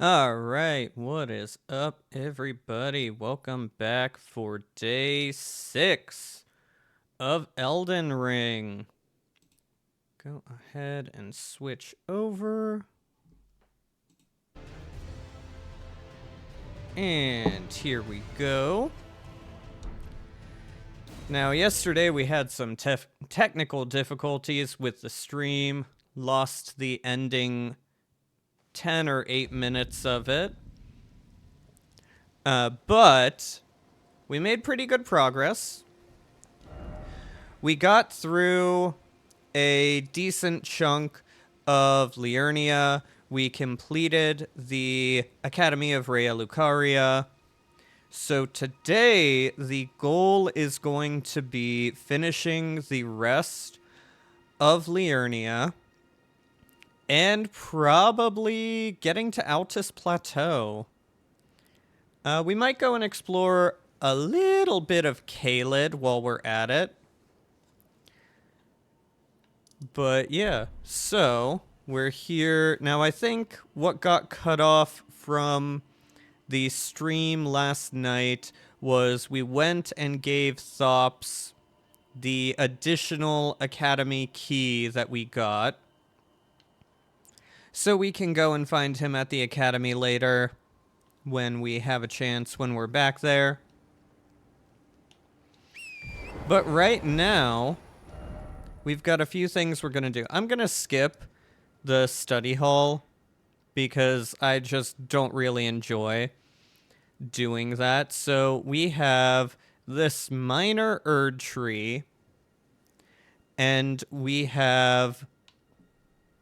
All right, what is up, everybody? Welcome back for day 6 of Elden Ring. Go ahead and switch over. And here we go. Now, yesterday we had some technical difficulties with the stream. Lost the ending 10 or 8 minutes of it. But we made pretty good progress. We got through a decent chunk of Liurnia. We completed the Academy of Rhea Lucaria. So today, the goal is going to be finishing the rest of Liurnia and probably getting to Altus Plateau. We might go and explore a little bit of Caelid while we're at it. But yeah, so we're here. Now I think what got cut off from the stream last night was we went and gave Thops the additional Academy key that we got. So we can go and find him at the Academy later when we have a chance when we're back there. But right now, we've got a few things we're going to do. I'm going to skip the study hall because I just don't really enjoy doing that. So we have this minor Erd tree, and we have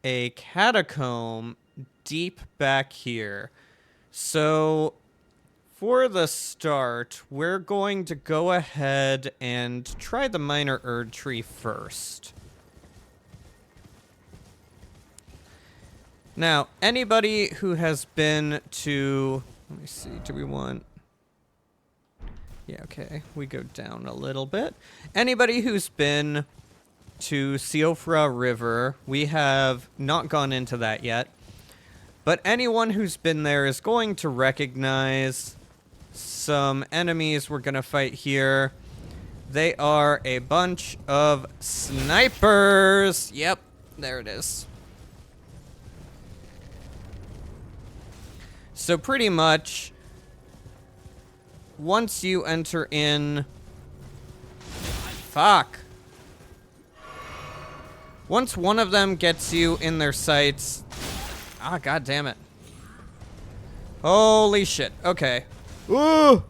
a catacomb deep back here. So for the start, we're going to go ahead and try the minor Erd tree first. Now, anybody who has been to... Let me see, do we want... Yeah, okay, we go down a little bit. Anybody who's been to Siofra River, we have not gone into that yet. But anyone who's been there is going to recognize some enemies we're going to fight here. They are a bunch of snipers. Yep, there it is. So pretty much, once you enter in... Fuck. Once one of them gets you in their sights... Ah, god damn it. Holy shit. Okay. Ooh!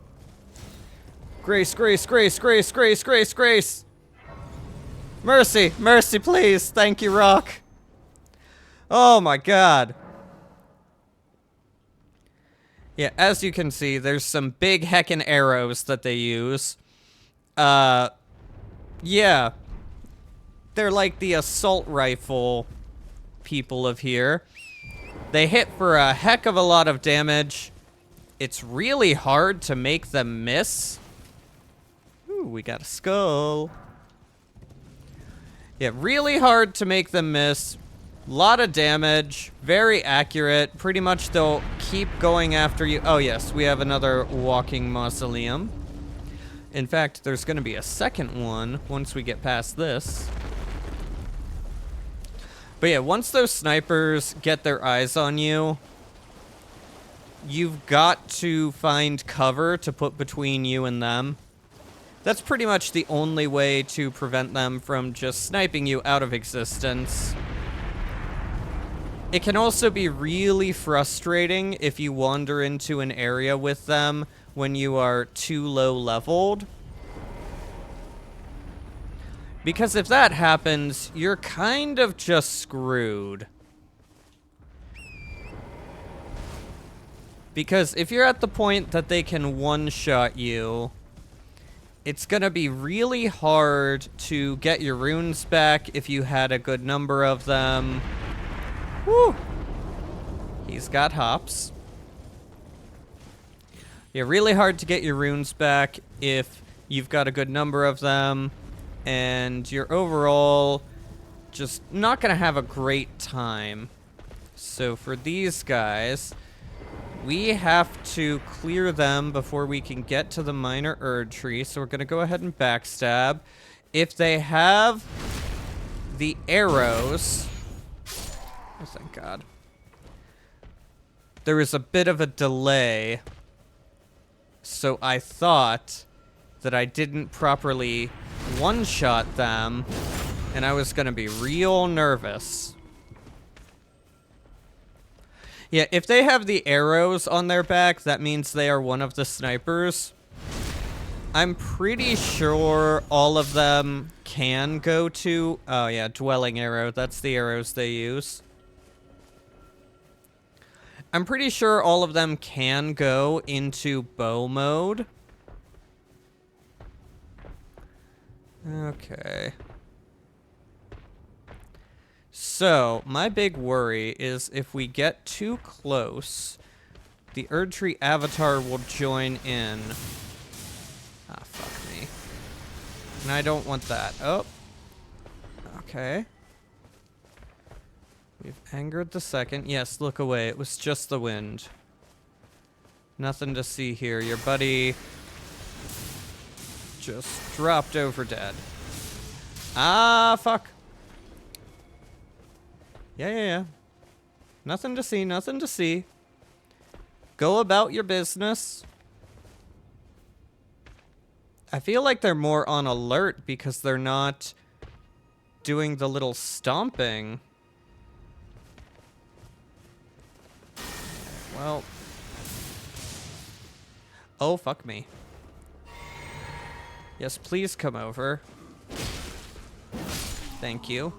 Grace, grace, grace, grace, grace, grace, grace. Mercy, mercy, please. Thank you, Rock. Oh my god. Yeah, as you can see, there's some big heckin' arrows that they use. Yeah. They're like the assault rifle people of here. They hit for a heck of a lot of damage. It's really hard to make them miss. Ooh, we got a skull. Yeah, really hard to make them miss. Lot of damage, very accurate. Pretty much they'll keep going after you. Oh yes, we have another walking mausoleum. In fact, there's going to be a second one once we get past this. But yeah, once those snipers get their eyes on you, you've got to find cover to put between you and them. That's pretty much the only way to prevent them from just sniping you out of existence. It can also be really frustrating if you wander into an area with them when you are too low leveled. Because if that happens, you're kind of just screwed. Because if you're at the point that they can one-shot you, it's gonna be really hard to get your runes back if you had a good number of them. Woo! He's got hops. Yeah, really hard to get your runes back if you've got a good number of them. And you're overall just not going to have a great time. So for these guys, We have to clear them before we can get to the minor Erd tree, so we're going to go ahead and backstab. If they have the arrows... Oh, thank God. There was a bit of a delay, so I thought that I didn't properly one-shot them, and I was going to be real nervous. Yeah, if they have the arrows on their back, that means they are one of the snipers. I'm pretty sure all of them can go to... Oh, yeah, Dwelling Arrow. That's the arrows they use. I'm pretty sure all of them can go into bow mode. Okay. So, my big worry is if we get too close, the Erdtree avatar will join in. Ah, fuck me. And I don't want that. Oh. Okay. We've angered the second. Yes, look away. It was just the wind. Nothing to see here. Your buddy just dropped over dead. Ah, fuck. Yeah. Nothing to see, nothing to see. Go about your business. I feel like they're more on alert because they're not doing the little stomping. Well. Oh, fuck me. Yes, please come over. Thank you.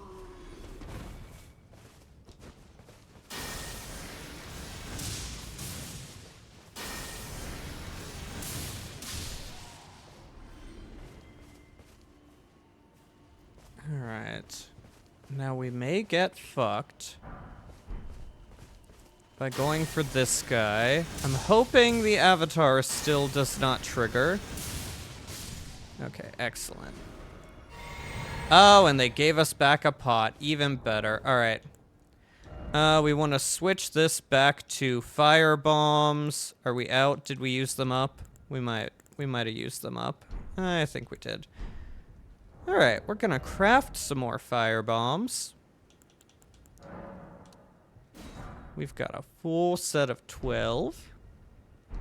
Alright. Now we may get fucked by going for this guy. I'm hoping the avatar still does not trigger. Okay, excellent. Oh, and they gave us back a pot. Even better. Alright. We want to switch this back to fire bombs. Are we out? Did we use them up? We might have used them up. I think we did. Alright, we're gonna craft some more fire bombs. We've got a full set of 12. Oh,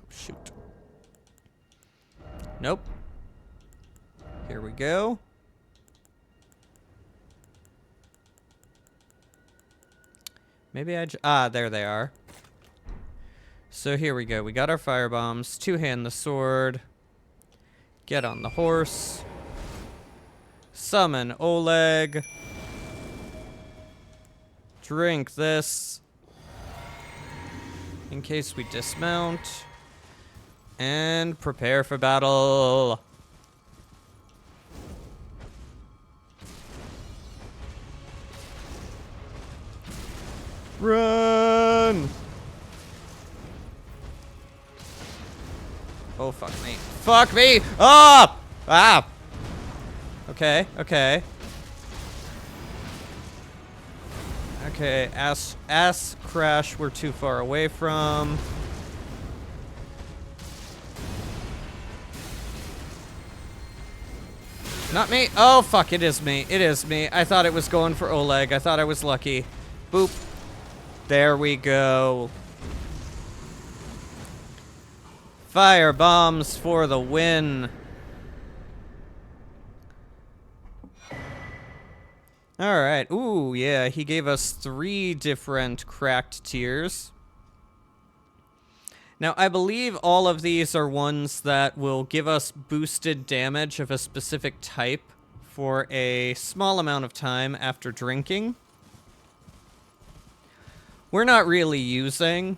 shoot. Nope. Here we go. Maybe there they are. So here we go. We got our fire bombs. Two-hand the sword. Get on the horse. Summon Oleg. Drink this. In case we dismount. And prepare for battle. Run! Oh, fuck me. Fuck me! Ah! Ah! Okay. Okay, ass crash we're too far away from. Not me. Oh, fuck, it is me. It is me. I thought it was going for Oleg. I thought I was lucky. Boop. There we go. Fire bombs for the win. Alright. Ooh, yeah, he gave us 3 different cracked tiers. Now, I believe all of these are ones that will give us boosted damage of a specific type for a small amount of time after drinking. We're not really using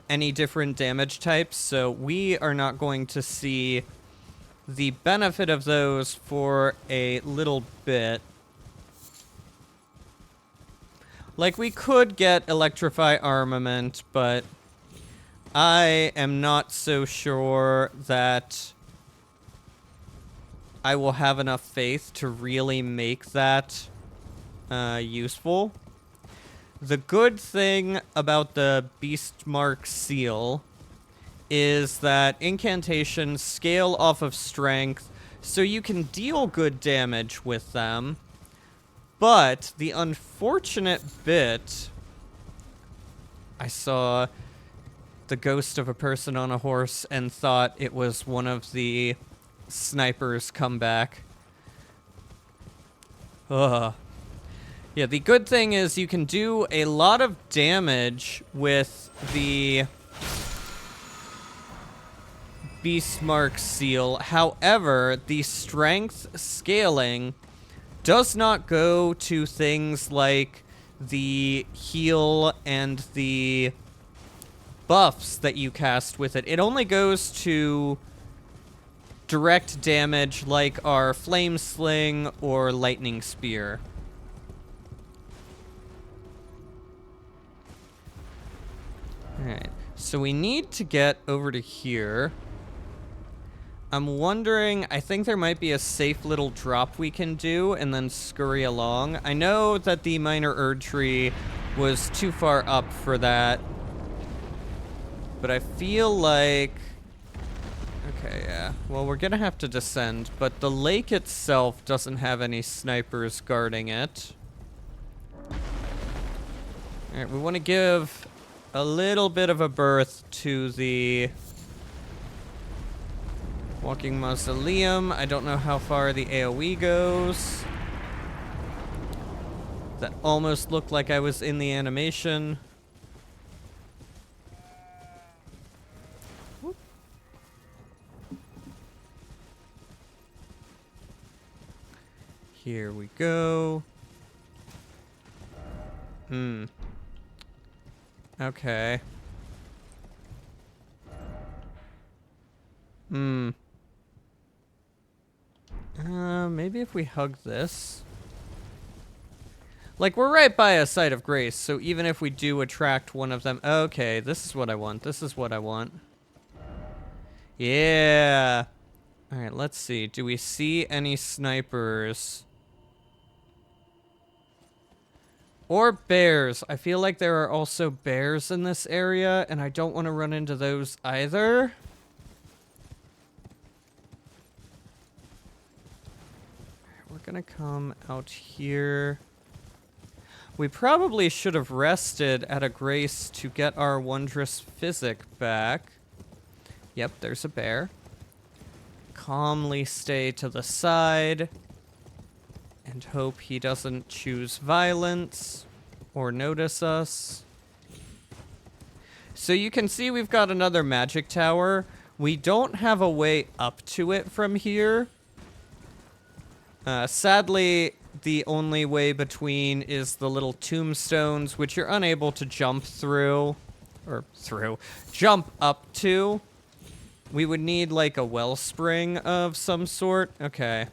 any different damage types, so we are not going to see the benefit of those for a little bit. Like, we could get Electrify Armament, but I am not so sure that I will have enough faith to really make that useful. The good thing about the Beastmark seal is that incantations scale off of strength, so you can deal good damage with them. But the unfortunate bit... I saw the ghost of a person on a horse and thought it was one of the snipers come back. Ugh. Yeah, the good thing is you can do a lot of damage with the Beastmark seal. However, the strength scaling does not go to things like the heal and the buffs that you cast with it. It only goes to direct damage like our Flame Sling or Lightning Spear. Alright, so we need to get over to here. I'm wondering, I think there might be a safe little drop we can do and then scurry along. I know that the Minor Erd Tree was too far up for that. But I feel like... Okay, yeah. Well, we're gonna have to descend, but the lake itself doesn't have any snipers guarding it. Alright, we want to give a little bit of a berth to the Walking Mausoleum. I don't know how far the AoE goes. That almost looked like I was in the animation. Whoop. Here we go. Okay. Maybe if we hug this. Like, we're right by a site of grace, so even if we do attract one of them... Okay, this is what I want. This is what I want. Yeah. Alright, let's see. Do we see any snipers? Or bears. I feel like there are also bears in this area, and I don't want to run into those either. We're gonna come out here. We probably should have rested at a grace to get our wondrous physic back. Yep, there's a bear. Calmly stay to the side and hope he doesn't choose violence or notice us. So you can see we've got another magic tower. We don't have a way up to it from here. Sadly, the only way between is the little tombstones, which you're unable to jump through. Jump up to. We would need, like, a wellspring of some sort. Okay.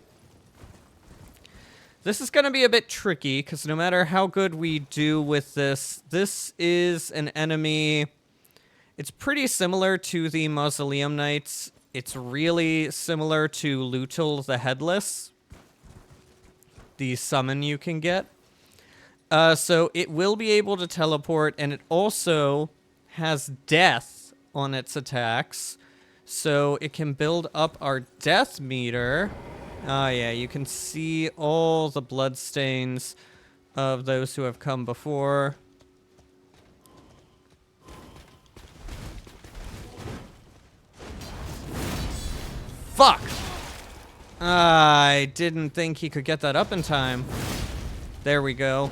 This is going to be a bit tricky, because no matter how good we do with this, this is an enemy... It's pretty similar to the Mausoleum Knights. It's really similar to Lutil the Headless, the summon you can get. So it will be able to teleport, and it also has death on its attacks. So it can build up our death meter. Ah, yeah, you can see all the bloodstains of those who have come before. Fuck! I didn't think he could get that up in time. There we go.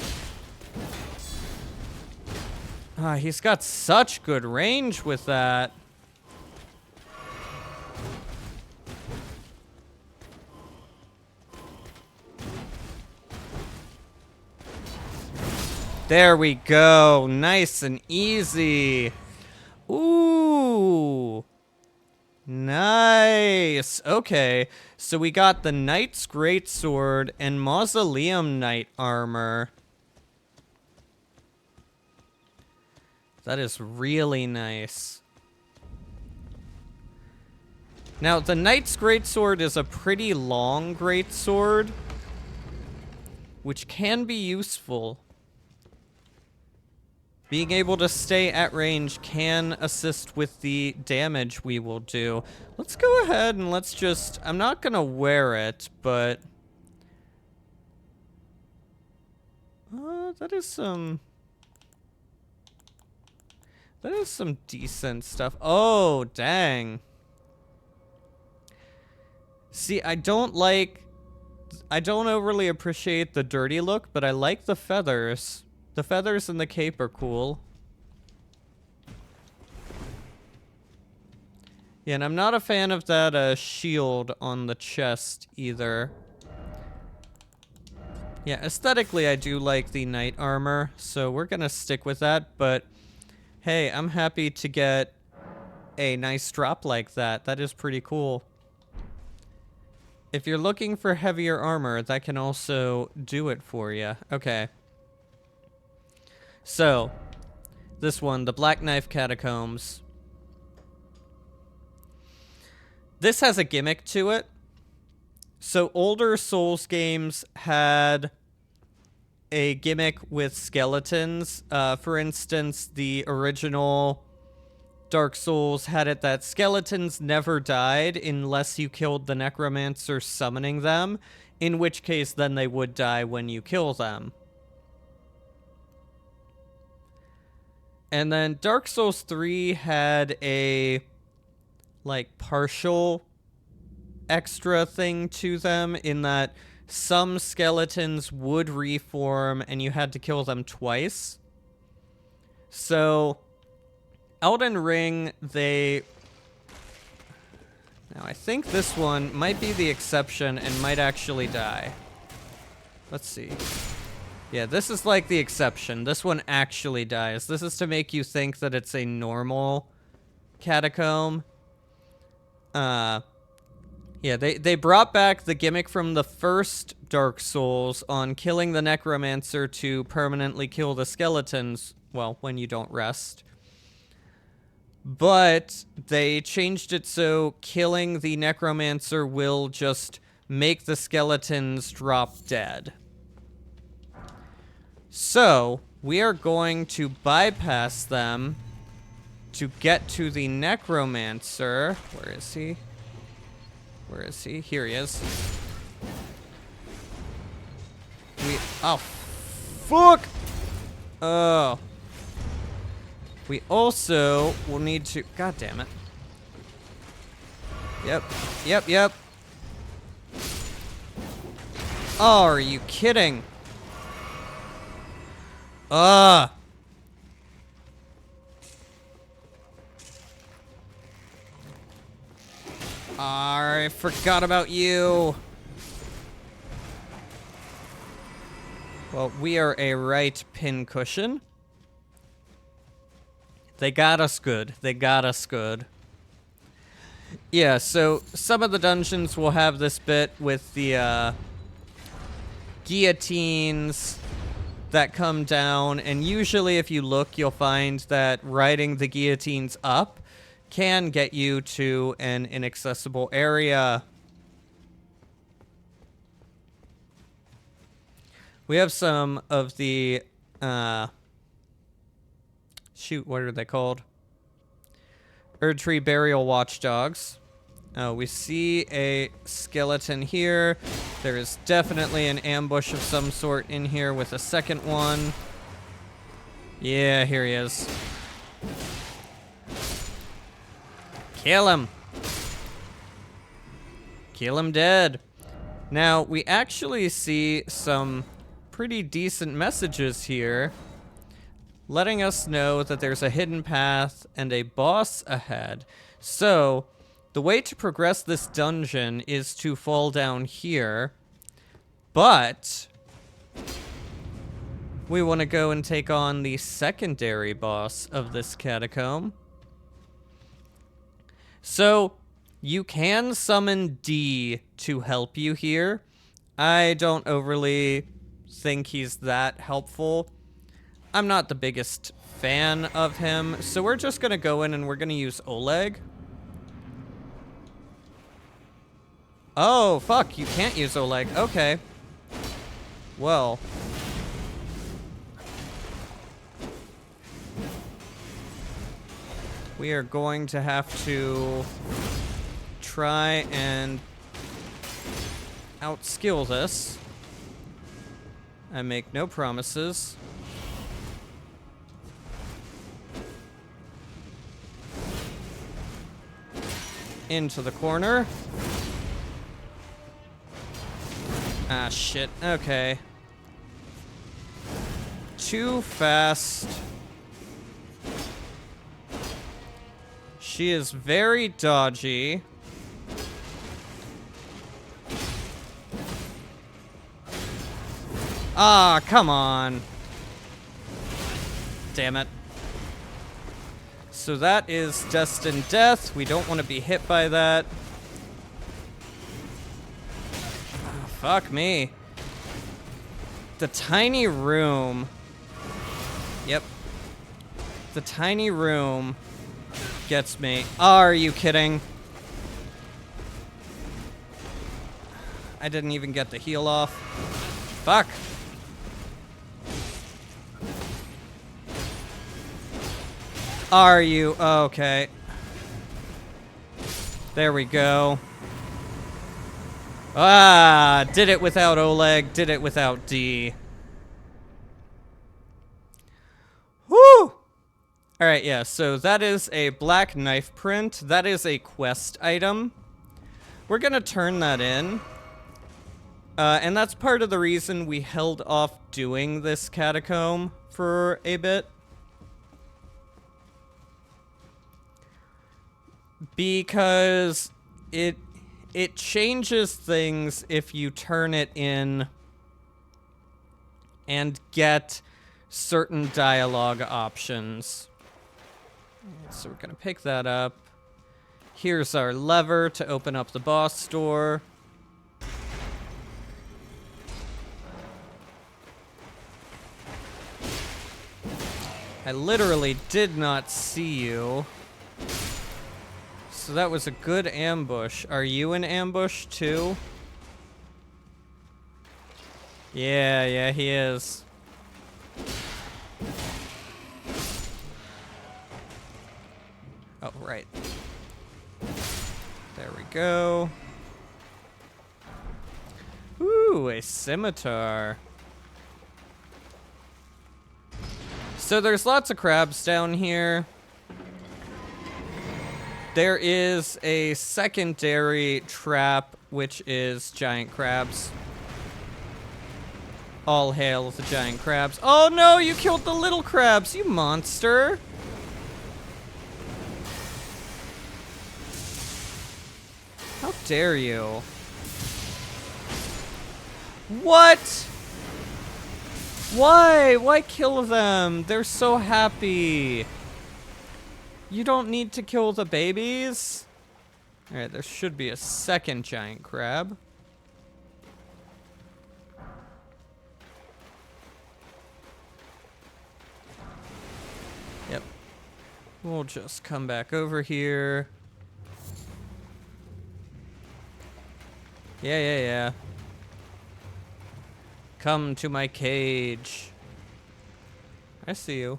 He's got such good range with that. There we go. Nice and easy. Ooh. Nice. Okay. So we got the Knight's Greatsword and Mausoleum Knight armor. That is really nice. Now, the Knight's Greatsword is a pretty long greatsword, which can be useful. Being able to stay at range can assist with the damage we will do. Let's go ahead and let's just... I'm not gonna wear it, but... that is some... That is some decent stuff. Oh, dang. See, I don't overly appreciate the dirty look, but I like the feathers. The feathers and the cape are cool. Yeah, and I'm not a fan of that shield on the chest either. Yeah, aesthetically I do like the knight armor, so we're gonna stick with that, but hey, I'm happy to get a nice drop like that. That is pretty cool. If you're looking for heavier armor, that can also do it for you. Okay. So, this one, the Black Knife Catacombs. This has a gimmick to it. So, older Souls games had a gimmick with skeletons. For instance, the original Dark Souls had it that skeletons never died unless you killed the necromancer summoning them, in which case then they would die when you kill them. And then Dark Souls 3 had a, like, partial extra thing to them in that some skeletons would reform and you had to kill them twice. So, Elden Ring, now I think this one might be the exception and might actually die. Let's see. Yeah, this is like the exception. This one actually dies. This is to make you think that it's a normal catacomb. Yeah, they brought back the gimmick from the first Dark Souls on killing the necromancer to permanently kill the skeletons, well, when you don't rest. But they changed it so killing the necromancer will just make the skeletons drop dead. So, we are going to bypass them to get to the necromancer. Where is he? Where is he? Here he is. Oh, fuck! Oh. We also will need to... God damn it. Yep. Oh, are you kidding? I forgot about you. Well, we are a right pincushion. They got us good. Yeah, so some of the dungeons will have this bit with the guillotines that come down, and usually if you look, you'll find that riding the guillotines up can get you to an inaccessible area. We have some of the, shoot, what are they called? Erdtree Burial Watchdogs. We see a skeleton here. There is definitely an ambush of some sort in here with a second one. Yeah, here he is. Kill him. Kill him dead. Now, we actually see some pretty decent messages here, letting us know that there's a hidden path and a boss ahead. So, the way to progress this dungeon is to fall down here, but we want to go and take on the secondary boss of this catacomb. So, you can summon D to help you here. I don't overly think he's that helpful. I'm not the biggest fan of him, so we're just going to go in and we're going to use Oleg. Oh, fuck, you can't use Oleg. Okay. Well. We are going to have to try and outskill this. I make no promises. Into the corner. Ah, shit. Okay. Too fast. She is very dodgy. Ah, come on. Damn it. So that is destined death. We don't want to be hit by that. Oh, fuck me. The tiny room. Yep. The tiny room gets me. Are you kidding? I didn't even get the heal off. Fuck. Are you? Okay. There we go. Ah, did it without Oleg, did it without D. Woo! Alright, yeah, so that is a black knife print. That is a quest item. We're gonna turn that in. And that's part of the reason we held off doing this catacomb for a bit. Because it changes things if you turn it in and get certain dialogue options. So we're gonna pick that up. Here's our lever to open up the boss door. I literally did not see you. So that was a good ambush. Are you in ambush too? Yeah, he is. Oh, right. There we go. Ooh, a scimitar. So there's lots of crabs down here. There is a secondary trap, which is giant crabs. All hail the giant crabs. Oh no, you killed the little crabs, you monster! How dare you? What? Why? Why kill them? They're so happy. You don't need to kill the babies. Alright, there should be a second giant crab. Yep. We'll just come back over here. Yeah. Come to my cage. I see you.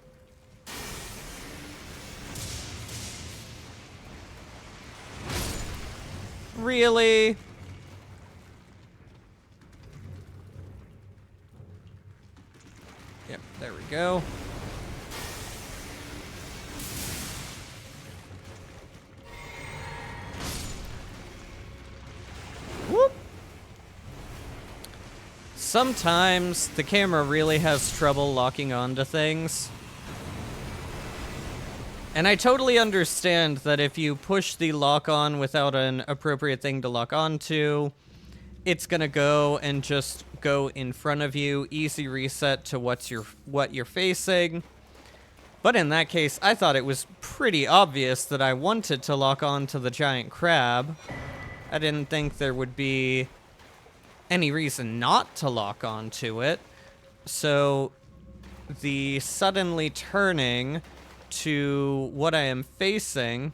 Really? Yep, there we go. Whoop. Sometimes the camera really has trouble locking onto things. And I totally understand that if you push the lock on without an appropriate thing to lock onto, it's gonna go and just go in front of you, easy reset to what you're facing. But in that case, I thought it was pretty obvious that I wanted to lock on to the giant crab. I didn't think there would be any reason not to lock onto it. So the suddenly turning to what I am facing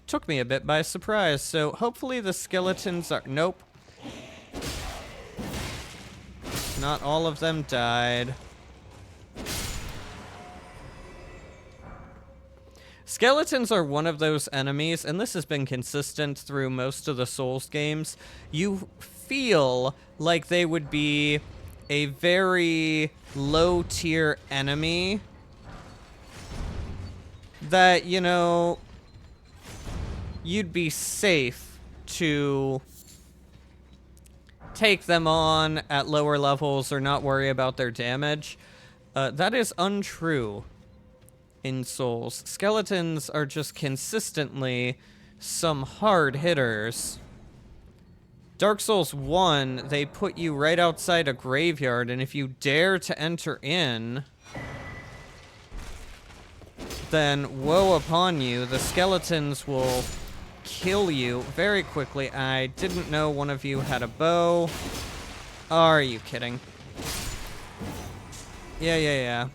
took me a bit by surprise. So hopefully the skeletons are... Nope. Not all of them died. Skeletons are one of those enemies, and this has been consistent through most of the Souls games. You feel like they would be a very low-tier enemy that, you know, you'd be safe to take them on at lower levels or not worry about their damage. That is untrue in Souls. Skeletons are just consistently some hard hitters. Dark Souls 1, they put you right outside a graveyard, and if you dare to enter in, then woe upon you. The skeletons will kill you very quickly. I didn't know one of you had a bow. Are you kidding? Yeah.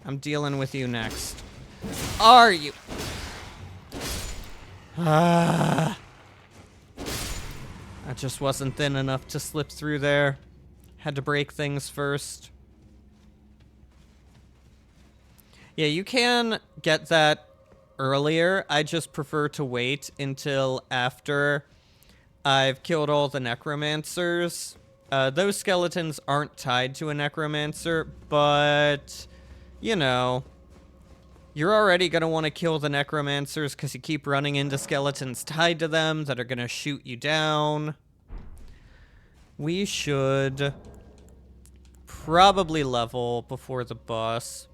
I'm dealing with you next. Are you? I just wasn't thin enough to slip through there. Had to break things first. Yeah, you can get that earlier. I just prefer to wait until after I've killed all the necromancers. Those skeletons aren't tied to a necromancer, but, you know, you're already going to want to kill the necromancers because you keep running into skeletons tied to them that are going to shoot you down. We should probably level before the boss.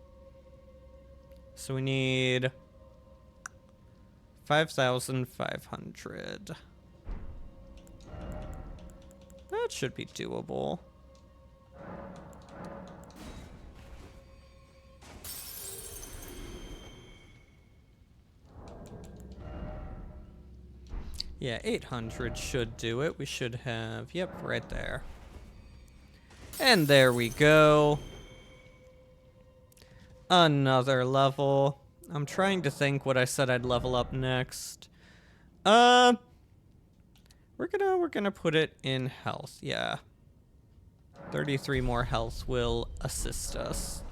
So we need 5,500. That should be doable. Yeah, 800 should do it. We should have, yep, right there. And there we go. Another level. I'm trying to think what I said I'd level up next. We're gonna put it in health, yeah. 33 more health will assist us.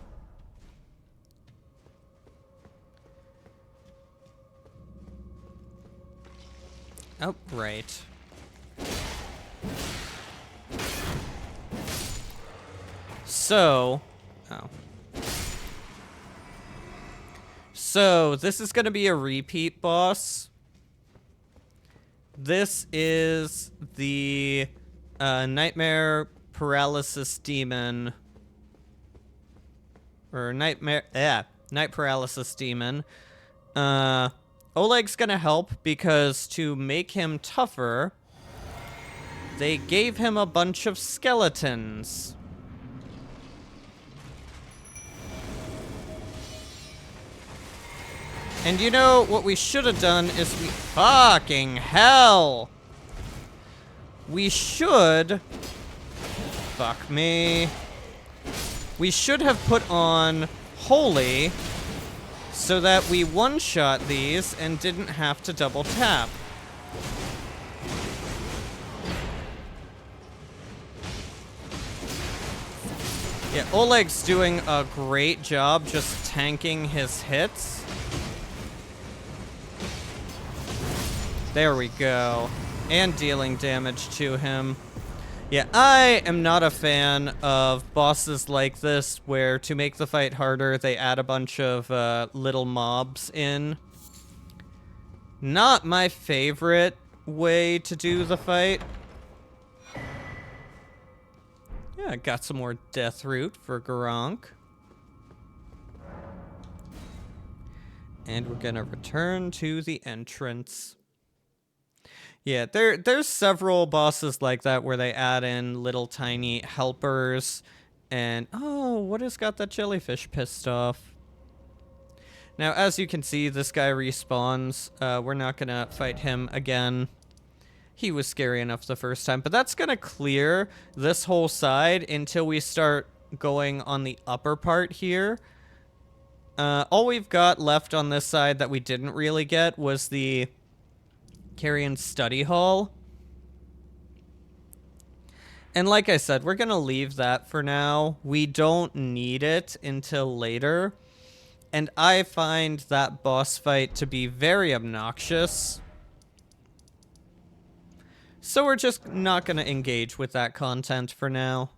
Oh, right. So, So, this is gonna be a repeat boss. This is the Nightmare Paralysis Demon. Or Night Paralysis Demon. Oleg's gonna help because to make him tougher, they gave him a bunch of skeletons. And you know, what we should have done is fucking hell! We should... Fuck me. We should have put on Holy so that we one-shot these and didn't have to double tap. Yeah, Oleg's doing a great job just tanking his hits. There we go. And dealing damage to him. Yeah, I am not a fan of bosses like this where to make the fight harder, they add a bunch of little mobs in. Not my favorite way to do the fight. Yeah, I got some more death root for Gronk. And we're gonna return to the entrance. Yeah, there's several bosses like that where they add in little tiny helpers. And, oh, what has got that jellyfish pissed off? Now, as you can see, this guy respawns. We're not gonna fight him again. He was scary enough the first time. But that's gonna clear this whole side until we start going on the upper part here. All we've got left on this side that we didn't really get was the Carrion Study Hall. And like I said, we're gonna leave that for now. We don't need it until later. And I find that boss fight to be very obnoxious. So we're just not going to engage with that content for now.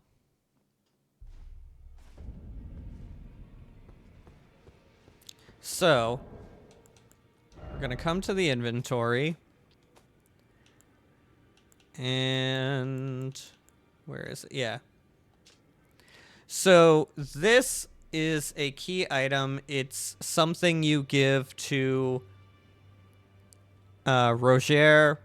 So, we're going to come to the inventory. And where is it? Yeah. So this is a key item. It's something you give to Roger.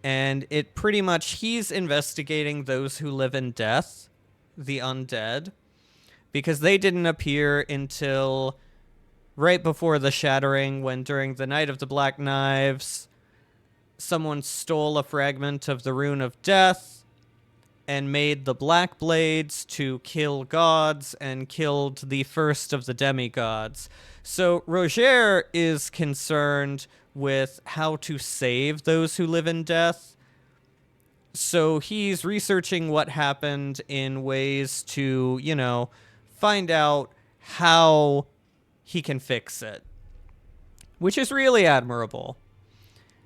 And it pretty much, he's investigating those who live in death, the undead, because they didn't appear until right before the Shattering, when during the Night of the Black Knives, someone stole a fragment of the Rune of Death and made the Black Blades to kill gods and killed the first of the demigods. So Roger is concerned with how to save those who live in death. So he's researching what happened in ways to, you know, find out how he can fix it, which is really admirable.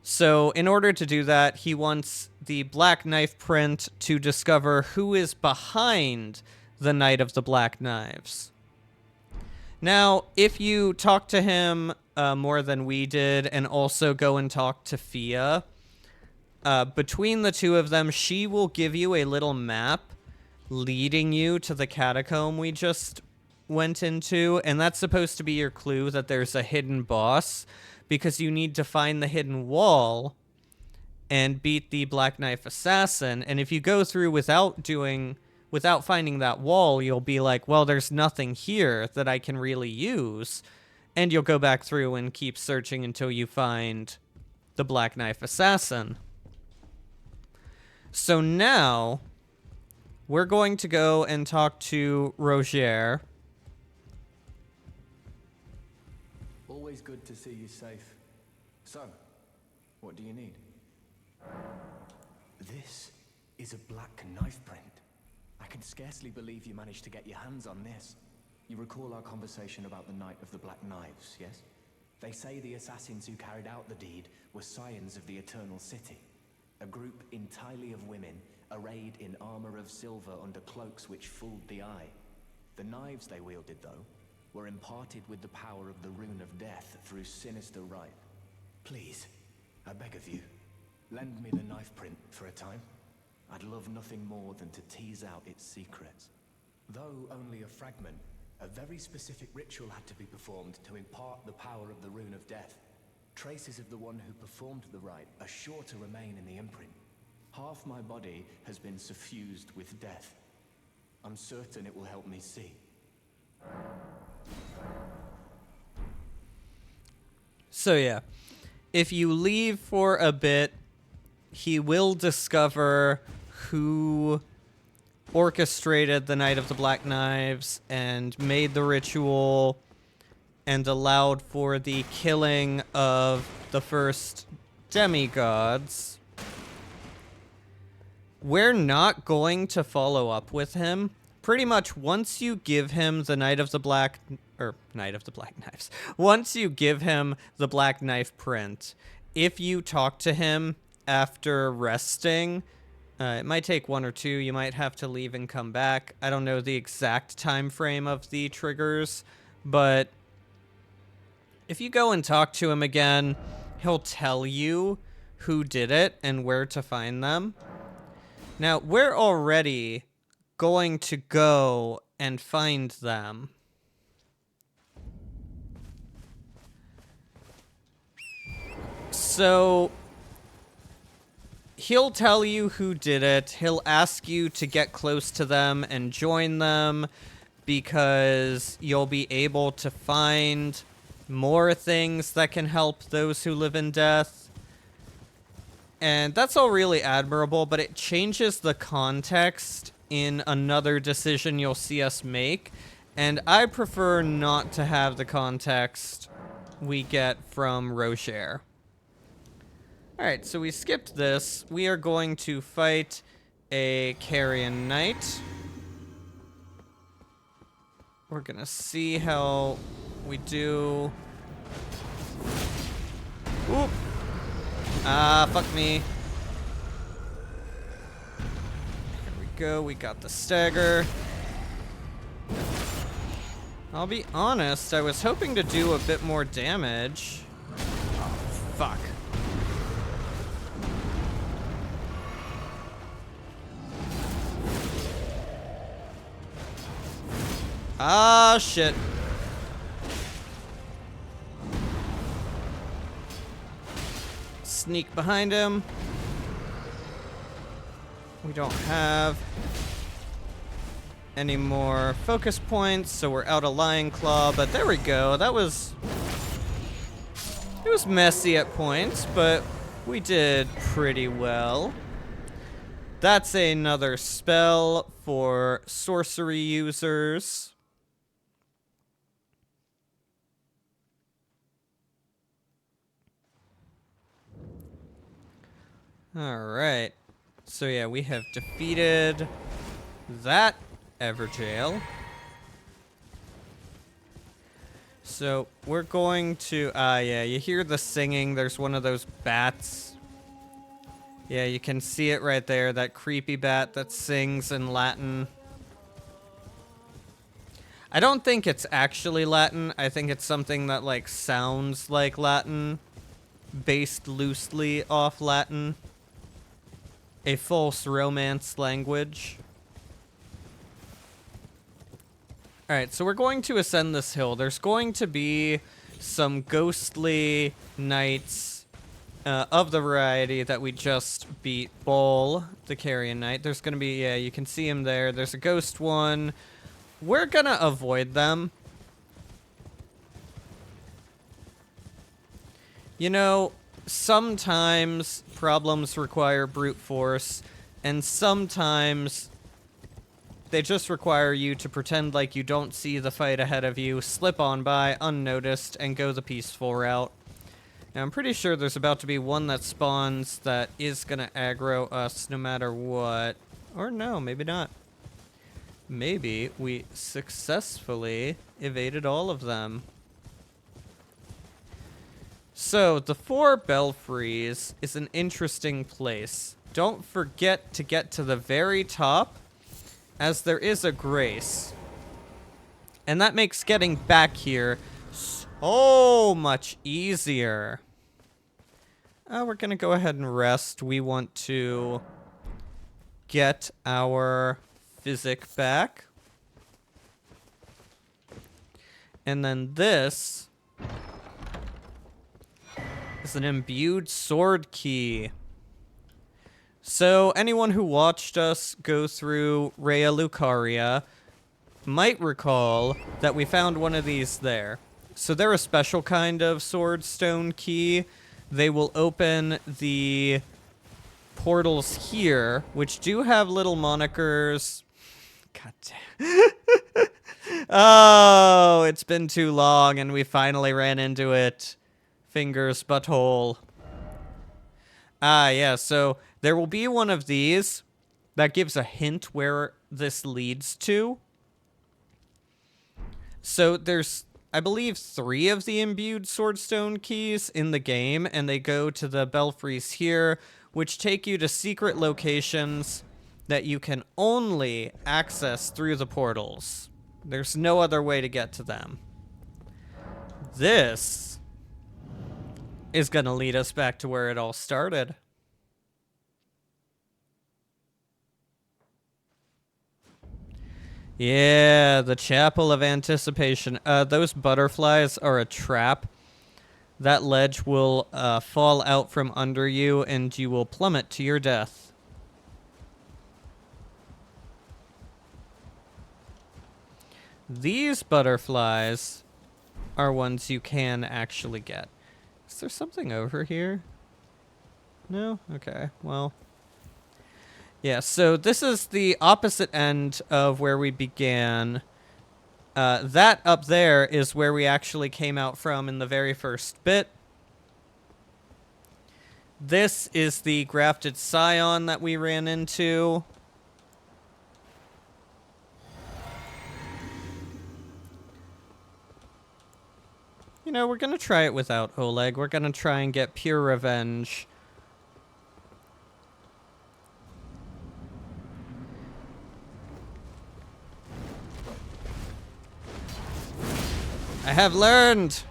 So in order to do that, he wants the Black Knife print to discover who is behind the Knight of the Black Knives. Now, if you talk to him more than we did, and also go and talk to Fia, between the two of them, she will give you a little map leading you to the catacomb we just went into, and that's supposed to be your clue that there's a hidden boss, because you need to find the hidden wall and beat the Black Knife Assassin. And if you go through without finding that wall, you'll be like, well, there's nothing here that I can really use. And you'll go back through and keep searching until you find the Black Knife Assassin. So now we're going to go and talk to Roger. Always good to see you safe. So, what do you need? This is a black knife print. I can scarcely believe you managed to get your hands on this. You recall our conversation about the Knight of the Black Knives, yes? They say the assassins who carried out the deed were scions of the Eternal City. A group entirely of women, arrayed in armor of silver under cloaks which fooled the eye. The knives they wielded, though, were imparted with the power of the Rune of Death through sinister rite. Please, I beg of you, lend me the knife print for a time. I'd love nothing more than to tease out its secrets. Though only a fragment, a very specific ritual had to be performed to impart the power of the Rune of Death. Traces of the one who performed the rite are sure to remain in the imprint. Half my body has been suffused with death. I'm certain it will help me see. So yeah, if you leave for a bit, he will discover who orchestrated the Night of the Black Knives and made the ritual and allowed for the killing of the first demigods. We're not going to follow up with him. Pretty much once you give him the Night of the Black Knives, once you give him the Black Knife print, if you talk to him after resting, it might take 1 or 2. You might have to leave and come back. I don't know the exact time frame of the triggers, but if you go and talk to him again, he'll tell you who did it and where to find them. Now, we're already going to go and find them. So he'll tell you who did it. He'll ask you to get close to them and join them because you'll be able to find more things that can help those who live in death. And that's all really admirable, but it changes the context in another decision you'll see us make. And I prefer not to have the context we get from Rocher. Alright, so we skipped this. We are going to fight a Carrion Knight. We're gonna see how we do. Oop. Ah, fuck me. Here we go. We got the stagger. I'll be honest, I was hoping to do a bit more damage. Oh, fuck. Ah, shit. Sneak behind him. We don't have any more focus points, so we're out of Lion Claw, but there we go. That was... It was messy at points, but we did pretty well. That's another spell for sorcery users. Alright. So yeah, we have defeated that Everjail. So we're going to, yeah, you hear the singing. There's one of those bats. Yeah, you can see it right there, that creepy bat that sings in Latin. I don't think it's actually Latin. I think it's something that, like, sounds like Latin, based loosely off Latin. A false romance language. Alright, so we're going to ascend this hill. There's going to be some ghostly knights of the variety that we just beat. Ball, the Carrion Knight. There's going to be, yeah, you can see him there. There's a ghost one. We're going to avoid them. You know, sometimes problems require brute force, and sometimes they just require you to pretend like you don't see the fight ahead of you, slip on by unnoticed, and go the peaceful route. Now, I'm pretty sure there's about to be one that spawns that is gonna aggro us no matter what. Or no, maybe not. Maybe we successfully evaded all of them. So, the Four Belfries is an interesting place. Don't forget to get to the very top, as there is a grace. And that makes getting back here so much easier. We're gonna go ahead and rest. We want to get our physic back. And then this is an imbued sword key. So anyone who watched us go through Rhea Lucaria might recall that we found one of these there. So they're a special kind of sword stone key. They will open the portals here, which do have little monikers. God damn. Oh, it's been too long and we finally ran into it. Fingers, butthole. Ah, yeah, so there will be one of these that gives a hint where this leads to. So there's, I believe, 3 of the imbued swordstone keys in the game, and they go to the belfries here, which take you to secret locations that you can only access through the portals. There's no other way to get to them. This is gonna lead us back to where it all started. Yeah, the Chapel of Anticipation. Those butterflies are a trap. That ledge will fall out from under you, and you will plummet to your death. These butterflies are ones you can actually get. Is there something over here? No? Okay, well. Yeah, so this is the opposite end of where we began. That up there is where we actually came out from in the very first bit. This is the grafted scion that we ran into. know, we're gonna try it without Oleg. We're gonna try and get pure revenge. I have learned!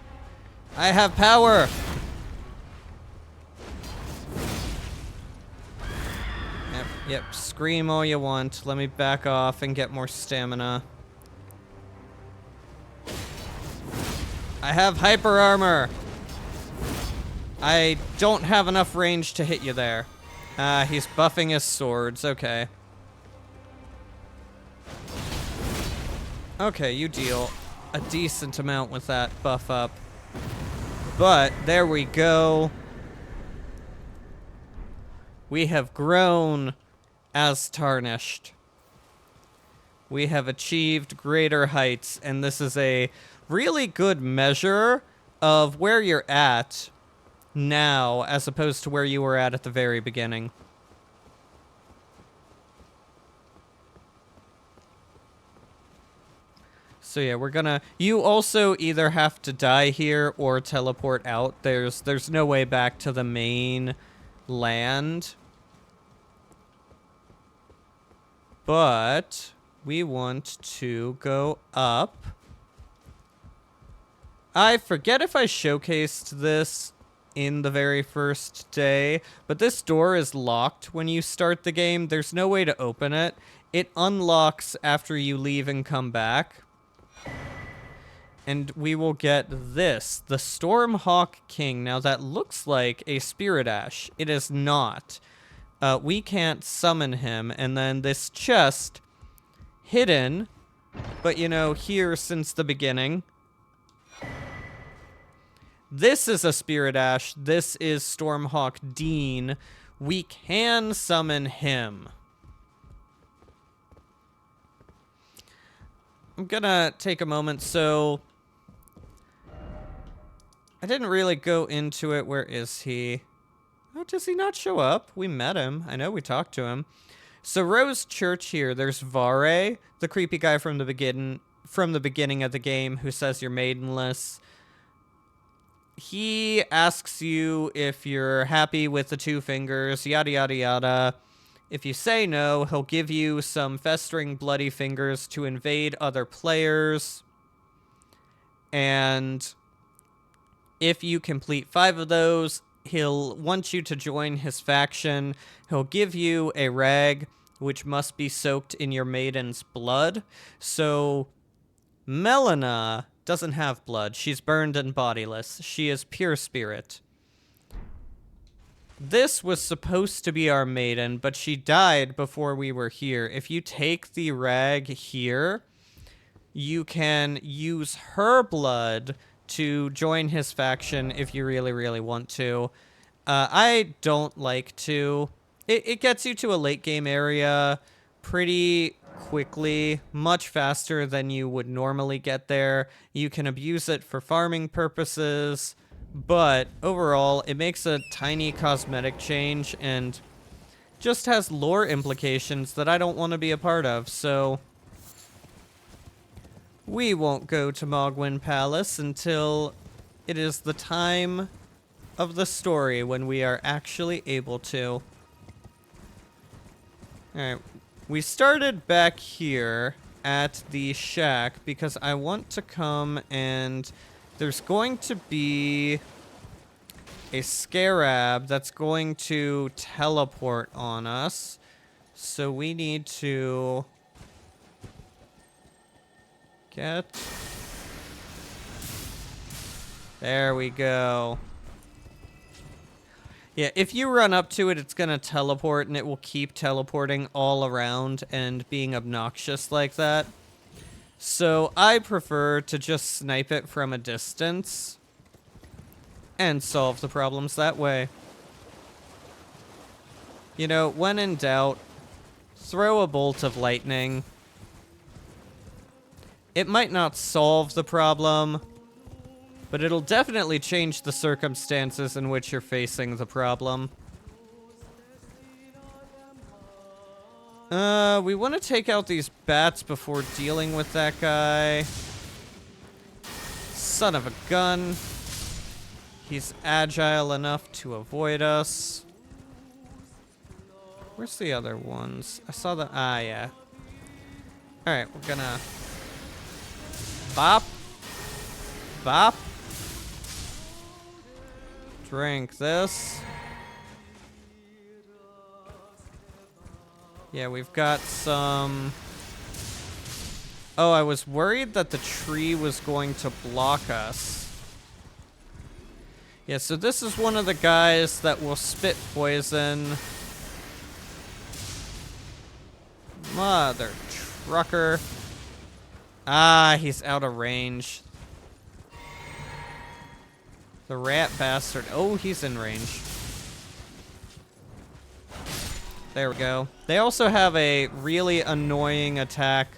I have power! Yep, scream all you want. Let me back off and get more stamina. I have hyper armor! I don't have enough range to hit you there. He's buffing his swords, okay. Okay, you deal a decent amount with that buff up. But, there we go. We have grown as Tarnished. We have achieved greater heights, and this is a really good measure of where you're at now as opposed to where you were at the very beginning. So yeah, we're gonna... You also either have to die here or teleport out. There's no way back to the main land. But we want to go up. I forget if I showcased this in the very first day, but this door is locked when you start the game. There's no way to open it. It unlocks after you leave and come back. And we will get this, the Stormhawk King. Now that looks like a Spirit Ash. It is not. We can't summon him, and then this chest, hidden, but you know, here since the beginning. This is a Spirit Ash, this is Stormhawk Dean. We can summon him. I'm gonna take a moment, so... I didn't really go into it, where is he? Oh, does he not show up? We met him. I know we talked to him. So Rose Church here. There's Vare, the creepy guy from the beginning of the game who says you're maidenless. He asks you if you're happy with the 2 fingers, yada yada yada. If you say no, he'll give you some festering bloody fingers to invade other players. And if you complete 5 of those, he'll want you to join his faction. He'll give you a rag, which must be soaked in your maiden's blood. So, Melina doesn't have blood. She's burned and bodiless. She is pure spirit. This was supposed to be our maiden, but she died before we were here. If you take the rag here, you can use her blood to join his faction if you really, really want to. I don't like to. It gets you to a late game area pretty quickly, much faster than you would normally get there. You can abuse it for farming purposes, but overall, it makes a tiny cosmetic change and just has lore implications that I don't want to be a part of, so... We won't go to Mogwin Palace until it is the time of the story when we are actually able to. Alright, we started back here at the shack because I want to come and there's going to be a scarab that's going to teleport on us. So we need to... get... There we go. Yeah, if you run up to it, it's gonna teleport, and it will keep teleporting all around and being obnoxious like that. So I prefer to just snipe it from a distance and solve the problems that way. You know, when in doubt, throw a bolt of lightning. It might not solve the problem, but it'll definitely change the circumstances in which you're facing the problem. We want to take out these bats before dealing with that guy. Son of a gun. He's agile enough to avoid us. Where's the other ones? I saw the... Ah, yeah. Alright, we're gonna... Bop. Bop. Drink this. Yeah, we've got some... Oh, I was worried that the tree was going to block us. Yeah, so this is one of the guys that will spit poison. Mother trucker. Ah, he's out of range. The rat bastard. Oh, he's in range. There we go. They also have a really annoying attack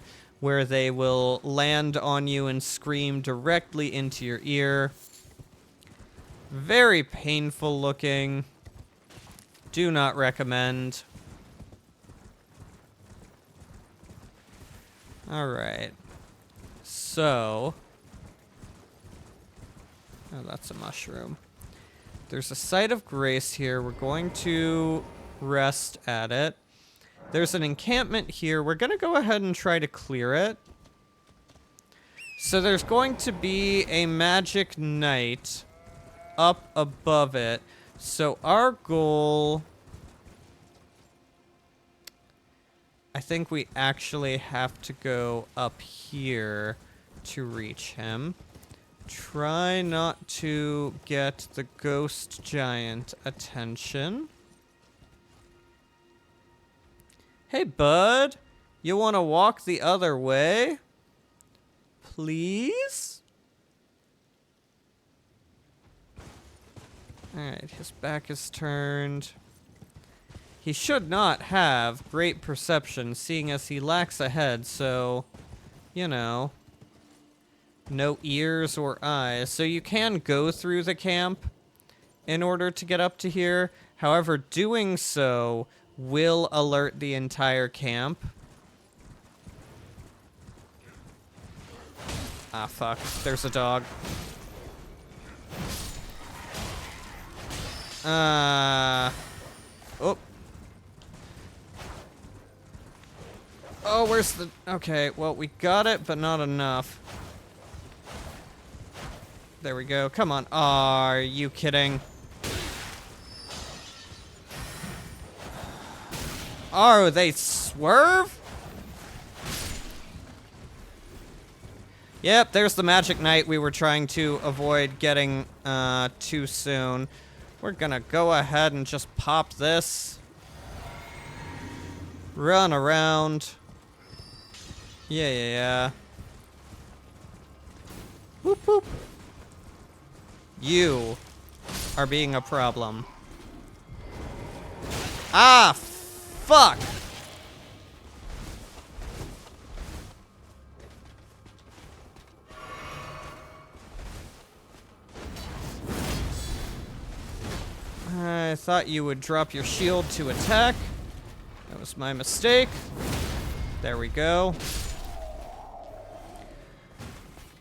where they will land on you and scream directly into your ear. Very painful looking. Do not recommend. Alright. So... Oh, that's a mushroom. There's a site of grace here. We're going to rest at it. There's an encampment here. We're going to go ahead and try to clear it. So there's going to be a magic knight up above it. So our goal... I think we actually have to go up here to reach him. Try not to get the ghost giant attention. Hey, bud. You want to walk the other way? Please? Alright, his back is turned. He should not have great perception, seeing as he lacks a head, so, you know, no ears or eyes. So you can go through the camp in order to get up to here. However, doing so will alert the entire camp. Ah, fuck. There's a dog. Oh. Oh, where's the... Okay, well, we got it, but not enough. There we go. Come on. Are you kidding? Oh, they swerve? Yep, there's the magic knight we were trying to avoid getting too soon. We're gonna go ahead and just pop this. Run around. Yeah. Whoop, whoop. You are being a problem. Ah, fuck! I thought you would drop your shield to attack. That was my mistake. There we go.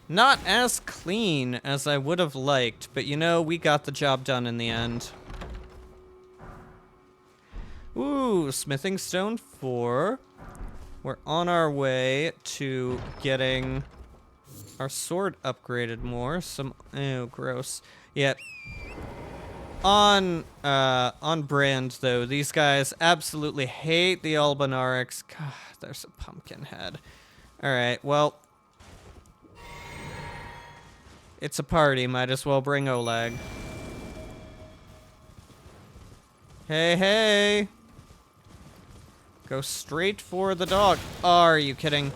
Not as clean as I would have liked, but you know, we got the job done in the end. Ooh, smithing stone 4. We're on our way to getting our sword upgraded more. Ew, gross. Yep. On brand, though, these guys absolutely hate the Albinarics. God, there's a pumpkin head. Alright, well. It's a party, might as well bring Oleg. Hey! Go straight for the dog. Oh, are you kidding?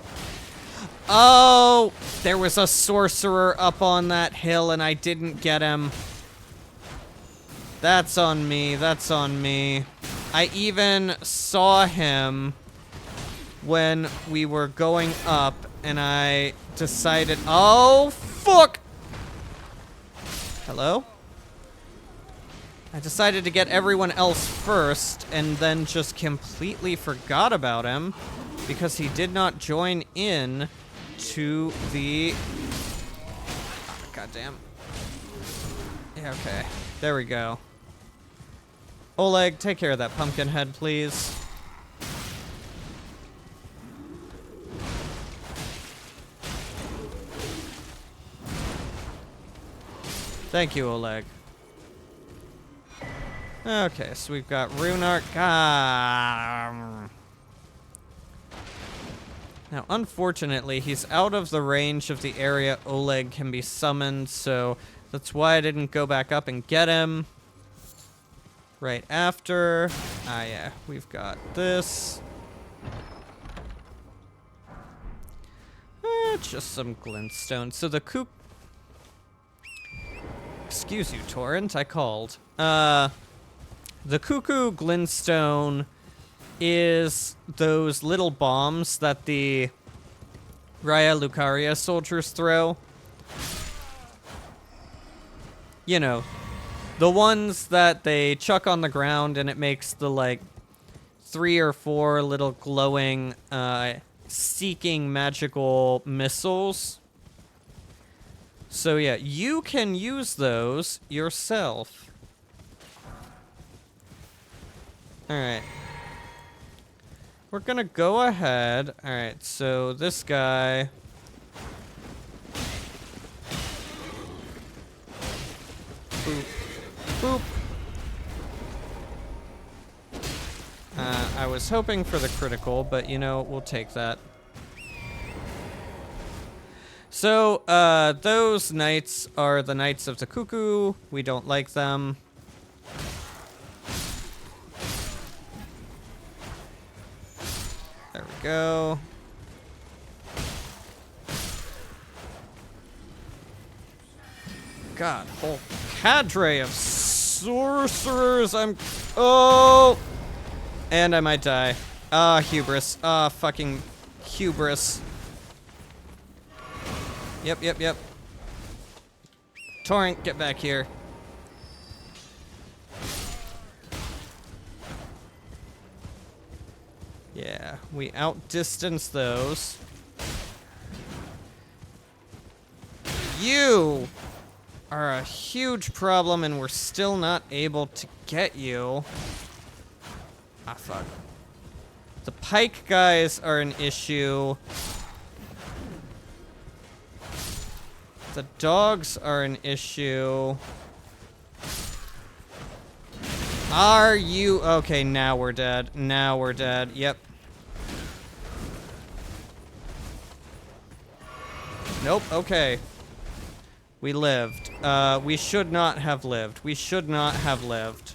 Oh! There was a sorcerer up on that hill and I didn't get him. That's on me, that's on me. I even saw him when we were going up and I decided... Oh, fuck! Hello? I decided to get everyone else first and then just completely forgot about him because he did not join in to the... Oh, goddamn. Yeah, okay. There we go. Oleg, take care of that pumpkin head, please. Thank you, Oleg. Okay, so we've got Runark. Now, unfortunately, he's out of the range of the area Oleg can be summoned, so that's why I didn't go back up and get him right after. Ah, yeah, we've got this. Just some glintstone. So the coop... Excuse you, Torrent, I called. The cuckoo glintstone is those little bombs that the Raya Lucaria soldiers throw. You know, the ones that they chuck on the ground and it makes the, like, 3 or 4 little glowing, seeking magical missiles. So yeah, you can use those yourself. Alright. We're gonna go ahead. Alright, so this guy... Boop. Boop. I was hoping for the critical, but you know, we'll take that. So, those knights are the Knights of the Cuckoo. We don't like them. There we go. God, whole cadre of sorcerers. Oh! And I might die. Ah, hubris. Ah, fucking hubris. Yep. Torrent, get back here. Yeah, we outdistance those. You are a huge problem and we're still not able to get you. Ah, fuck. The pike guys are an issue. The dogs are an issue. Are you... Okay, now we're dead. Now we're dead. Yep. Nope, okay. We lived. We should not have lived. We should not have lived.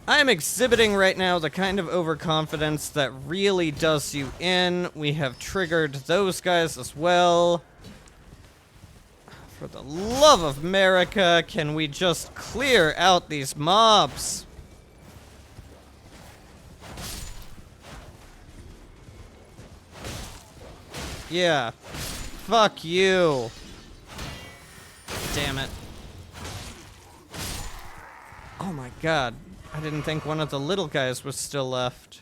I am exhibiting right now the kind of overconfidence that really does you in. We have triggered those guys as well. For the love of America, can we just clear out these mobs? Yeah. Fuck you. Damn it. Oh my god. I didn't think one of the little guys was still left.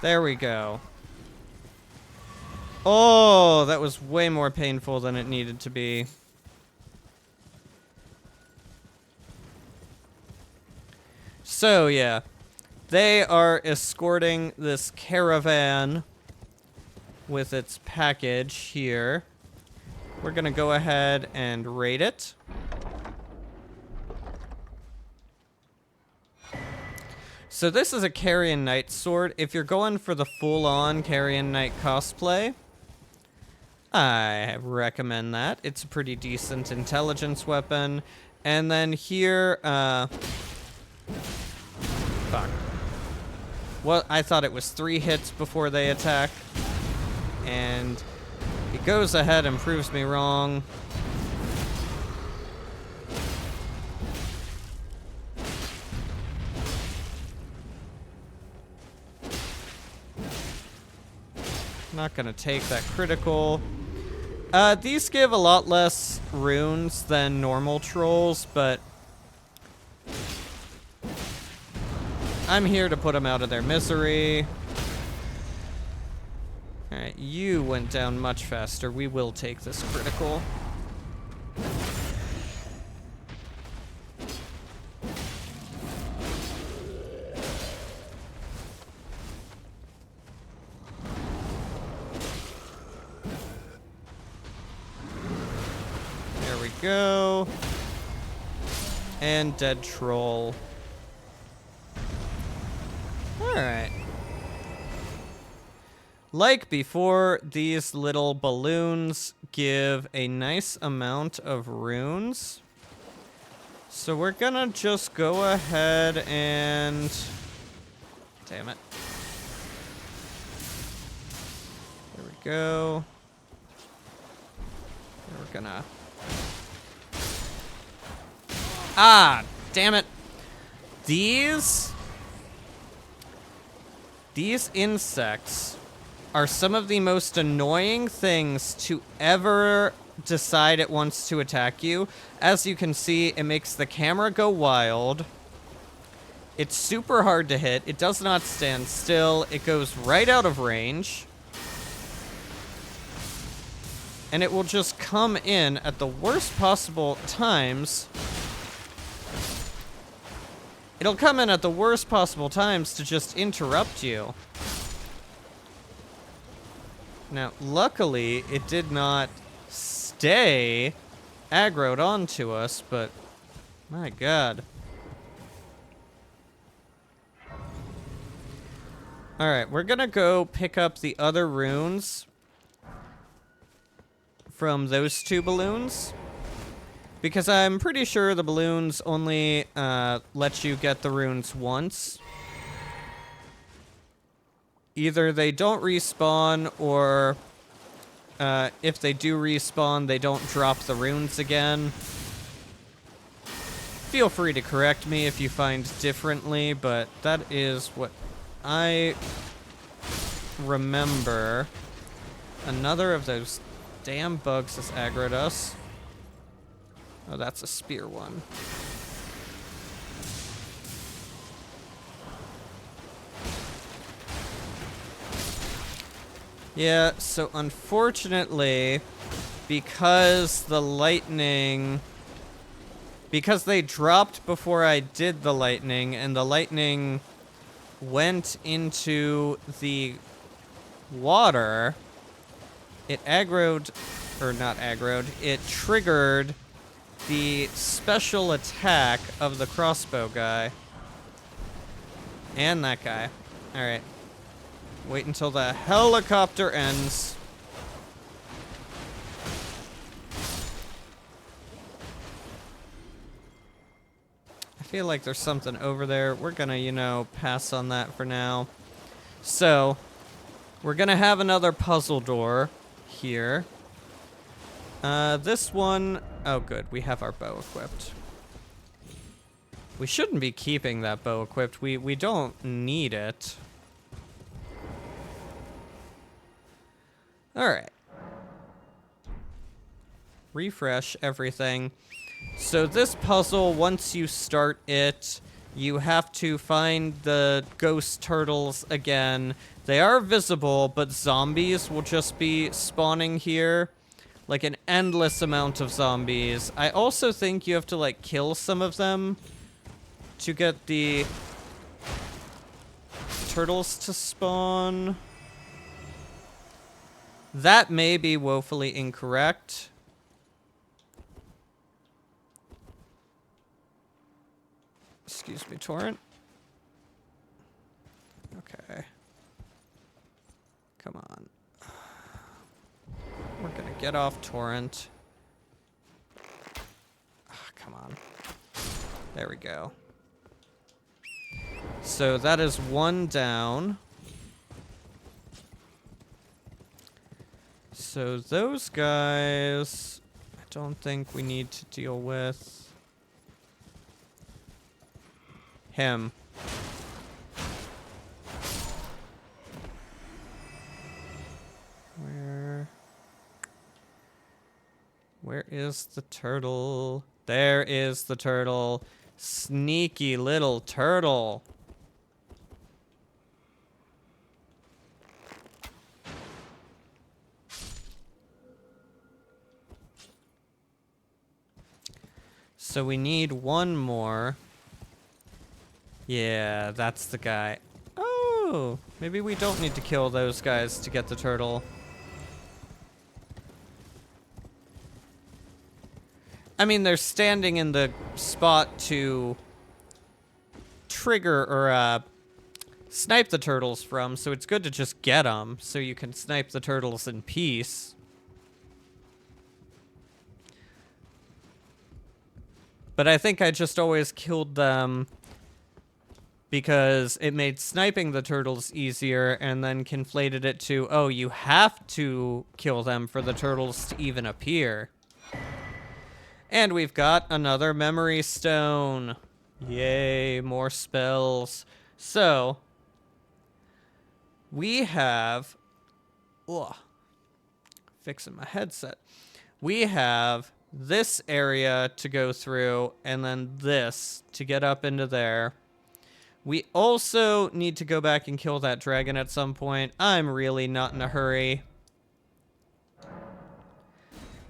There we go. Oh, that was way more painful than it needed to be. So, yeah. They are escorting this caravan with its package here. We're gonna go ahead and raid it. So this is a Carrion Knight sword. If you're going for the full-on Carrion Knight cosplay, I recommend that. It's a pretty decent intelligence weapon. And then here, fuck. Well, I thought it was 3 hits before they attack. And he goes ahead and proves me wrong. Not gonna take that critical. These give a lot less runes than normal trolls, but I'm here to put them out of their misery. Alright, you went down much faster. We will take this critical. There we go. And dead troll. Alright. Like before, these little balloons give a nice amount of runes. So we're gonna just go ahead and... Damn it. There we go. And we're gonna... Ah! Damn it! These insects are some of the most annoying things to ever decide it wants to attack you. As you can see, it makes the camera go wild. It's super hard to hit. It does not stand still. It goes right out of range. And it will just come in at the worst possible times. It'll come in at the worst possible times to just interrupt you. Now, luckily, it did not stay aggroed onto us, but my god. Alright, we're gonna go pick up the other runes from those two balloons. Because I'm pretty sure the balloons only let you get the runes once. Either they don't respawn, or if they do respawn, they don't drop the runes again. Feel free to correct me if you find differently, but that is what I remember. Another of those damn bugs has aggroed us. Oh, that's a spear one. Yeah, so unfortunately, because the lightning... Because they dropped before I did the lightning, and the lightning went into the water, it aggroed... Or not aggroed, it triggered the special attack of the crossbow guy. And that guy. Alright. Wait until the helicopter ends. I feel like there's something over there. We're gonna, you know, pass on that for now. So, we're gonna have another puzzle door here. This one... Oh, good. We have our bow equipped. We shouldn't be keeping that bow equipped. We don't need it. Alright. Refresh everything. So this puzzle, once you start it, you have to find the ghost turtles again. They are visible, but zombies will just be spawning here. Like an endless amount of zombies. I also think you have to, like, kill some of them to get the turtles to spawn. That may be woefully incorrect. Excuse me, Torrent. Okay. Come on. We're gonna get off Torrent. Oh, come on. There we go. So that is one down. So those guys, I don't think we need to deal with him. Where is the turtle? There is the turtle. Sneaky little turtle. So we need one more. Yeah, that's the guy. Oh, maybe we don't need to kill those guys to get the turtle. I mean, they're standing in the spot to trigger or snipe the turtles from, so it's good to just get them so you can snipe the turtles in peace. But I think I just always killed them because it made sniping the turtles easier and then conflated it to, oh, you have to kill them for the turtles to even appear. And we've got another memory stone. Yay, more spells. So, we have... Ugh, fixing my headset. We have this area to go through, and then this to get up into there. We also need to go back and kill that dragon at some point. I'm really not in a hurry.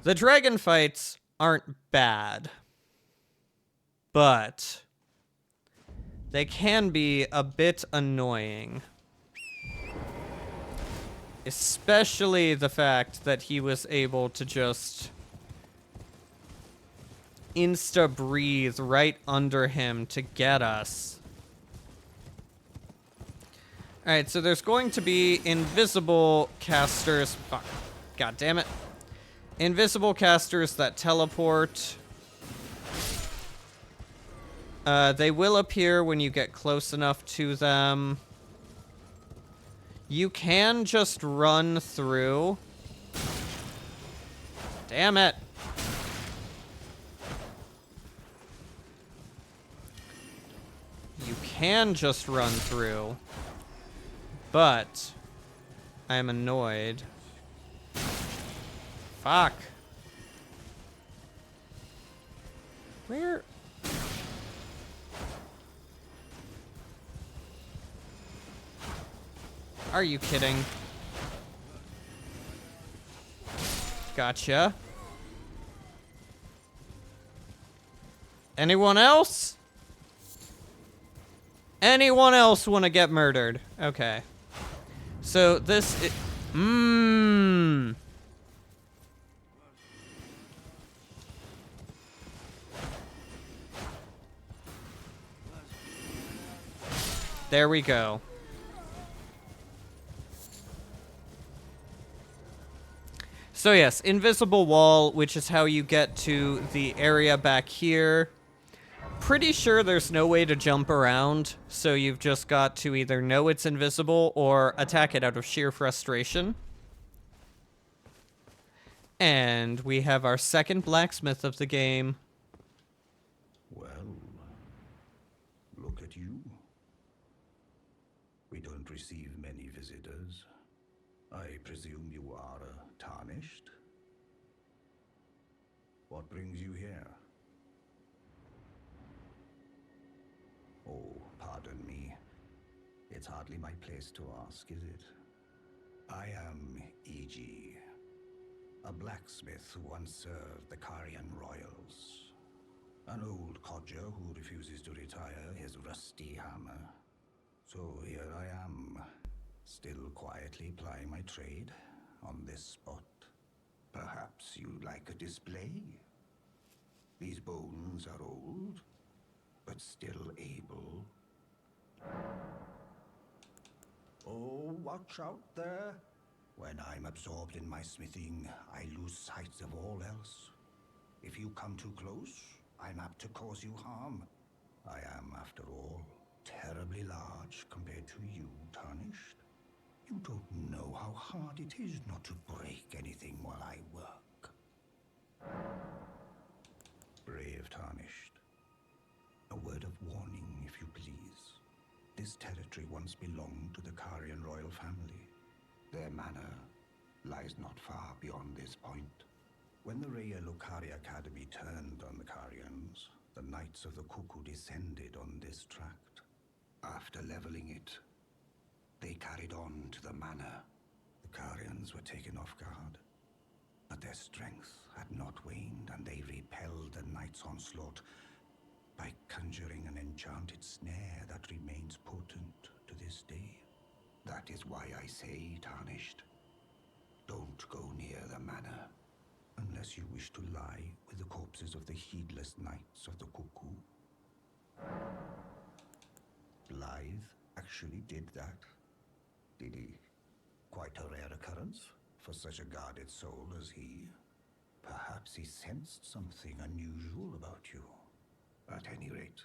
The dragon fights aren't bad, but they can be a bit annoying. Especially the fact that he was able to just insta-breathe right under him to get us. Alright, so there's going to be invisible casters. Fuck. God damn it. Invisible casters that teleport. They will appear when you get close enough to them. You can just run through. Damn it. You can just run through. But I'm annoyed. Fuck. Where? Are you kidding? Gotcha. Anyone else? Anyone else want to get murdered? Okay. So this is... There we go. So yes, invisible wall, which is how you get to the area back here. Pretty sure there's no way to jump around, so you've just got to either know it's invisible or attack it out of sheer frustration. And we have our second blacksmith of the game. Well, look at you. We don't receive many visitors. I presume you are tarnished? What brings you here? Oh, pardon me. It's hardly my place to ask, is it? I am E.G., a blacksmith who once served the Carian royals. An old codger who refuses to retire his rusty hammer. So here I am, still quietly plying my trade on this spot. Perhaps you'd like a display? These bones are old, but still able. Oh, watch out there. When I'm absorbed in my smithing, I lose sight of all else. If you come too close, I'm apt to cause you harm. I am, after all, terribly large compared to you, Tarnished. You don't know how hard it is not to break anything while I work. Brave Tarnished. A word of warning, if you please. This territory once belonged to the Carian royal family. Their manor lies not far beyond this point. When the Raya Lucaria Academy turned on the Carians, the Knights of the Cuckoo descended on this tract. After leveling it, they carried on to the manor. The Carians were taken off guard, but their strength had not waned, and they repelled the Knights its onslaught by conjuring an enchanted snare that remains potent to this day. That is why I say, Tarnished, don't go near the manor, unless you wish to lie with the corpses of the heedless knights of the Cuckoo. Blythe actually did that, did he? Quite a rare occurrence for such a guarded soul as he. Perhaps he sensed something unusual about you. At any rate,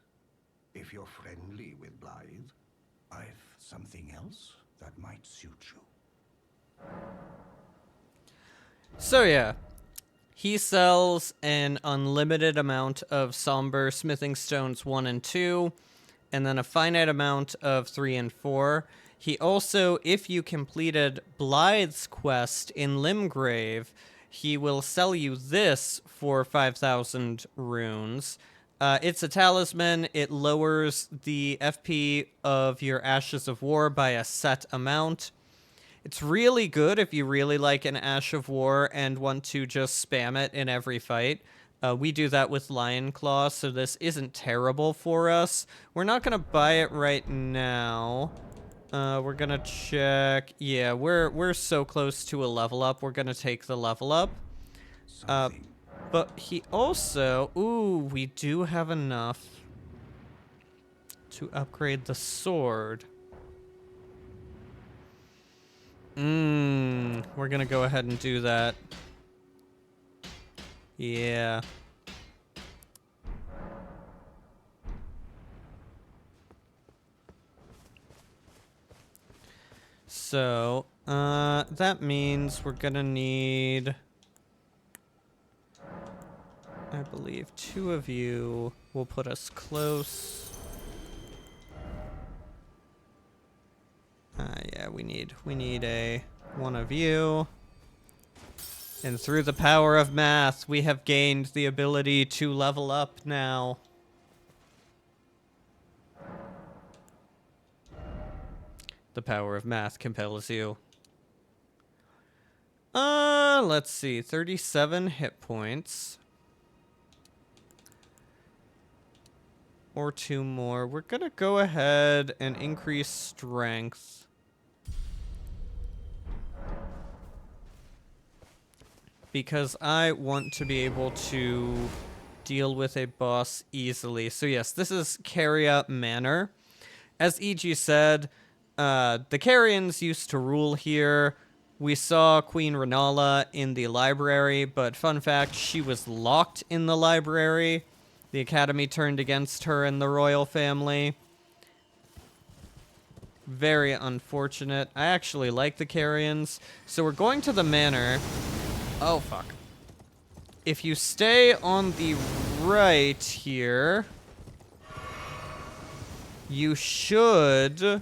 if you're friendly with Blythe, I've something else that might suit you. So yeah, he sells an unlimited amount of somber smithing stones 1 and 2, and then a finite amount of 3 and 4. He also, if you completed Blythe's quest in Limgrave, he will sell you this for 5,000 runes. It's a talisman. It lowers the FP of your Ashes of War by a set amount. It's really good if you really like an Ash of War and want to just spam it in every fight. We do that with Lion Claw, so this isn't terrible for us. We're not going to buy it right now. We're going to check. Yeah, we're so close to a level up. We're going to take the level up. But he also... Ooh, we do have enough to upgrade the sword. We're gonna go ahead and do that. Yeah. So, that means we're gonna need, I believe, 2 of you will put us close. Yeah, we need one of you. And through the power of math, we have gained the ability to level up now. The power of math compels you. Let's see. 37 hit points. Or 2 more. We're gonna go ahead and increase strength. Because I want to be able to deal with a boss easily. So yes, this is Caria Manor. As E.G. said, the Carians used to rule here. We saw Queen Renala in the library, but fun fact, she was locked in the library. The Academy turned against her and the royal family. Very unfortunate. I actually like the Carians. So we're going to the manor. Oh, fuck. If you stay on the right here, you should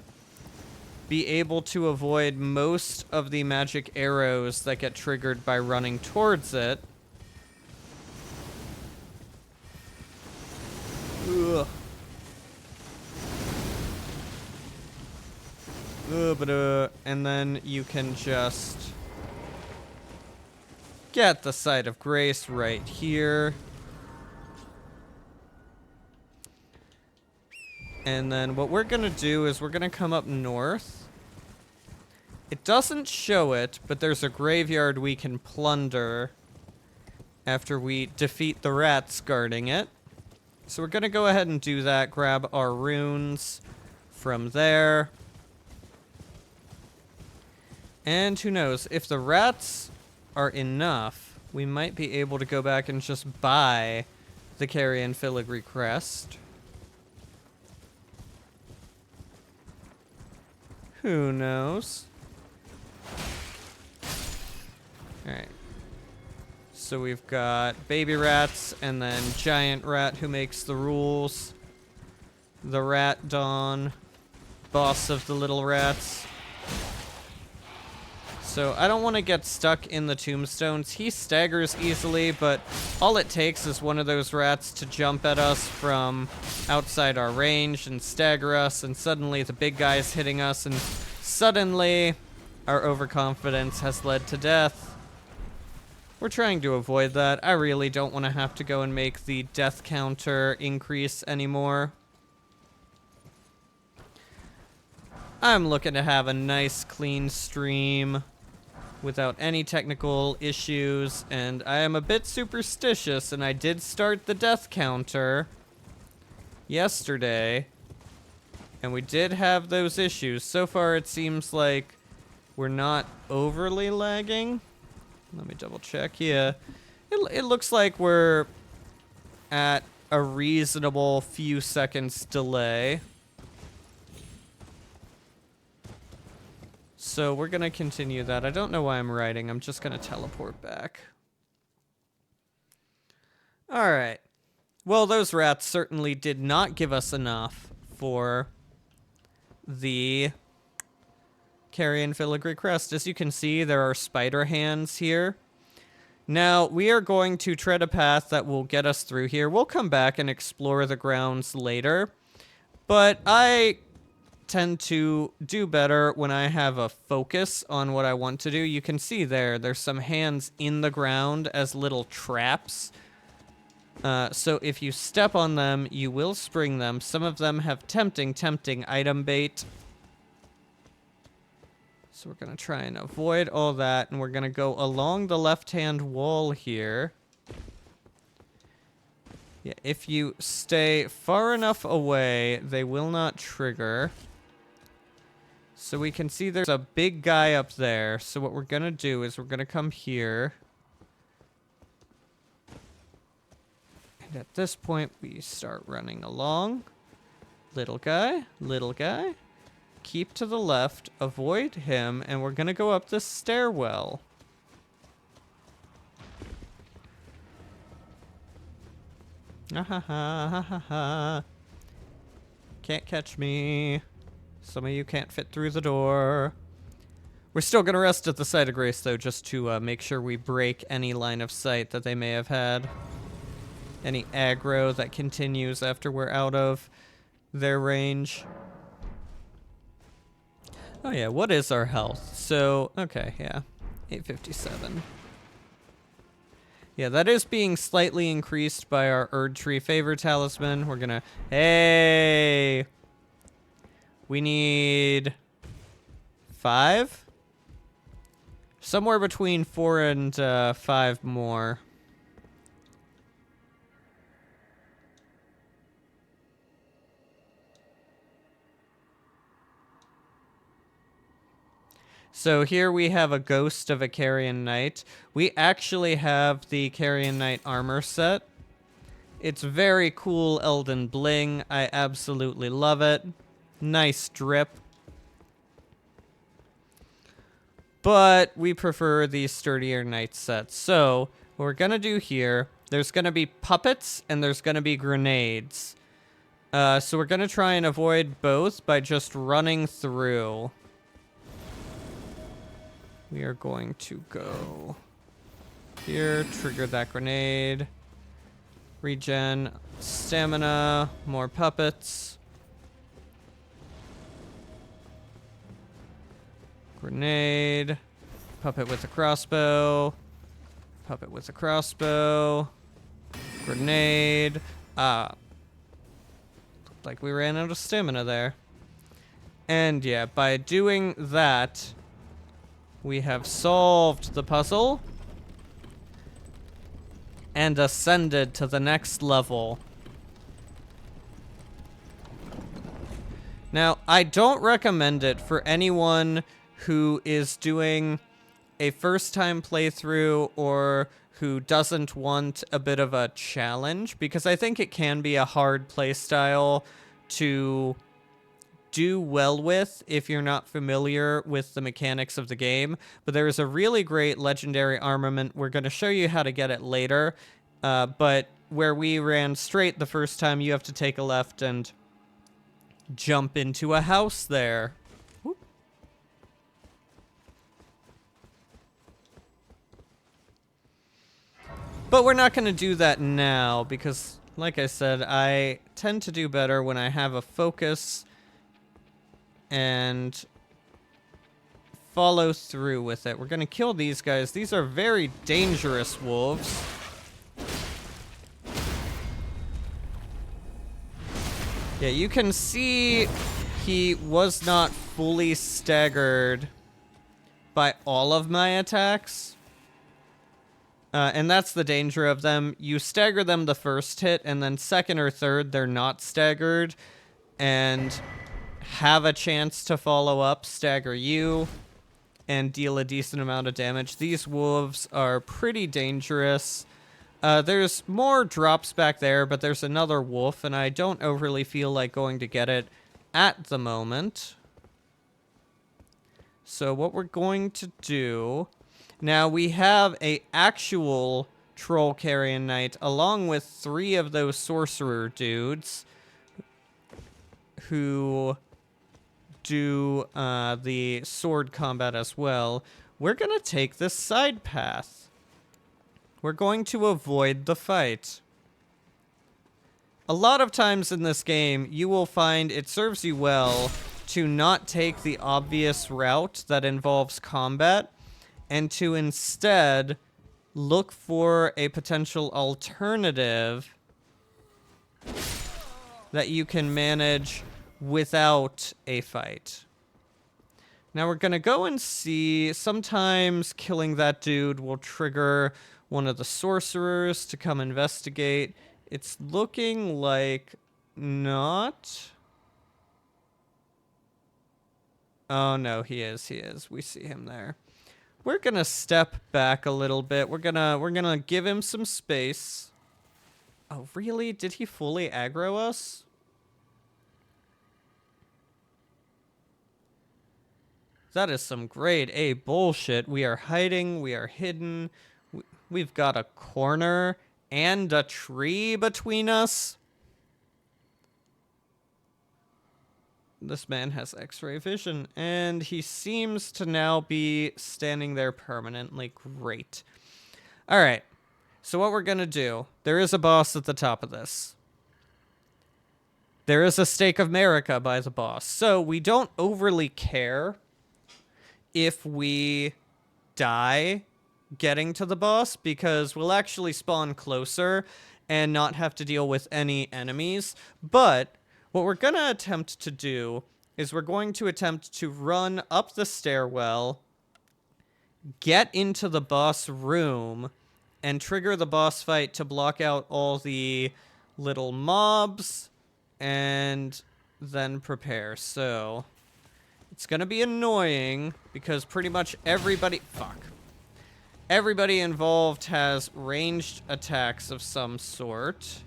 be able to avoid most of the magic arrows that get triggered by running towards it. Ugh. And then you can just get the Sight of Grace right here. And then what we're gonna do is we're gonna come up north. It doesn't show it, but there's a graveyard we can plunder after we defeat the rats guarding it. So we're gonna go ahead and do that, grab our runes from there. And who knows, if the rats are enough, we might be able to go back and just buy the Carrion Filigree Crest. Who knows? Alright. So we've got baby rats and then giant rat who makes the rules. The Rat Dawn, boss of the little rats. So I don't want to get stuck in the tombstones. He staggers easily, but all it takes is one of those rats to jump at us from outside our range and stagger us, and suddenly the big guy's hitting us, and suddenly our overconfidence has led to death. We're trying to avoid that. I really don't want to have to go and make the death counter increase anymore. I'm looking to have a nice clean stream without any technical issues, and I am a bit superstitious, and I did start the death counter yesterday, and we did have those issues. So far it seems like we're not overly lagging. Let me double check. Yeah, it looks like we're at a reasonable few seconds delay. So we're gonna continue that. I don't know why I'm writing. I'm just gonna teleport back. Alright. Well, those rats certainly did not give us enough for the Carrion Filigree Crest. As you can see, there are spider hands here. Now, we are going to tread a path that will get us through here. We'll come back and explore the grounds later. But I tend to do better when I have a focus on what I want to do. You can see there's some hands in the ground as little traps. So if you step on them, you will spring them. Some of them have tempting item bait. So we're going to try and avoid all that, and we're going to go along the left-hand wall here. Yeah, if you stay far enough away, they will not trigger. So we can see there's a big guy up there. So what we're going to do is we're going to come here. And at this point, we start running along. Little guy, little guy. Keep to the left, avoid him, and we're going to go up this stairwell. Ah ha ha ha ha ha. Can't catch me. Some of you can't fit through the door. We're still going to rest at the site of grace, though, just to make sure we break any line of sight that they may have had. Any aggro that continues after we're out of their range. Oh yeah, what is our health? So, okay, yeah. 857. Yeah, that is being slightly increased by our Erd Tree Favor Talisman. We're gonna... Hey! We need... 5? Somewhere between 4 and 5 more. So here we have a ghost of a Carrion Knight. We actually have the Carrion Knight armor set. It's very cool Elden bling. I absolutely love it. Nice drip. But we prefer the sturdier knight sets. So what we're gonna do here, there's gonna be puppets and there's gonna be grenades. So we're gonna try and avoid both by just running through. We are going to go here, trigger that grenade, regen, stamina, more puppets, grenade, puppet with a crossbow, puppet with a crossbow, grenade. Looked like we ran out of stamina there. And yeah, by doing that, we have solved the puzzle and ascended to the next level. Now, I don't recommend it for anyone who is doing a first-time playthrough or who doesn't want a bit of a challenge, because I think it can be a hard playstyle to do well with if you're not familiar with the mechanics of the game. But there is a really great legendary armament. We're going to show you how to get it later. But where we ran straight the first time, you have to take a left and jump into a house there. Whoop. But we're not going to do that now because, like I said, I tend to do better when I have a focus and follow through with it. We're gonna kill these guys. These are very dangerous wolves. Yeah, you can see he was not fully staggered by all of my attacks. And that's the danger of them. You stagger them the first hit, and then second or third, they're not staggered, and have a chance to follow up, stagger you, and deal a decent amount of damage. These wolves are pretty dangerous. There's more drops back there, but there's another wolf, and I don't overly feel like going to get it at the moment. So what we're going to do... Now, we have a actual Troll Carrion Knight, along with 3 of those Sorcerer dudes, who do the sword combat as well. We're going to take this side path. We're going to avoid the fight. A lot of times in this game, you will find it serves you well to not take the obvious route that involves combat, and to instead look for a potential alternative that you can manage without a fight. Now we're gonna go and see, sometimes killing that dude will trigger one of the sorcerers to come investigate. It's looking like not. Oh no, he is. We see him there. We're gonna step back a little bit. We're gonna give him some space. Oh, really? Did he fully aggro us? That is some grade A bullshit. We are hiding. We are hidden. We've got a corner and a tree between us. This man has X-ray vision, and he seems to now be standing there permanently. Great. All right. So what we're going to do, there is a boss at the top of this. There is a stake of Marika by the boss. So we don't overly care if we die getting to the boss, because we'll actually spawn closer and not have to deal with any enemies. But what we're going to attempt to do is we're going to attempt to run up the stairwell, get into the boss room, and trigger the boss fight to block out all the little mobs, and then prepare. So it's going to be annoying because pretty much everybody... Fuck. Everybody involved has ranged attacks of some sort.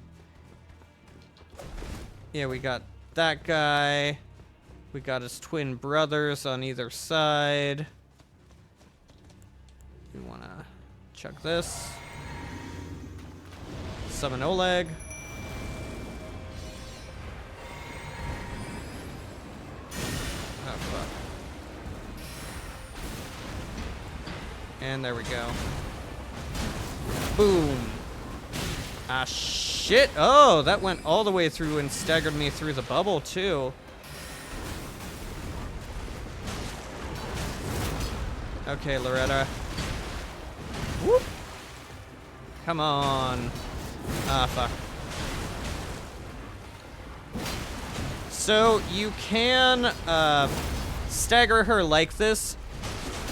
Yeah, we got that guy. We got his twin brothers on either side. We want to chuck this. Summon Oleg. Oh, fuck. And there we go. Boom. Ah, shit. Oh, that went all the way through and staggered me through the bubble, too. Okay, Loretta. Whoop. Come on. Ah, fuck. So, you can stagger her like this.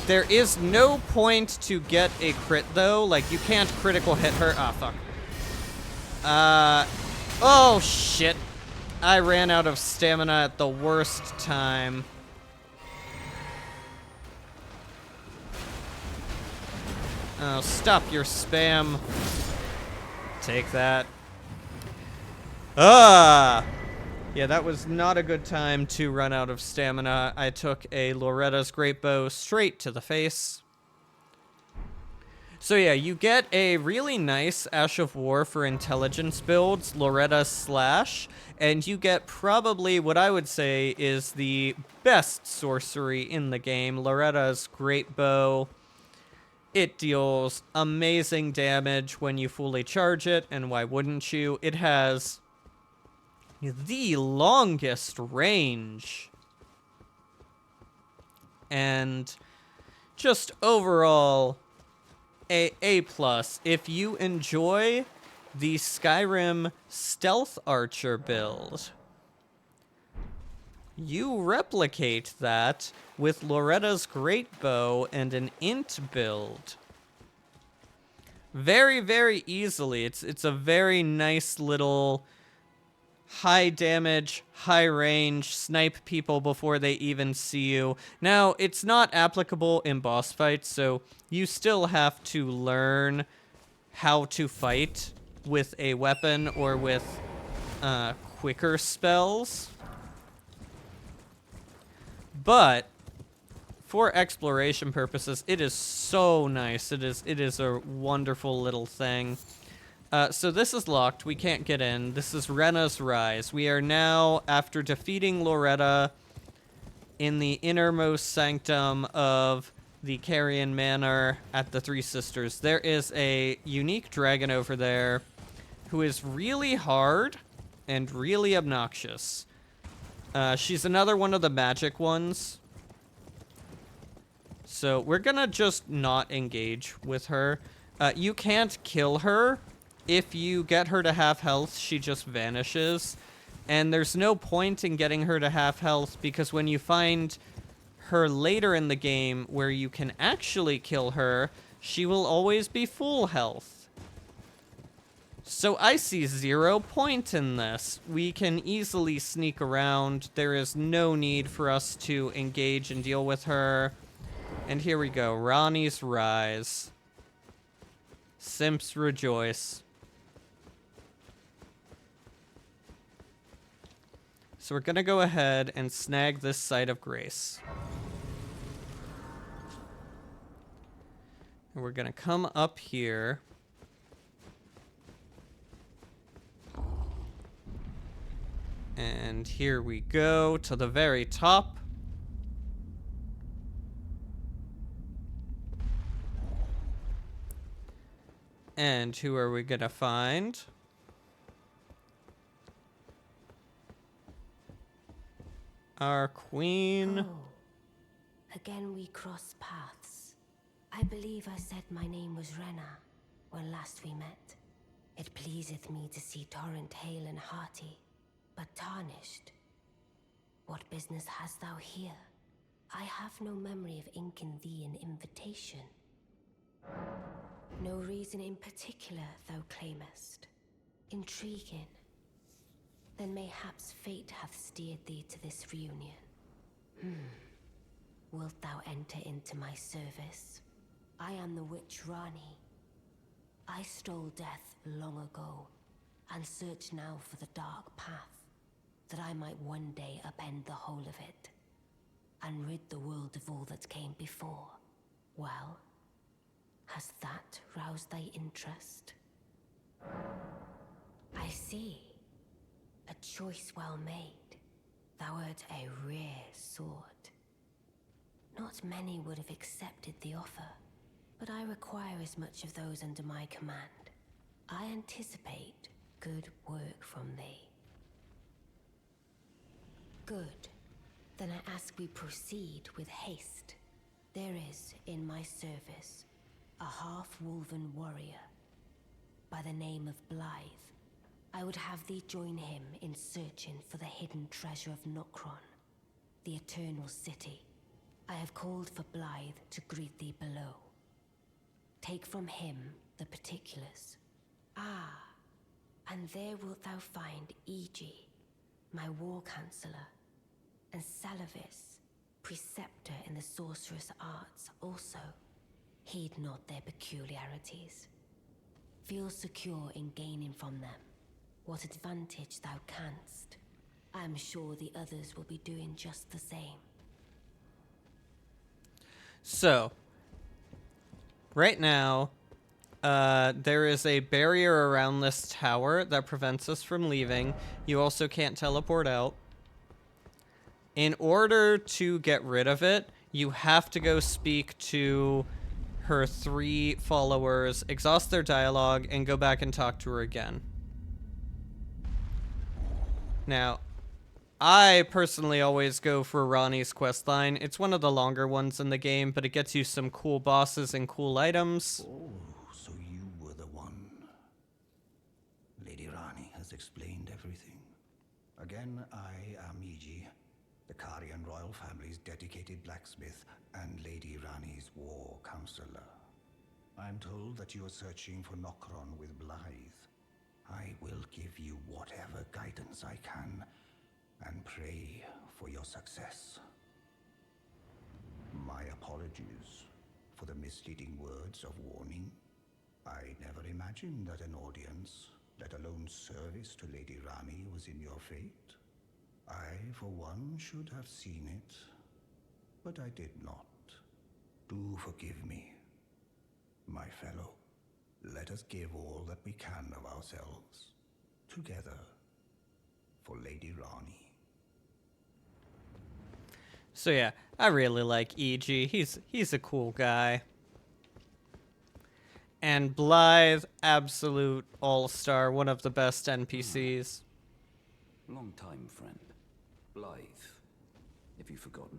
There is no point to get a crit, though. Like, you can't critical hit her. Ah, fuck. Oh, shit. I ran out of stamina at the worst time. Oh, stop your spam. Take that. Ah! Yeah, that was not a good time to run out of stamina. I took a Loretta's Great Bow straight to the face. So yeah, you get a really nice Ash of War for intelligence builds, Loretta Slash, and you get probably what I would say is the best sorcery in the game, Loretta's Great Bow. It deals amazing damage when you fully charge it, and why wouldn't you? It has the longest range. And just overall, A plus. If you enjoy the Skyrim Stealth Archer build, you replicate that with Loretta's Great Bow and an Int build. Very, very easily. It's a very nice little high damage, high range, snipe people before they even see you. Now, it's not applicable in boss fights, so you still have to learn how to fight with a weapon or with quicker spells. But for exploration purposes, it is so nice. It is a wonderful little thing. So this is locked. We can't get in. This is Rena's Rise. We are now, after defeating Loretta in the innermost sanctum of the Carrion Manor at the Three Sisters, there is a unique dragon over there who is really hard and really obnoxious. She's another one of the magic ones. So we're gonna just not engage with her. You can't kill her. If you get her to half health, she just vanishes. And there's no point in getting her to half health because when you find her later in the game where you can actually kill her, she will always be full health. So I see 0 point in this. We can easily sneak around. There is no need for us to engage and deal with her. And here we go, Ranni's Rise. Simps rejoice. So we're gonna go ahead and snag this Site of Grace. And we're gonna come up here. And here we go to the very top. And who are we gonna find? Our queen. Oh, again we cross paths. I believe I said my name was Rena when last we met. It pleaseth me to see Torrent hale and hearty, but tarnished. What business hast thou here? I have no memory of inking thee an invitation. No reason in particular thou claimest. Intriguing. Then mayhaps fate hath steered thee to this reunion. Wilt thou enter into my service? I am the witch Rani. I stole death long ago, and search now for the dark path, that I might one day upend the whole of it, and rid the world of all that came before. Well, has that roused thy interest? I see. A choice well made. Thou art a rare sword. Not many would have accepted the offer, but I require as much of those under my command. I anticipate good work from thee. Good. Then I ask we proceed with haste. There is, in my service, a half-wolven warrior by the name of Blythe. I would have thee join him in searching for the hidden treasure of Nokron, the Eternal City. I have called for Blythe to greet thee below. Take from him the particulars. Ah, and there wilt thou find Iji, my war counselor, and Salavis, preceptor in the sorcerous arts also. Heed not their peculiarities. Feel secure in gaining from them what advantage thou canst. I am sure the others will be doing just the same. So, right now, there is a barrier around this tower that prevents us from leaving. You also can't teleport out. In order to get rid of it, you have to go speak to her 3 followers, exhaust their dialogue, and go back and talk to her again. Now, I personally always go for Ronnie's questline. It's one of the longer ones in the game, but it gets you some cool bosses and cool items. Oh, so you were the one. Lady Rani has explained everything. Again, I am Iji, the Karian royal family's dedicated blacksmith and Lady Rani's war counselor. I'm told that you are searching for Nokron with Blythe. I will give you whatever guidance I can and pray for your success. My apologies for the misleading words of warning. I never imagined that an audience, let alone service to Lady Rani, was in your fate. I, for one, should have seen it, but I did not. Do forgive me, my fellow. Let us give all that we can of ourselves, together, for Lady Rani. So yeah, I really like E.G. He's a cool guy. And Blythe, absolute all-star, one of the best NPCs. Long time, friend. Blythe. Have you forgotten?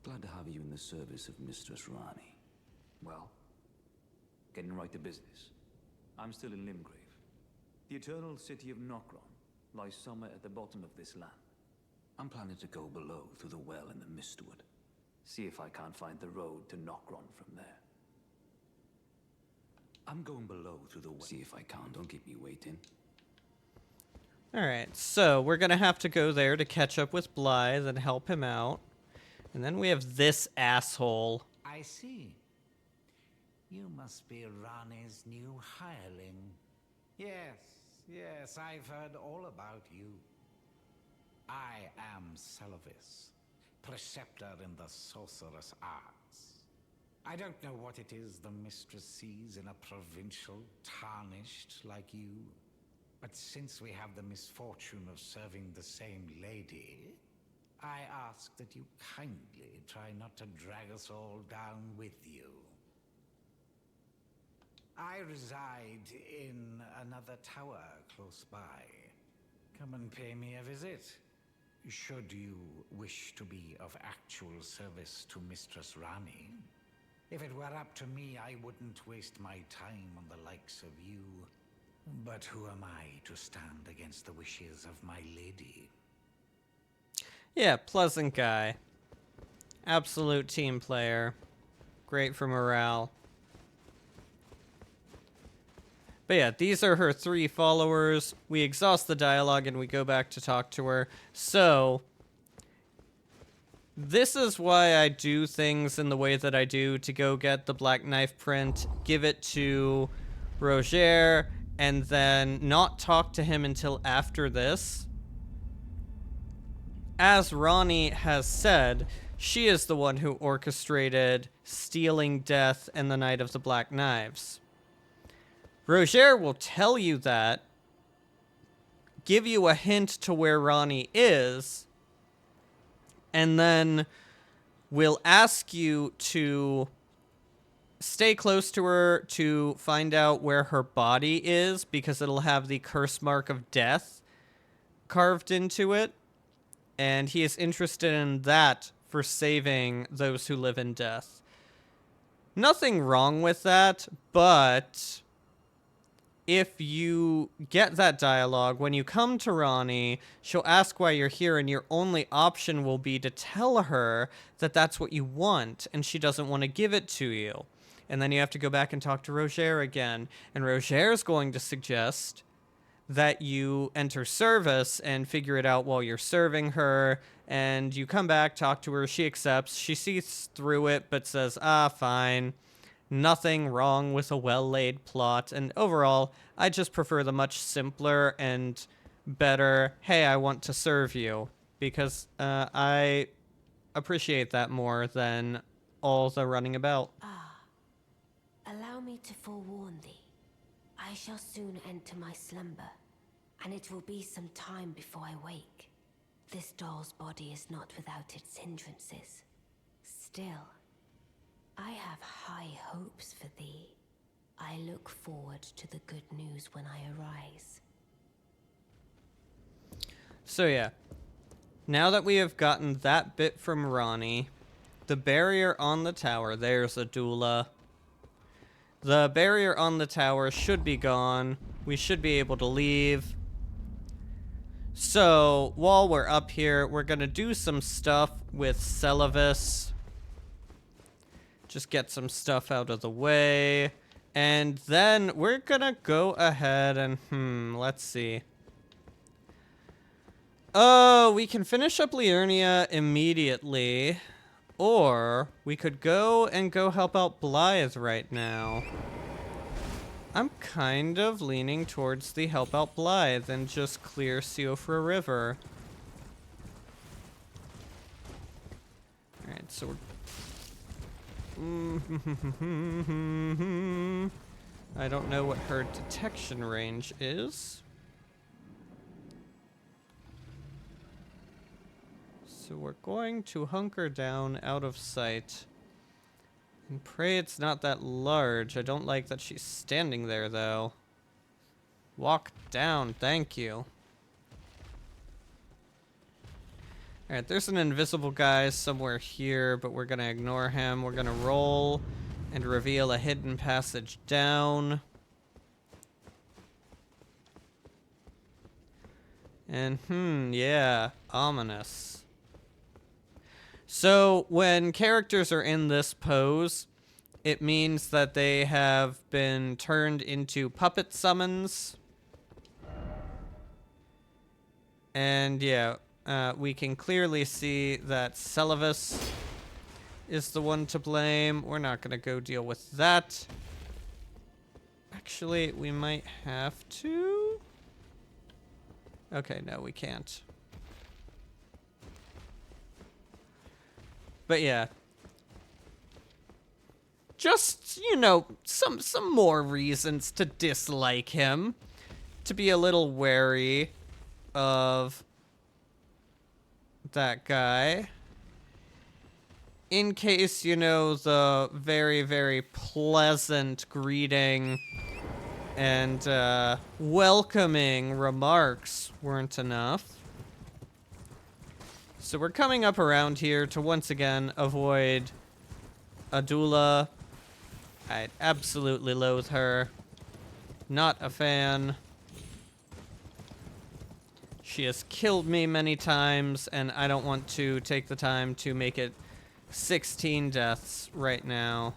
Glad to have you in the service of Mistress Rani. Well, getting right to business. I'm still in Limgrave. The eternal city of Nokron lies somewhere at the bottom of this land. I'm planning to go below through the well in the Mistwood. See if I can't find the road to Nokron from there. I'm going below through the well. See if I can. Don't keep me waiting. Alright, so we're gonna have to go there to catch up with Blythe and help him out. And then we have this asshole. I see. You must be Rani's new hireling. Yes, I've heard all about you. I am Selvis, preceptor in the sorcerous arts. I don't know what it is the mistress sees in a provincial tarnished like you, but since we have the misfortune of serving the same lady, I ask that you kindly try not to drag us all down with you. I reside in another tower close by. Come and pay me a visit, should you wish to be of actual service to Mistress Rani. If it were up to me, I wouldn't waste my time on the likes of you. But who am I to stand against the wishes of my lady? Yeah, pleasant guy. Absolute team player. Great for morale. But yeah, these are her 3 followers. We exhaust the dialogue and we go back to talk to her. So, this is why I do things in the way that I do, to go get the Black Knife print, give it to Roger, and then not talk to him until after this. As Ronnie has said, she is the one who orchestrated stealing Death and the Night of the Black Knives. Roger will tell you that, give you a hint to where Ronnie is, and then will ask you to stay close to her to find out where her body is, because it'll have the curse mark of death carved into it, and he is interested in that for saving those who live in death. Nothing wrong with that, but if you get that dialogue, when you come to Ronnie, she'll ask why you're here, and your only option will be to tell her that that's what you want, and she doesn't want to give it to you. And then you have to go back and talk to Roger again, and Roger's going to suggest that you enter service and figure it out while you're serving her, and you come back, talk to her, she accepts, she sees through it, but says, fine. Nothing wrong with a well-laid plot, and overall, I just prefer the much simpler and better, hey, I want to serve you, because I appreciate that more than all the running about. Allow me to forewarn thee. I shall soon enter my slumber, and it will be some time before I wake. This doll's body is not without its hindrances. Still, I have high hopes for thee. I look forward to the good news when I arise. So yeah, Now that we have gotten that bit from Ronnie, the barrier on the tower, there's a doula. The barrier on the tower should be gone. We should be able to leave. So, while we're up here, we're gonna do some stuff with Celavis. Just get some stuff out of the way. And then we're gonna go ahead and, let's see. Oh, we can finish up Liurnia immediately. Or we could go help out Blythe right now. I'm kind of leaning towards the help out Blythe and just clear Siofra River. Alright, so we're... I don't know what her detection range is. So we're going to hunker down out of sight. And pray it's not that large. I don't like that she's standing there, though. Walk down, thank you. Alright, there's an invisible guy somewhere here, but we're gonna ignore him. We're gonna roll and reveal a hidden passage down. And, yeah, ominous. So, when characters are in this pose, it means that they have been turned into puppet summons. And, yeah, we can clearly see that Celavis is the one to blame. We're not going to go deal with that. Actually, we might have to. Okay, no, we can't. But yeah. Just, you know, some more reasons to dislike him. To be a little wary of that guy. In case, you know, the very, very pleasant greeting and welcoming remarks weren't enough. So we're coming up around here to once again avoid Adula. I absolutely loathe her. Not a fan. She has killed me many times, and I don't want to take the time to make it 16 deaths right now.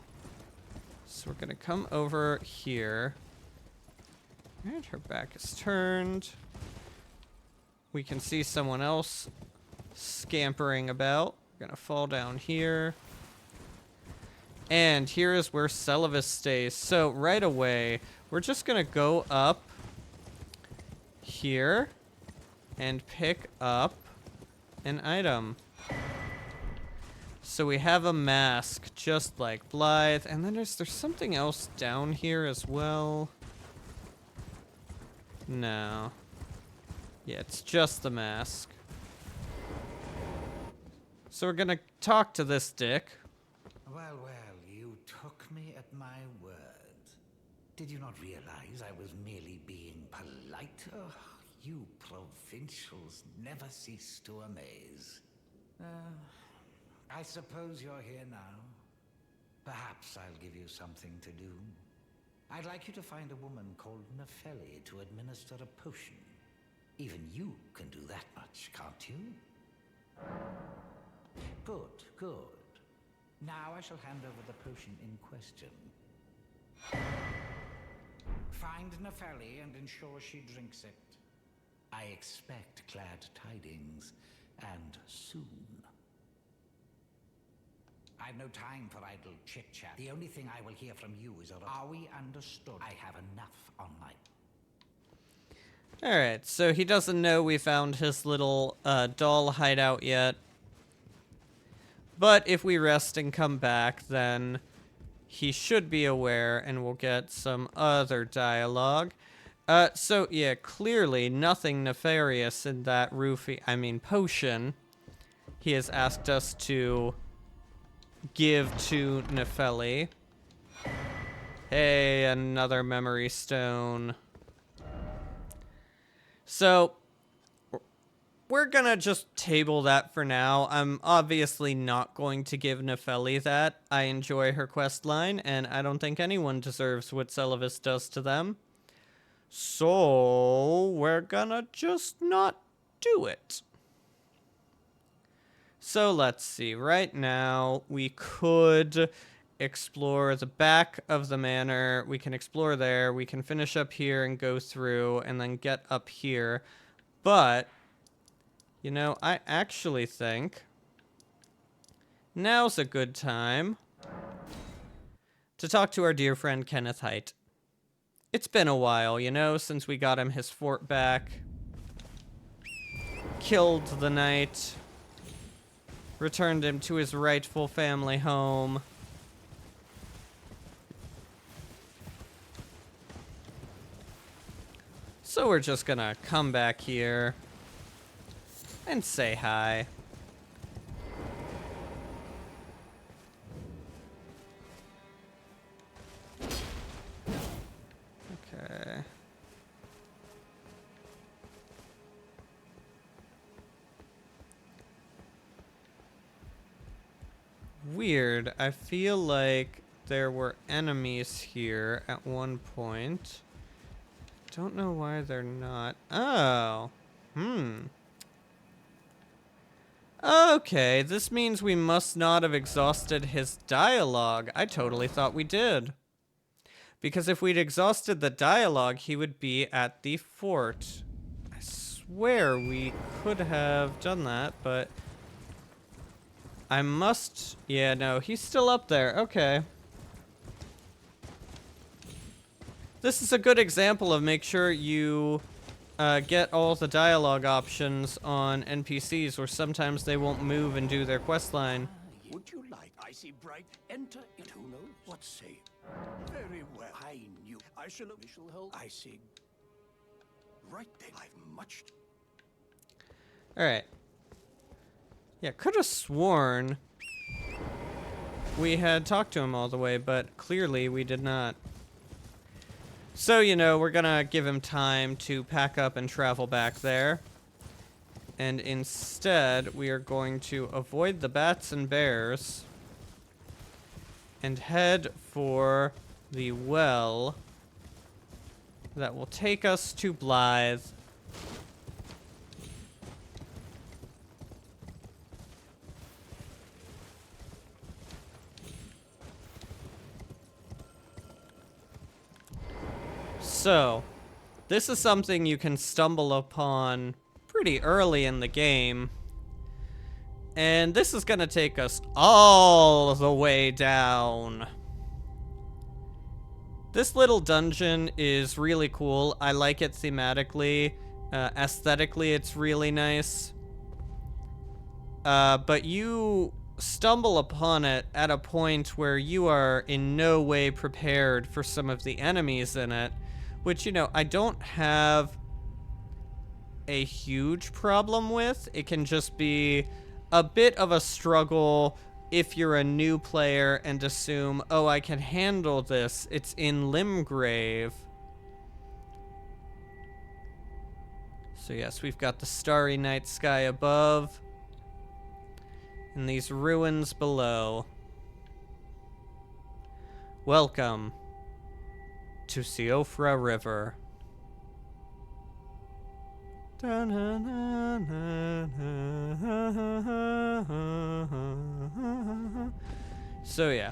So we're gonna come over here. And her back is turned. We can see someone else scampering about. We're gonna fall down here. And here is where Celavis stays. So right away, we're just gonna go up here and pick up an item. So we have a mask, just like Blythe. And then there's something else down here as well. No. Yeah, it's just the mask. So we're gonna talk to this dick. Well, you took me at my word. Did you not realize I was merely being polite? Oh, you provincials never cease to amaze. I suppose you're here now. Perhaps I'll give you something to do. I'd like you to find a woman called Nefeli to administer a potion. Even you can do that much, can't you? Good, good. Now I shall hand over the potion in question. Find Nefeli and ensure she drinks it. I expect glad tidings, and soon. I've no time for idle chit-chat. The only thing I will hear from you is are we understood? I have enough on my... Alright, so he doesn't know we found his little doll hideout yet. But if we rest and come back, then he should be aware and we'll get some other dialogue. So yeah, clearly nothing nefarious in that potion he has asked us to give to Nefeli. Hey, another memory stone. So, we're gonna just table that for now. I'm obviously not going to give Nefeli that. I enjoy her quest line, and I don't think anyone deserves what Celavis does to them. So, we're gonna just not do it. So, let's see. Right now, we could explore the back of the manor. We can explore there. We can finish up here and go through, and then get up here. But, you know, I actually think now's a good time to talk to our dear friend Kenneth Haight. It's been a while, you know, since we got him his fort back. Killed the knight. Returned him to his rightful family home. So we're just gonna come back here and say hi. Okay. Weird. I feel like there were enemies here at one point. Don't know why they're not. Oh. Okay, this means we must not have exhausted his dialogue. I totally thought we did. Because if we'd exhausted the dialogue, he would be at the fort. I swear we could have done that, but I must... Yeah, no, he's still up there. Okay. This is a good example of make sure you get all the dialogue options on NPCs, or sometimes they won't move and do their quest line. Would you like? I see bright. Enter it. Who knows? What say? Very well. I knew. I shall hold. I see. Right then. I've much. Alright. Yeah, could have sworn we had talked to him all the way, but clearly we did not. So, you know, we're gonna give him time to pack up and travel back there. And instead, we are going to avoid the bats and bears and head for the well that will take us to Blythe. So, this is something you can stumble upon pretty early in the game. And this is gonna take us all the way down. This little dungeon is really cool. I like it thematically. Aesthetically, it's really nice. But you stumble upon it at a point where you are in no way prepared for some of the enemies in it. Which, you know, I don't have a huge problem with. It can just be a bit of a struggle if you're a new player and assume, oh, I can handle this. It's in Limgrave. So yes, we've got the starry night sky above and these ruins below. Welcome to Siofra River. So yeah.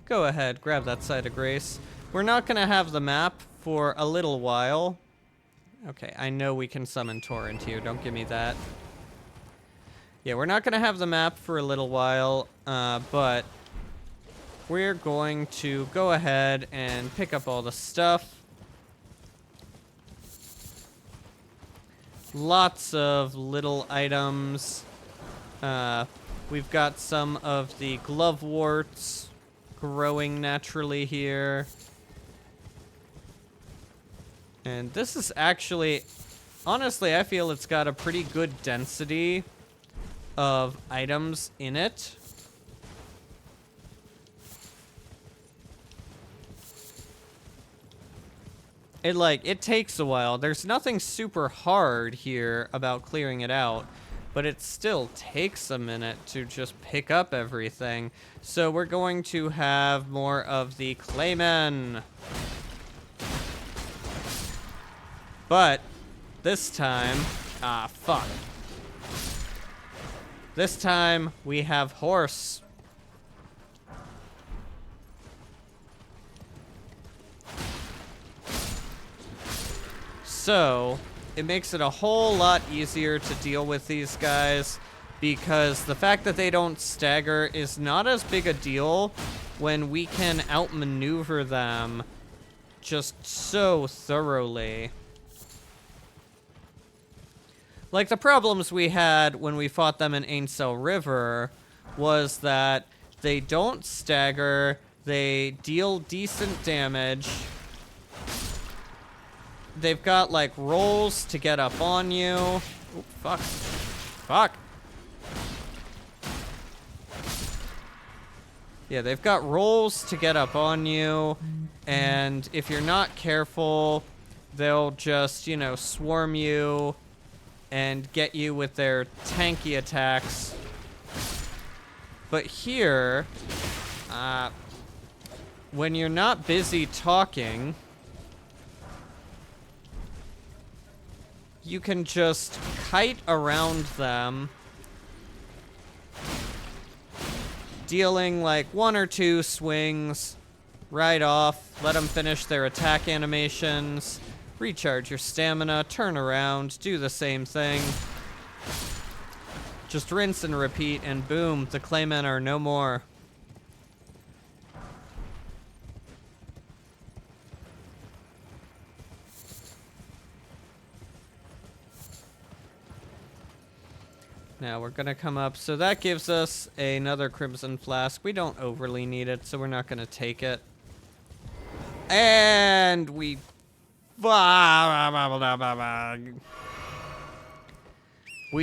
Go ahead, grab that side of grace. We're not gonna have the map for a little while. Okay, I know we can summon Torrent here, don't give me that. Yeah, we're not gonna have the map for a little while, but we're going to go ahead and pick up all the stuff. Lots of little items. We've got some of the gloveworts growing naturally here. And this is actually, honestly, I feel it's got a pretty good density of items in it. it takes a while. There's nothing super hard here about clearing it out, but it still takes a minute to just pick up everything. So we're going to have more of the Claymen. But this time, fuck. This time we have horse. So, it makes it a whole lot easier to deal with these guys because the fact that they don't stagger is not as big a deal when we can outmaneuver them just so thoroughly. Like, the problems we had when we fought them in Ainsel River was that they don't stagger, they deal decent damage. They've got, like, rolls to get up on you. Oop, fuck. Fuck. Yeah, they've got rolls to get up on you, and if you're not careful, they'll just, you know, swarm you and get you with their tanky attacks. But here, when you're not busy talking, you can just kite around them, dealing like 1 or 2 swings right off, let them finish their attack animations, recharge your stamina, turn around, do the same thing. Just rinse and repeat, and boom, the Claymen are no more. Now we're gonna come up, so that gives us another Crimson Flask. We don't overly need it, so we're not gonna take it. And we... We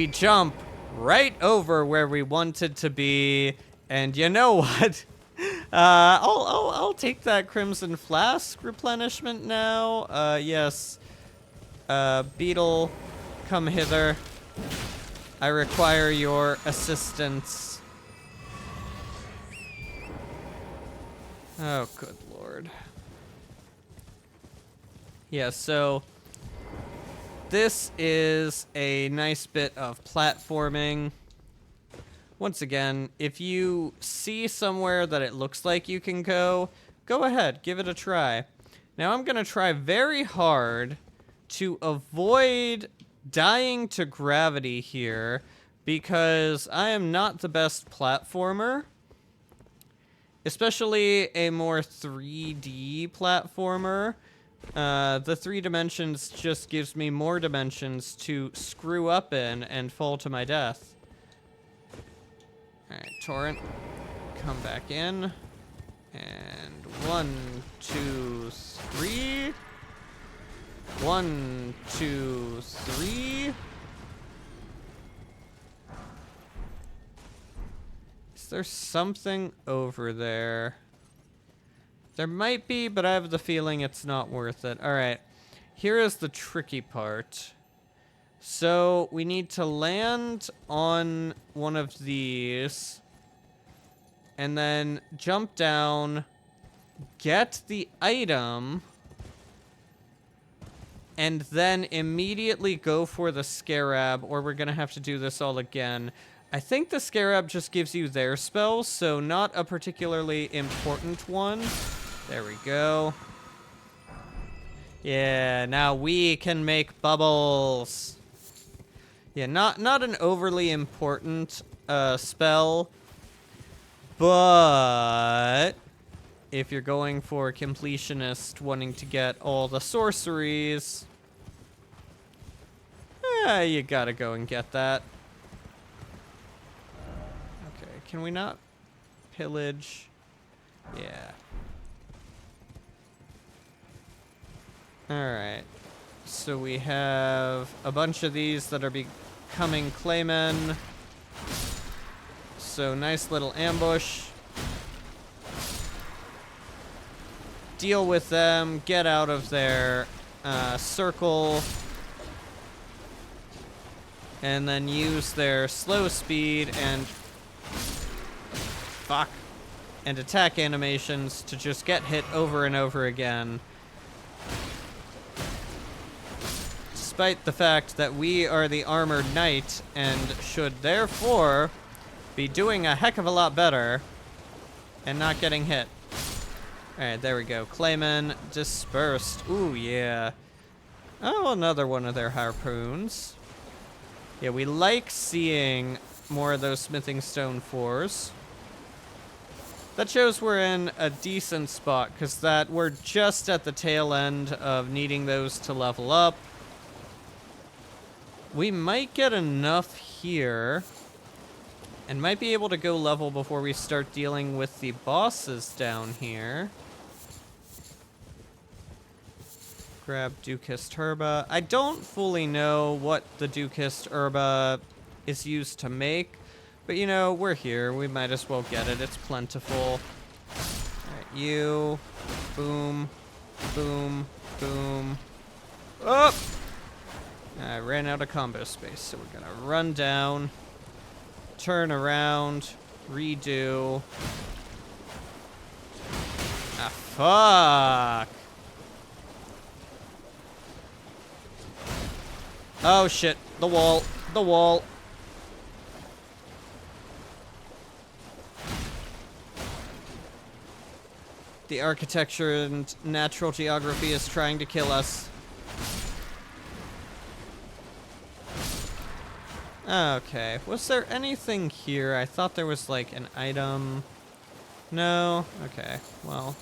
jump right over where we wanted to be, and you know what? I'll take that Crimson Flask replenishment now. Yes. Beetle, come hither. I require your assistance. Oh, good lord. Yeah, so this is a nice bit of platforming. Once again, if you see somewhere that it looks like you can go ahead, give it a try. Now I'm gonna try very hard to avoid dying to gravity here because I am not the best platformer, especially a more 3D platformer. The 3 dimensions just gives me more dimensions to screw up in and fall to my death. Alright, Torrent, come back in. And 1, 2, 3. 1, 2, 3. Is there something over there? There might be, but I have the feeling it's not worth it. Alright, here is the tricky part. So, we need to land on one of these, and then jump down, get the item, and then immediately go for the Scarab, or we're gonna have to do this all again. I think the Scarab just gives you their spells, so not a particularly important one. There we go. Yeah, now we can make bubbles. Yeah, not an overly important spell, but if you're going for a completionist wanting to get all the sorceries, you gotta go and get that. Okay, can we not pillage? Yeah. Alright. So we have a bunch of these that are becoming Claymen. So nice little ambush. Deal with them, get out of there, circle, and then use their slow speed and and attack animations to just get hit over and over again. Despite the fact that we are the armored knight and should therefore be doing a heck of a lot better and not getting hit. Alright, there we go. Clayman dispersed. Ooh, yeah. Oh, another one of their harpoons. Yeah, we like seeing more of those smithing stone 4s. That shows we're in a decent spot, because that we're just at the tail end of needing those to level up. We might get enough here, and might be able to go level before we start dealing with the bosses down here. Grab Dukist Herba. I don't fully know what the Dukist Herba is used to make, but you know, we're here. We might as well get it. It's plentiful. Alright, you. Boom. Boom. Boom. Up! I ran out of combo space, so we're gonna run down, turn around, redo. Ah, fuck! Oh shit, the wall, the wall. The architecture and natural geography is trying to kill us. Okay, was there anything here? I thought there was like an item. No? Okay, well.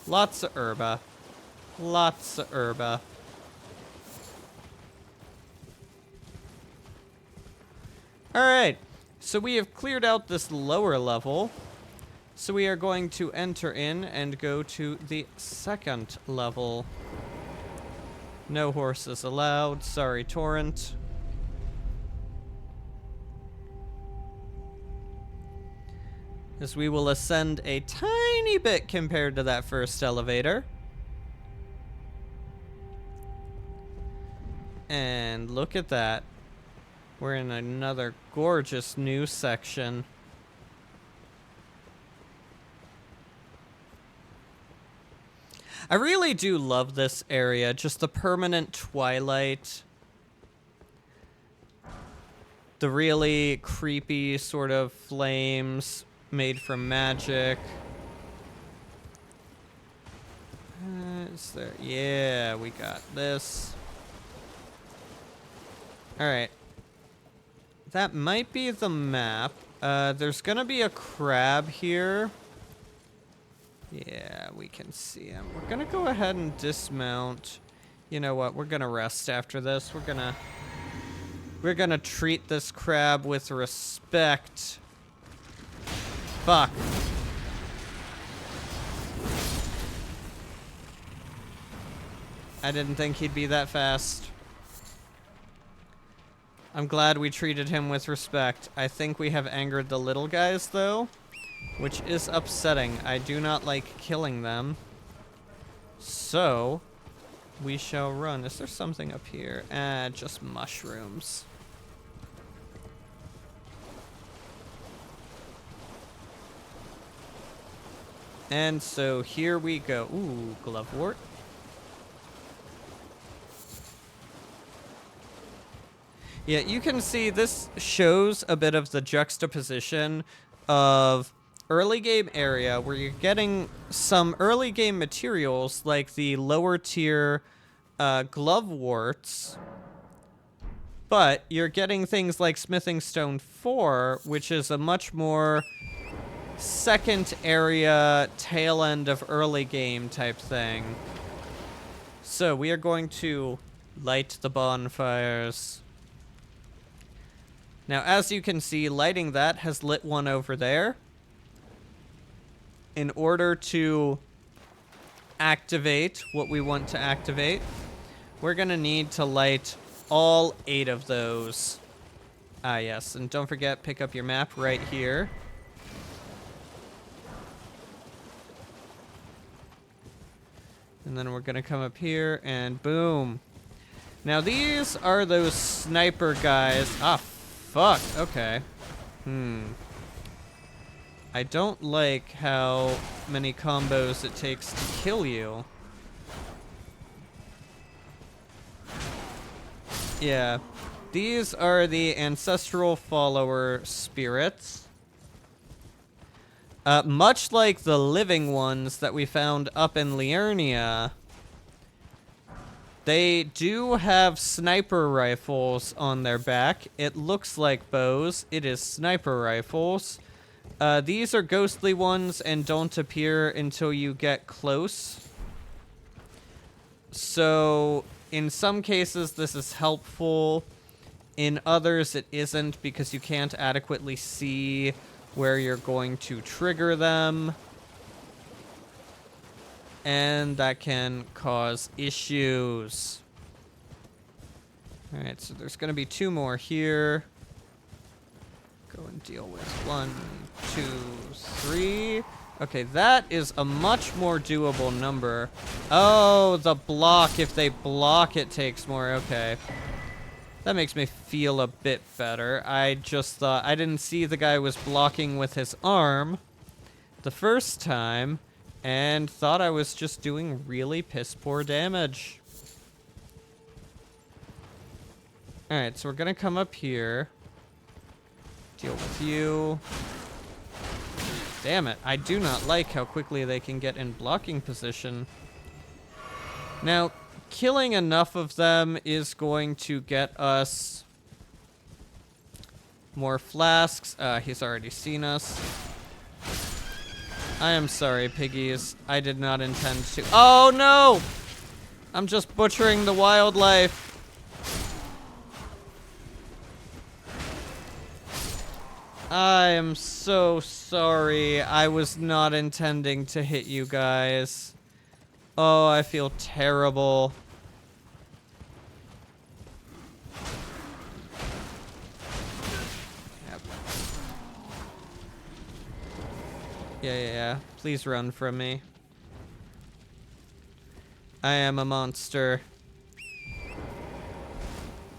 Lots of herba. Lots of herba. Alright, so we have cleared out this lower level. So we are going to enter in and go to the second level. No horses allowed. Sorry, Torrent. As we will ascend a tiny bit compared to that first elevator. And look at that. We're in another gorgeous new section. I really do love this area, just the permanent twilight. The really creepy sort of flames made from magic. Is there? Yeah, we got this. Alright. That might be the map. There's gonna be a crab here. Yeah, we can see him. We're gonna go ahead and dismount. You know what? We're gonna rest after this. We're gonna treat this crab with respect. Fuck. I didn't think he'd be that fast. I'm glad we treated him with respect. I think we have angered the little guys, though, which is upsetting. I do not like killing them. So, we shall run. Is there something up here? Just mushrooms. And so here we go. Ooh, glovewort. Yeah, you can see this shows a bit of the juxtaposition of early game area where you're getting some early game materials like the lower tier gloveworts, but you're getting things like Smithing Stone 4, which is a much more second area tail end of early game type thing. So we are going to light the bonfires. Now, as you can see, lighting that has lit one over there. In order to activate what we want to activate, we're going to need to light all 8 of those. Ah, yes, and don't forget, pick up your map right here. And then we're gonna come up here and boom. Now these are those sniper guys. Ah, fuck. Okay. I don't like how many combos it takes to kill you. Yeah. These are the ancestral follower spirits. Much like the living ones that we found up in Liurnia, they do have sniper rifles on their back. It looks like bows. It is sniper rifles. These are ghostly ones and don't appear until you get close. So, in some cases, this is helpful. In others, it isn't because you can't adequately see where you're going to trigger them. And that can cause issues. Alright, so there's going to be 2 more here. Go and deal with 1, 2, 3. Okay, that is a much more doable number. Oh, the block. If they block, it takes more. Okay. That makes me feel a bit better. I just thought... I didn't see the guy was blocking with his arm the first time, and thought I was just doing really piss-poor damage. Alright, so we're gonna come up here. Deal with you. Damn it, I do not like how quickly they can get in blocking position. Now, killing enough of them is going to get us more flasks. He's already seen us. I am sorry, piggies. I did not intend to. Oh, no! I'm just butchering the wildlife. I am so sorry. I was not intending to hit you guys. Oh, I feel terrible. Yep. Yeah. Please run from me. I am a monster.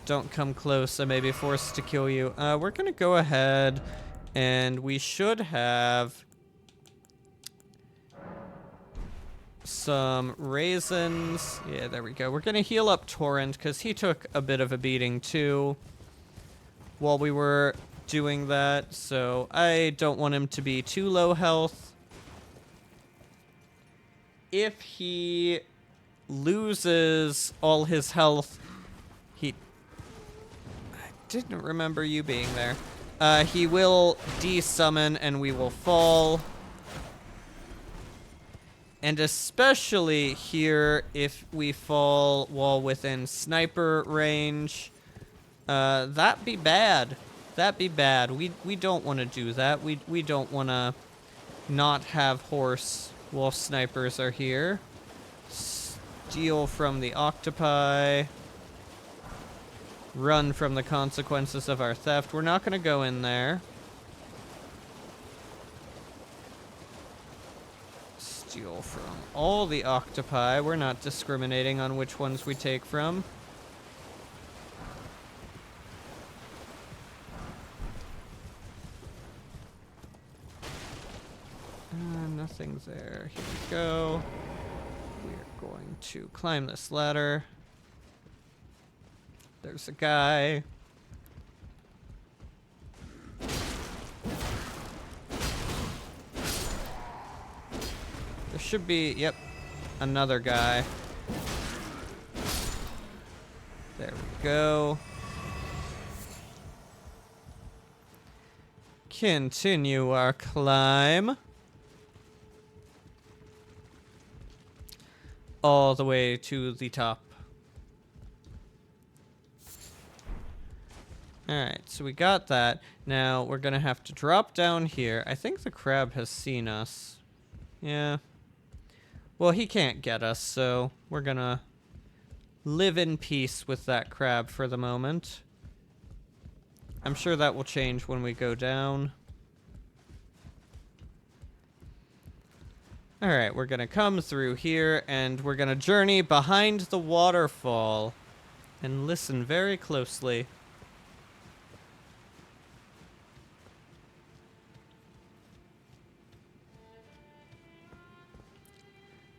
Don't come close. I may be forced to kill you. We're gonna go ahead and we should have some raisins. Yeah, there we go. We're gonna heal up Torrent because he took a bit of a beating too while we were doing that. So I don't want him to be too low health. If he loses all his health, I didn't remember you being there. He will de-summon and we will fall. And especially here, if we fall while within sniper range, that'd be bad. That'd be bad. We don't want to do that. We don't want to not have horse while snipers are here. Steal from the octopi. Run from the consequences of our theft. We're not going to go in there. Steal from all the octopi. We're not discriminating on which ones we take from. Nothing's there. Here we go. We're going to climb this ladder. There's a guy. There should be, yep, another guy. There we go. Continue our climb. All the way to the top. Alright, so we got that. Now, we're gonna have to drop down here. I think the crab has seen us. Yeah. Well, he can't get us, so we're gonna live in peace with that crab for the moment. I'm sure that will change when we go down. Alright, we're gonna come through here, and we're gonna journey behind the waterfall. And listen very closely.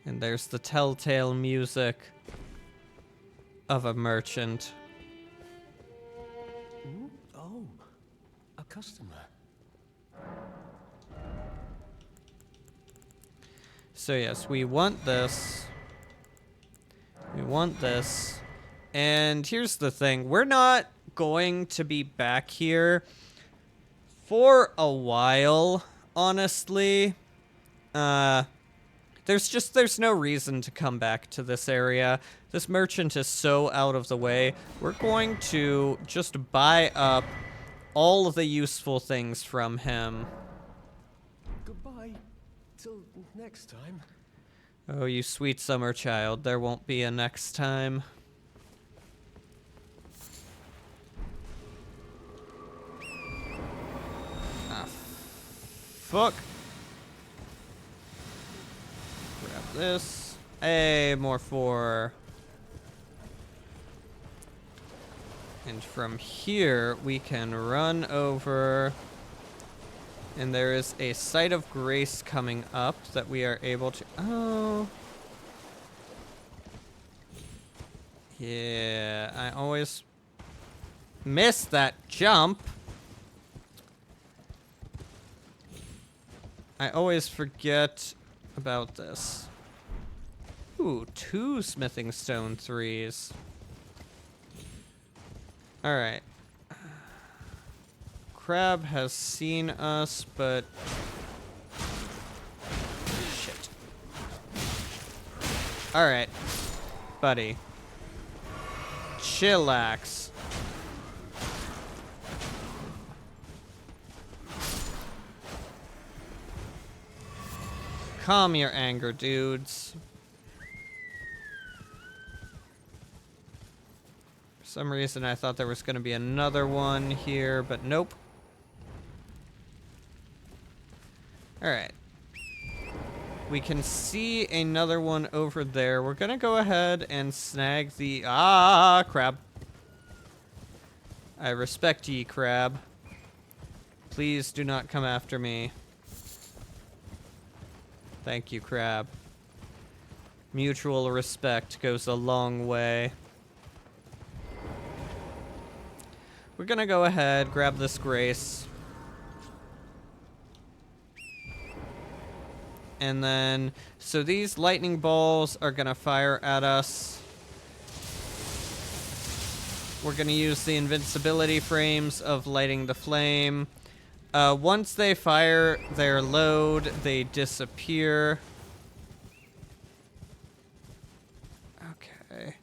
And there's the telltale music of a merchant. Oh, a customer. So yes, we want this. We want this. And here's the thing. We're not going to be back here for a while, honestly. There's no reason to come back to this area. This merchant is so out of the way. We're going to just buy up all of the useful things from him. Goodbye. Till next time. Oh, you sweet summer child. There won't be a next time. Ah, fuck. Grab this. Hey, more 4. And from here, we can run over. And there is a site of grace coming up that we are able to... Oh. Yeah, I always miss that jump. I always forget about this. Ooh, 2 smithing stone 3s. Alright. Crab has seen us, but... Shit. Alright. Buddy. Chillax. Calm your anger, dudes. For some reason I thought there was going to be another one here, but nope. Alright. We can see another one over there. We're gonna go ahead and snag the... Ah, crab. I respect ye, crab. Please do not come after me. Thank you, crab. Mutual respect goes a long way. We're gonna go ahead, grab this grace. And then, so these lightning balls are gonna fire at us. We're gonna use the invincibility frames of lighting the flame. Once they fire their load, they disappear. Okay.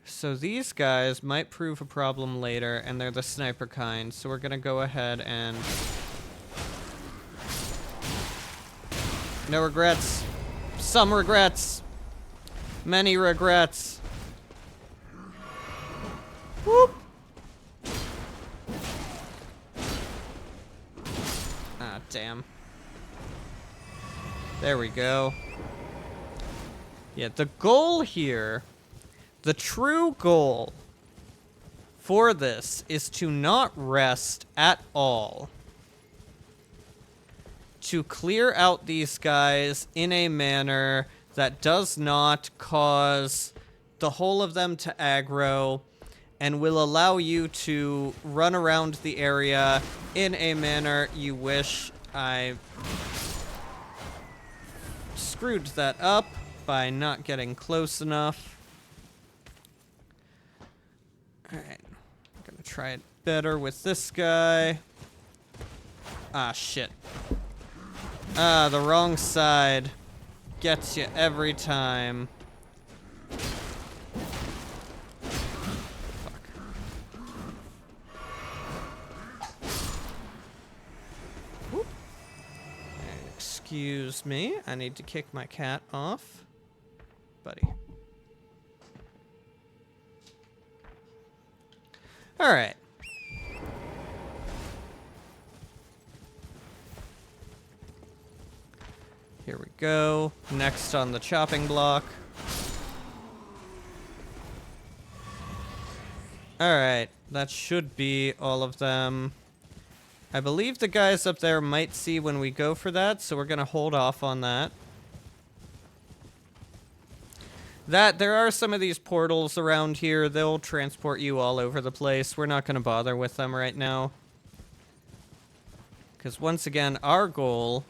So these guys might prove a problem later, and they're the sniper kind. So we're gonna go ahead and... No regrets. Some regrets. Many regrets. Whoop. Ah, damn. There we go. Yeah, the goal here, the true goal for this is to not rest at all. To clear out these guys in a manner that does not cause the whole of them to aggro and will allow you to run around the area in a manner you wish. I screwed that up by not getting close enough. Alright, I'm gonna try it better with this guy. Ah, shit. Ah, the wrong side. Gets you every time. Fuck. Whoop. Excuse me, I need to kick my cat off. Buddy. Alright. Here we go. Next on the chopping block. Alright, that should be all of them. I believe the guys up there might see when we go for that, so we're gonna hold off on that. There are some of these portals around here. They'll transport you all over the place. We're not gonna bother with them right now. Because once again, our goal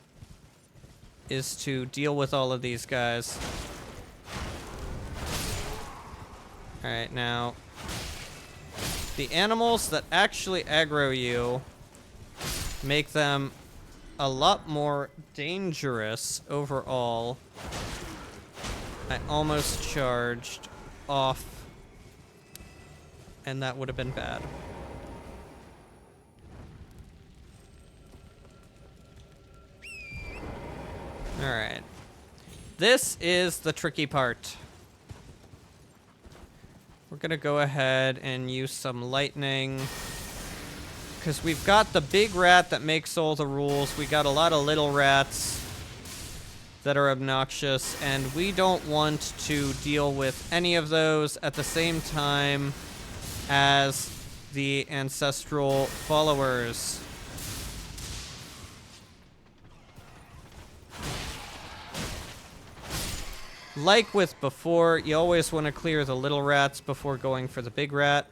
is to deal with all of these guys. Alright, now, the animals that actually aggro you make them a lot more dangerous overall. I almost charged off, and that would have been bad. Alright. This is the tricky part. We're gonna go ahead and use some lightning. Because we've got the big rat that makes all the rules. We got a lot of little rats that are obnoxious. And we don't want to deal with any of those at the same time as the ancestral followers. Like with before, you always want to clear the little rats before going for the big rat.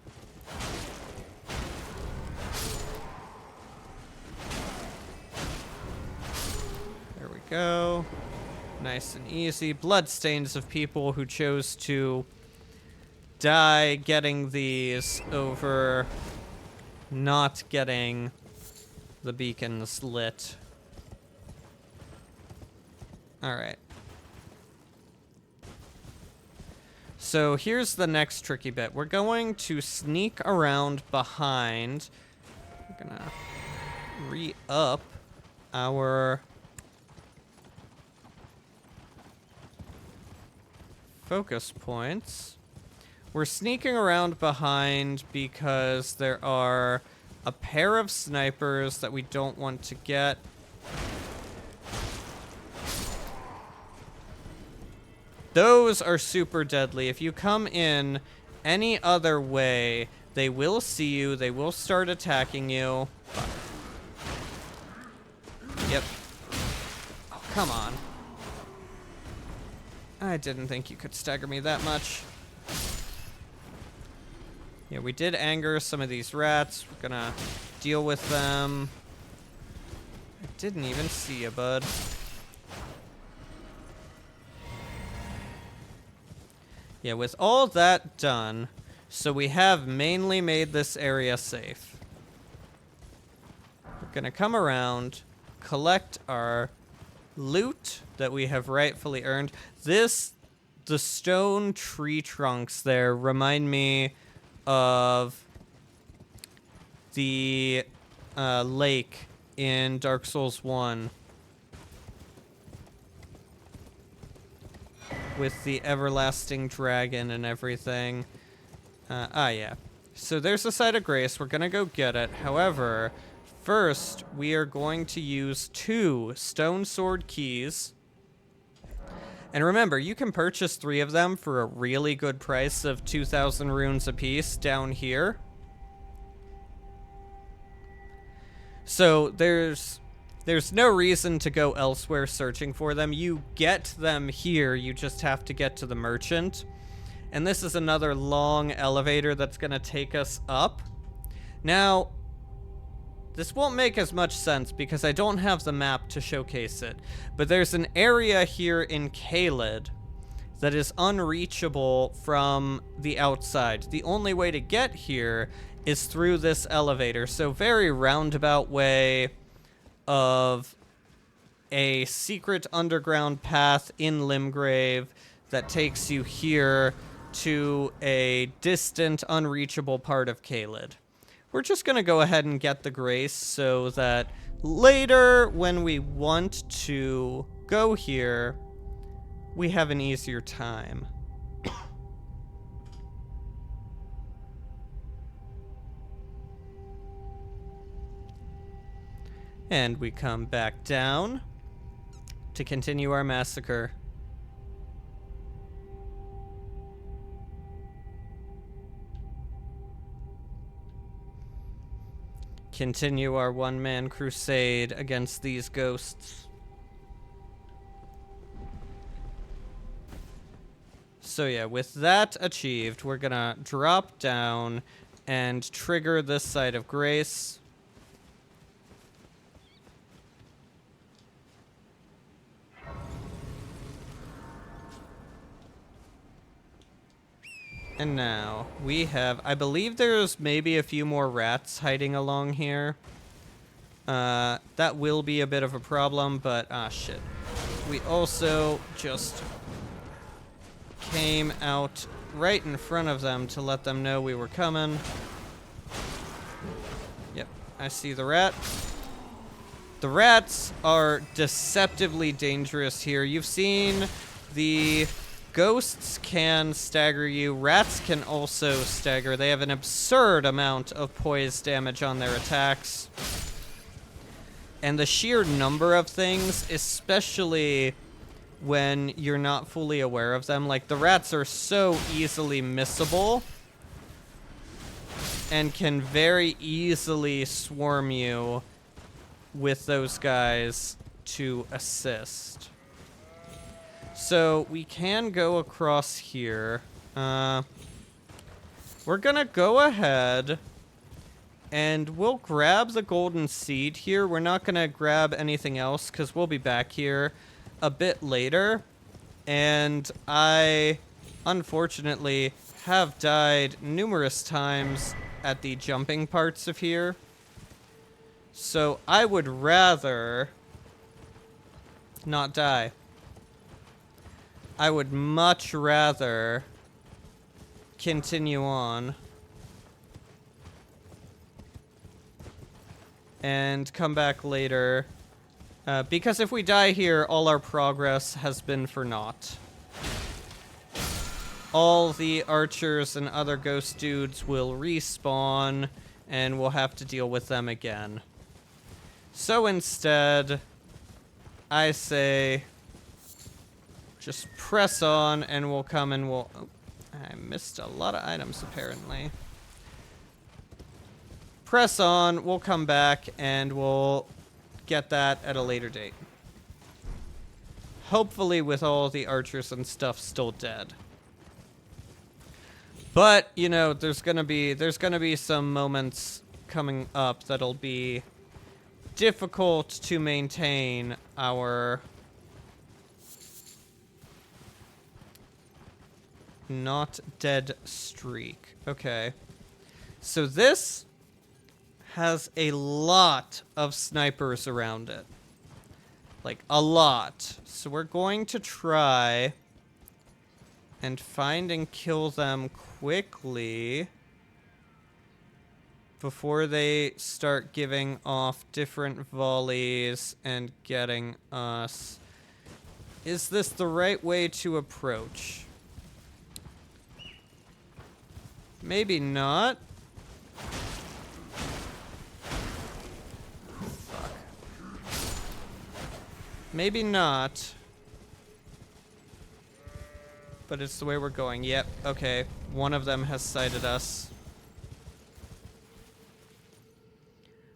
There we go. Nice and easy. Bloodstains of people who chose to die getting these over not getting the beacons lit. Alright. So here's the next tricky bit. We're going to sneak around behind. We're gonna re-up our focus points. We're sneaking around behind because there are a pair of snipers that we don't want to get. Those are super deadly. If you come in any other way, they will see you. They will start attacking you. Yep. Oh, come on. I didn't think you could stagger me that much. Yeah, we did anger some of these rats. We're gonna deal with them. I didn't even see you, bud. Yeah, with all that done, so we have mainly made this area safe. We're gonna come around, collect our loot that we have rightfully earned. The stone tree trunks there remind me of the lake in Dark Souls 1. With the everlasting dragon and everything. Yeah. So there's the site of grace. We're gonna go get it. However, first we are going to use 2 stone sword keys. And remember, you can purchase 3 of them for a really good price of 2,000 runes apiece down here. So there's no reason to go elsewhere searching for them. You get them here, you just have to get to the merchant. And this is another long elevator that's gonna take us up. Now, this won't make as much sense because I don't have the map to showcase it. But there's an area here in Caelid that is unreachable from the outside. The only way to get here is through this elevator. So very roundabout way of a secret underground path in Limgrave that takes you here to a distant, unreachable part of Caelid. We're just gonna go ahead and get the grace so that later, when we want to go here, we have an easier time. And we come back down to continue our massacre. Continue our one-man crusade against these ghosts. So yeah, with that achieved, we're gonna drop down and trigger this site of grace. And now we have, I believe there's maybe a few more rats hiding along here. That will be a bit of a problem, but shit. We also just came out right in front of them to let them know we were coming. Yep, I see the rat. The rats are deceptively dangerous here. You've seen the ghosts can stagger you. Rats can also stagger. They have an absurd amount of poise damage on their attacks. And the sheer number of things, especially when you're not fully aware of them, like the rats are so easily missable and can very easily swarm you with those guys to assist. So we can go across here. We're gonna go ahead and we'll grab the golden seed here. We're not gonna grab anything else because we'll be back here a bit later. And I, unfortunately, have died numerous times at the jumping parts of here. So I would rather not die. I would much rather continue on and come back later. Because if we die here, all our progress has been for naught. All the archers and other ghost dudes will respawn, and we'll have to deal with them again. So instead, I say, just press on, and we'll come and we'll... Oh, I missed a lot of items, apparently. Press on, we'll come back, and we'll get that at a later date. Hopefully with all the archers and stuff still dead. But, you know, there's gonna be some moments coming up that'll be difficult to maintain our not dead streak. Okay. So this has a lot of snipers around it. Like, a lot. So we're going to try and find and kill them quickly before they start giving off different volleys and getting us. Is this the right way to approach? Maybe not. Fuck. Maybe not. But it's the way we're going. Yep, okay. One of them has sighted us.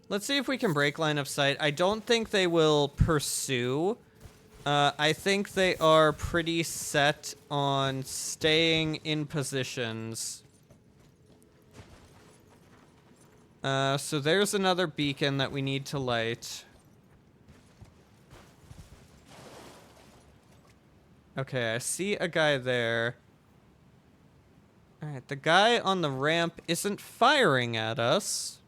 Let's see if we can break line of sight. I don't think they will pursue. I think they are pretty set on staying in positions. So there's another beacon that we need to light. Okay, I see a guy there. Alright, the guy on the ramp isn't firing at us.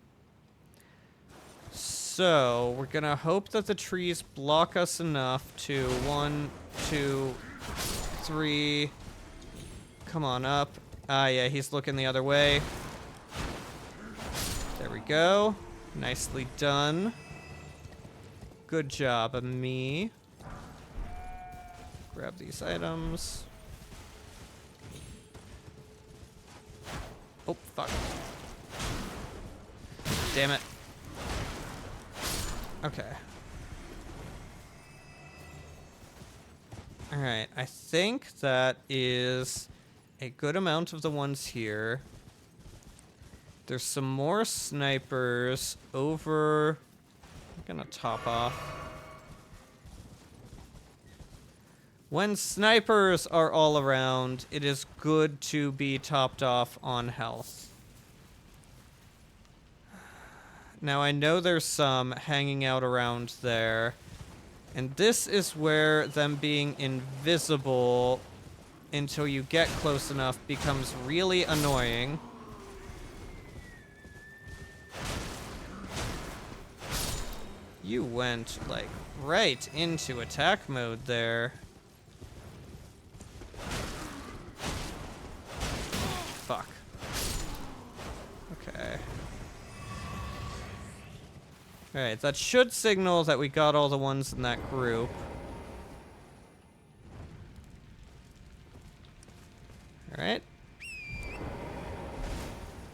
So, we're gonna hope that the trees block us enough to 1, 2, 3. Come on up. Ah, yeah, he's looking the other way. There we go. Nicely done. Good job of me. Grab these items. Oh, fuck. Damn it. Okay. Alright, I think that is a good amount of the ones here. There's some more snipers over... I'm gonna top off. When snipers are all around, it is good to be topped off on health. Now I know there's some hanging out around there. And this is where them being invisible until you get close enough becomes really annoying. You went, like, right into attack mode there. Fuck. Okay. Alright, that should signal that we got all the ones in that group. Alright.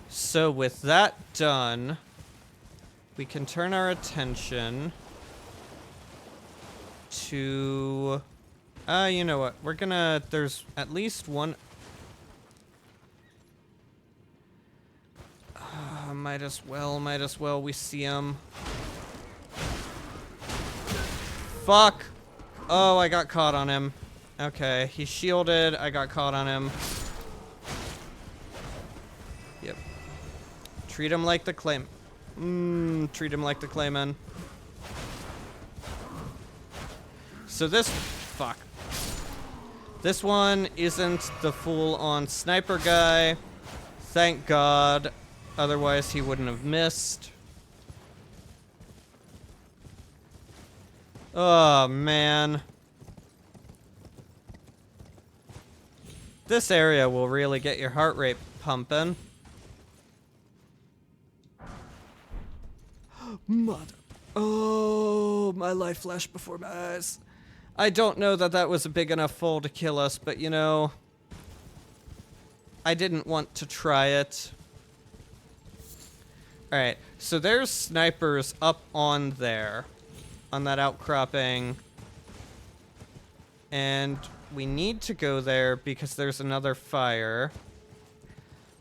So with that done, we can turn our attention to... you know what? We're gonna... There's at least one... might as well. We see him. Fuck! Oh, I got caught on him. Okay, he's shielded. I got caught on him. Yep. Treat him like the claim. Treat him like the clayman. So this... Fuck. This one isn't the full-on sniper guy. Thank God. Otherwise, he wouldn't have missed. Oh, man. This area will really get your heart rate pumping. Mother... Oh, my life flashed before my eyes. I don't know that that was a big enough foal to kill us, but you know... I didn't want to try it. Alright, so there's snipers up on there. On that outcropping. And we need to go there because there's another fire.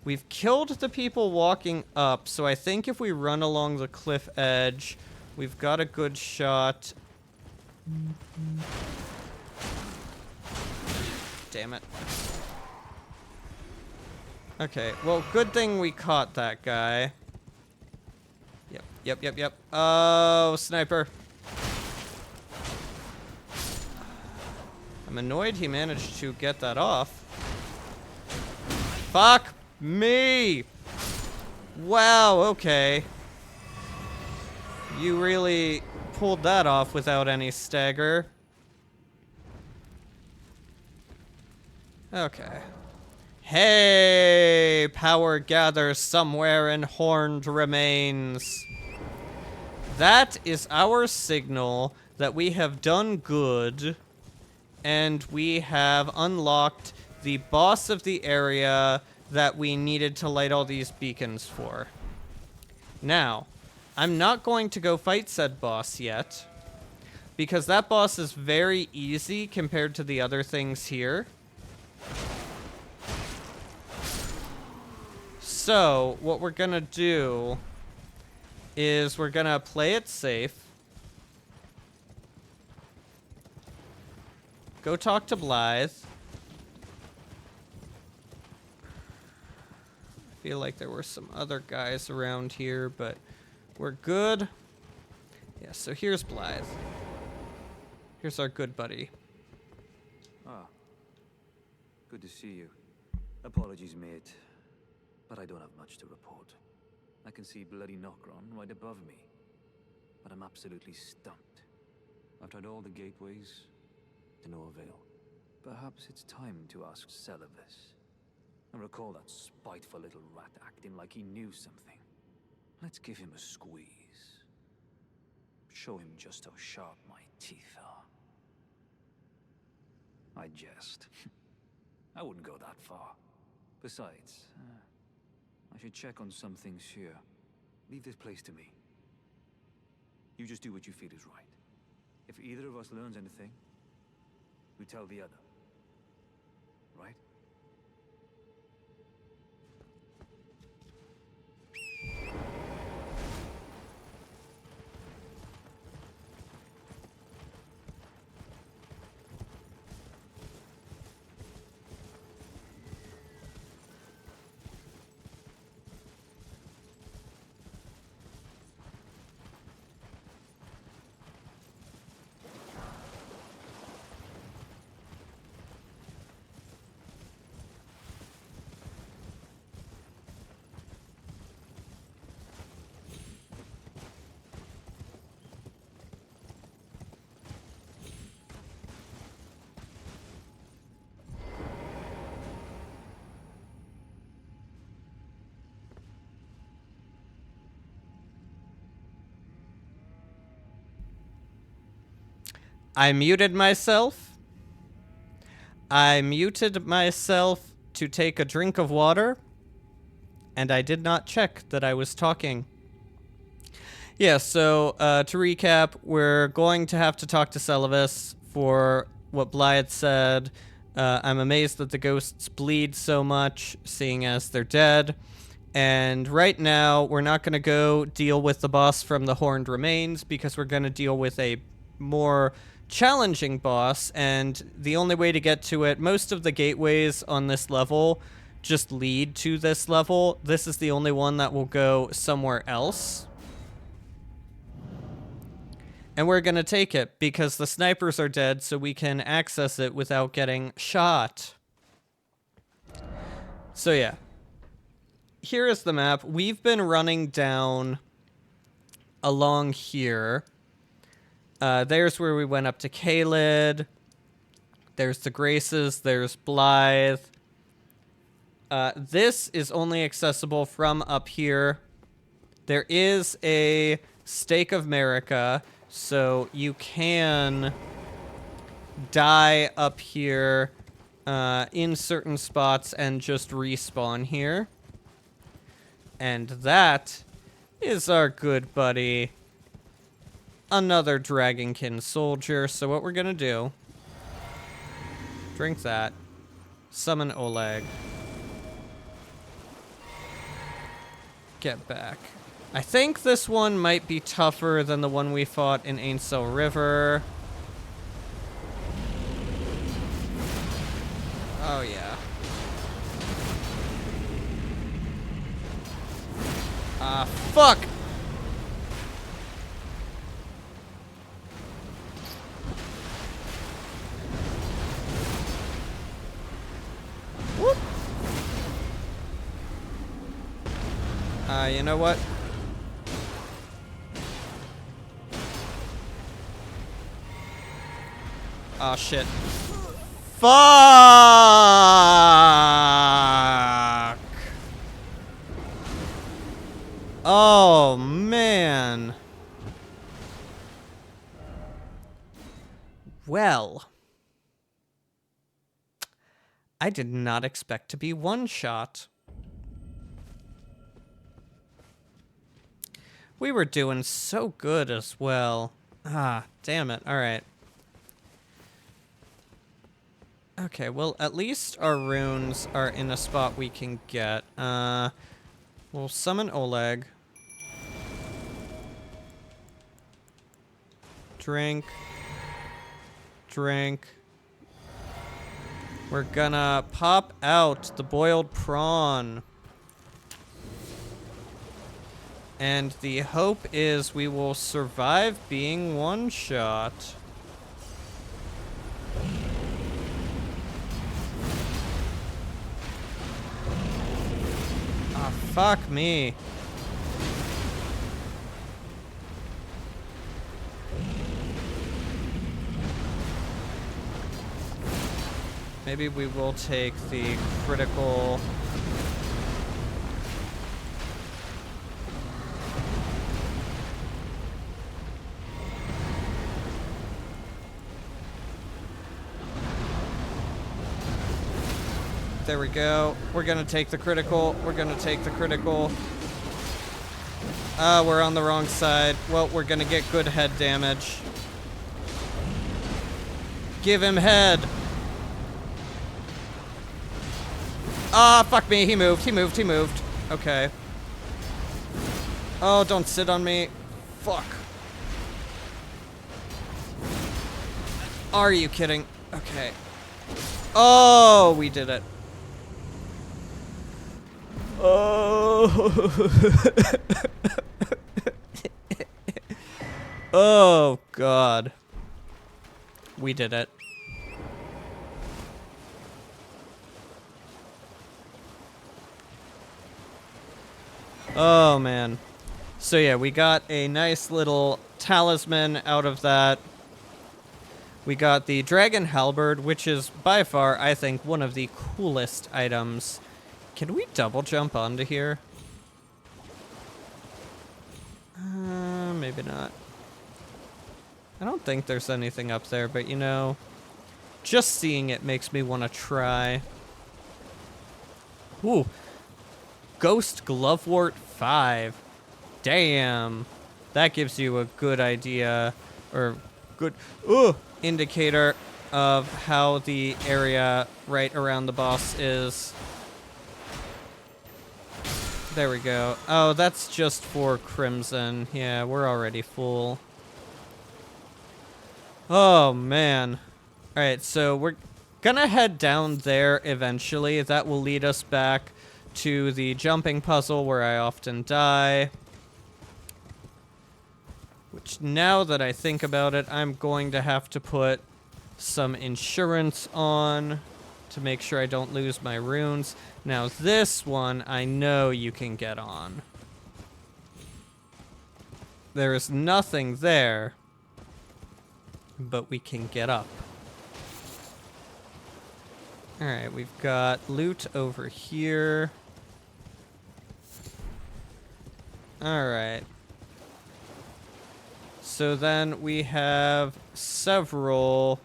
We've killed the people walking up, so I think if we run along the cliff edge, we've got a good shot. Damn it. Okay, well, good thing we caught that guy. Yep. Oh, sniper. I'm annoyed he managed to get that off. Fuck me! Wow, okay. You really pulled that off without any stagger. Okay. Hey! Power gathers somewhere in horned remains. That is our signal that we have done good, and we have unlocked the boss of the area that we needed to light all these beacons for. Now, I'm not going to go fight said boss yet, because that boss is very easy compared to the other things here. So, what we're gonna do is we're gonna play it safe. Go talk to Blythe. I feel like there were some other guys around here, but we're good. Yeah, so here's Blythe. Here's our good buddy. Ah. Good to see you. Apologies, mate. But I don't have much to report. I can see bloody Nokron right above me. But I'm absolutely stumped. I've tried all the gateways, to no avail. Perhaps it's time to ask Celavis. I recall that spiteful little rat acting like he knew something. Let's give him a squeeze. Show him just how sharp my teeth are. I jest. I wouldn't go that far. Besides, I should check on some things here. Leave this place to me. You just do what you feel is right. If either of us learns anything, who tell the other. Right? I muted myself. I muted myself to take a drink of water, and I did not check that I was talking. Yeah, so to recap, we're going to have to talk to Celavis for what Blythe said. I'm amazed that the ghosts bleed so much, seeing as they're dead. And right now, we're not going to go deal with the boss from the Horned Remains, because we're going to deal with a more challenging boss, and the only way to get to it, most of the gateways on this level just lead to this level. This is the only one that will go somewhere else. And we're going to take it because the snipers are dead, so we can access it without getting shot. So yeah. Here is the map. We've been running down along here. There's where we went up to Caelid. There's the Graces. There's Blythe. This is only accessible from up here. There is a Stake of Marika, so you can die up here in certain spots and just respawn here. And that is our good buddy, another Dragonkin soldier. So what we're gonna do, drink that, summon Oleg, get back. I think this one might be tougher than the one we fought in Ainsel River. Oh yeah. Ah, fuck! Whoop! You know what? Oh shit. Fuck! Oh, man. Well. I did not expect to be one-shot. We were doing so good as well. Ah, damn it. All right. Okay, well, at least our runes are in a spot we can get. We'll summon Oleg. Drink. Drink. We're gonna pop out the boiled prawn. And the hope is we will survive being one-shot. Ah, fuck me. Maybe we will take the critical. There we go. We're gonna take the critical. We're gonna take the critical. We're on the wrong side. Well, we're gonna get good head damage. Give him head. Ah, fuck me. He moved. Okay. Oh, don't sit on me. Fuck. Are you kidding? Okay. Oh, we did it. Oh. Oh, God. We did it. Oh, man. So, yeah, we got a nice little talisman out of that. We got the Dragon Halberd, which is by far, I think, one of the coolest items. Can we double jump onto here? Maybe not. I don't think there's anything up there, but you know, just seeing it makes me want to try. Ooh. Ghost Glovewort 5. Damn. That gives you a good idea, or good indicator of how the area right around the boss is. There we go. Oh, that's just for Crimson. Yeah, we're already full. Oh, man. Alright, so we're gonna head down there eventually. That will lead us back to the jumping puzzle where I often die. Which, now that I think about it, I'm going to have to put some insurance on to make sure I don't lose my runes. Now this one, I know you can get on. There is nothing there, but we can get up. Alright, we've got loot over here. Alright. So then we have several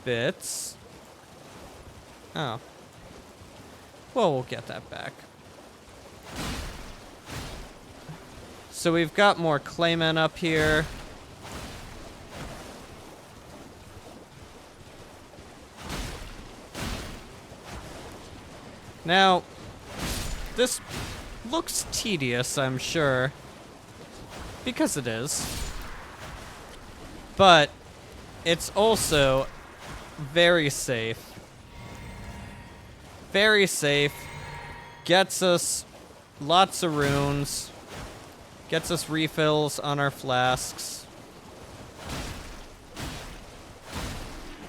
bits. Oh. Well, we'll get that back. So we've got more claymen up here. Now, this looks tedious, I'm sure. Because it is. But it's also very safe. Very safe. Gets us lots of runes. Gets us refills on our flasks.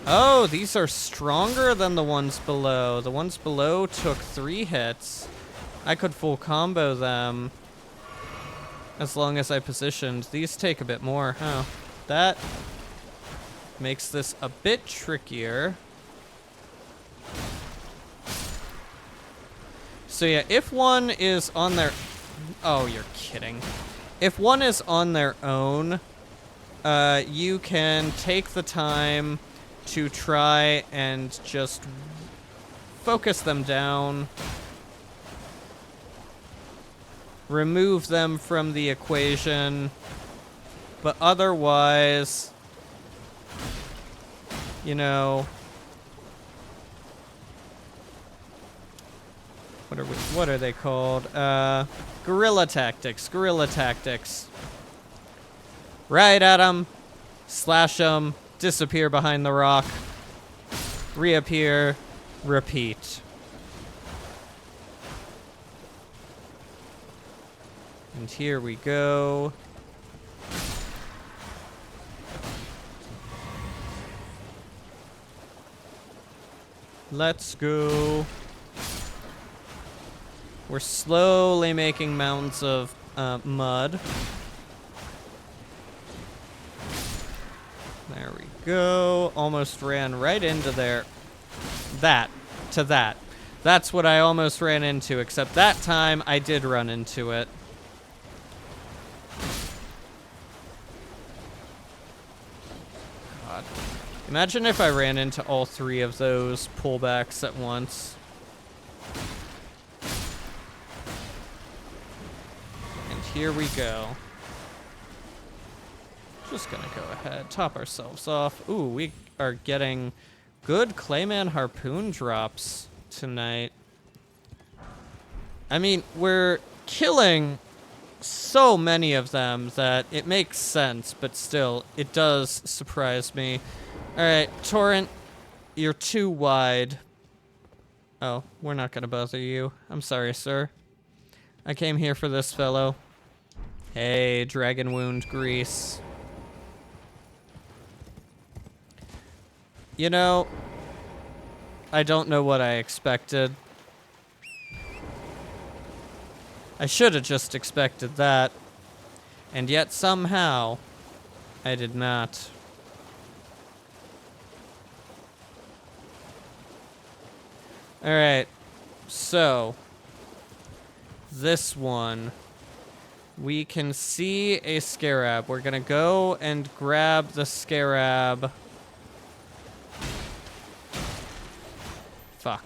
Oh, these are stronger than the ones below. The ones below took 3 hits. I could full combo them as long as I positioned. These take a bit more. Oh, that makes this a bit trickier. So yeah, if one is on their... Oh, you're kidding. If one is on their own, you can take the time to try and just focus them down. Remove them from the equation. But otherwise, you know... What are they called? Guerrilla tactics. Guerrilla tactics. Right at them. Slash them. Disappear behind the rock. Reappear. Repeat. And here we go. Let's go. We're slowly making mountains of mud. There we go. Almost ran right into there. That. That's what I almost ran into, except that time I did run into it. God. Imagine if I ran into all 3 of those pullbacks at once. Here we go. Just gonna go ahead, top ourselves off. Ooh, we are getting good Clayman Harpoon drops tonight. I mean, we're killing so many of them that it makes sense, but still, it does surprise me. Alright, Torrent, you're too wide. Oh, we're not gonna bother you. I'm sorry, sir. I came here for this fellow. Hey, Dragon Wound Grease. You know, I don't know what I expected. I should have just expected that. And yet somehow, I did not. Alright, so this one, we can see a scarab. We're gonna go and grab the scarab. Fuck.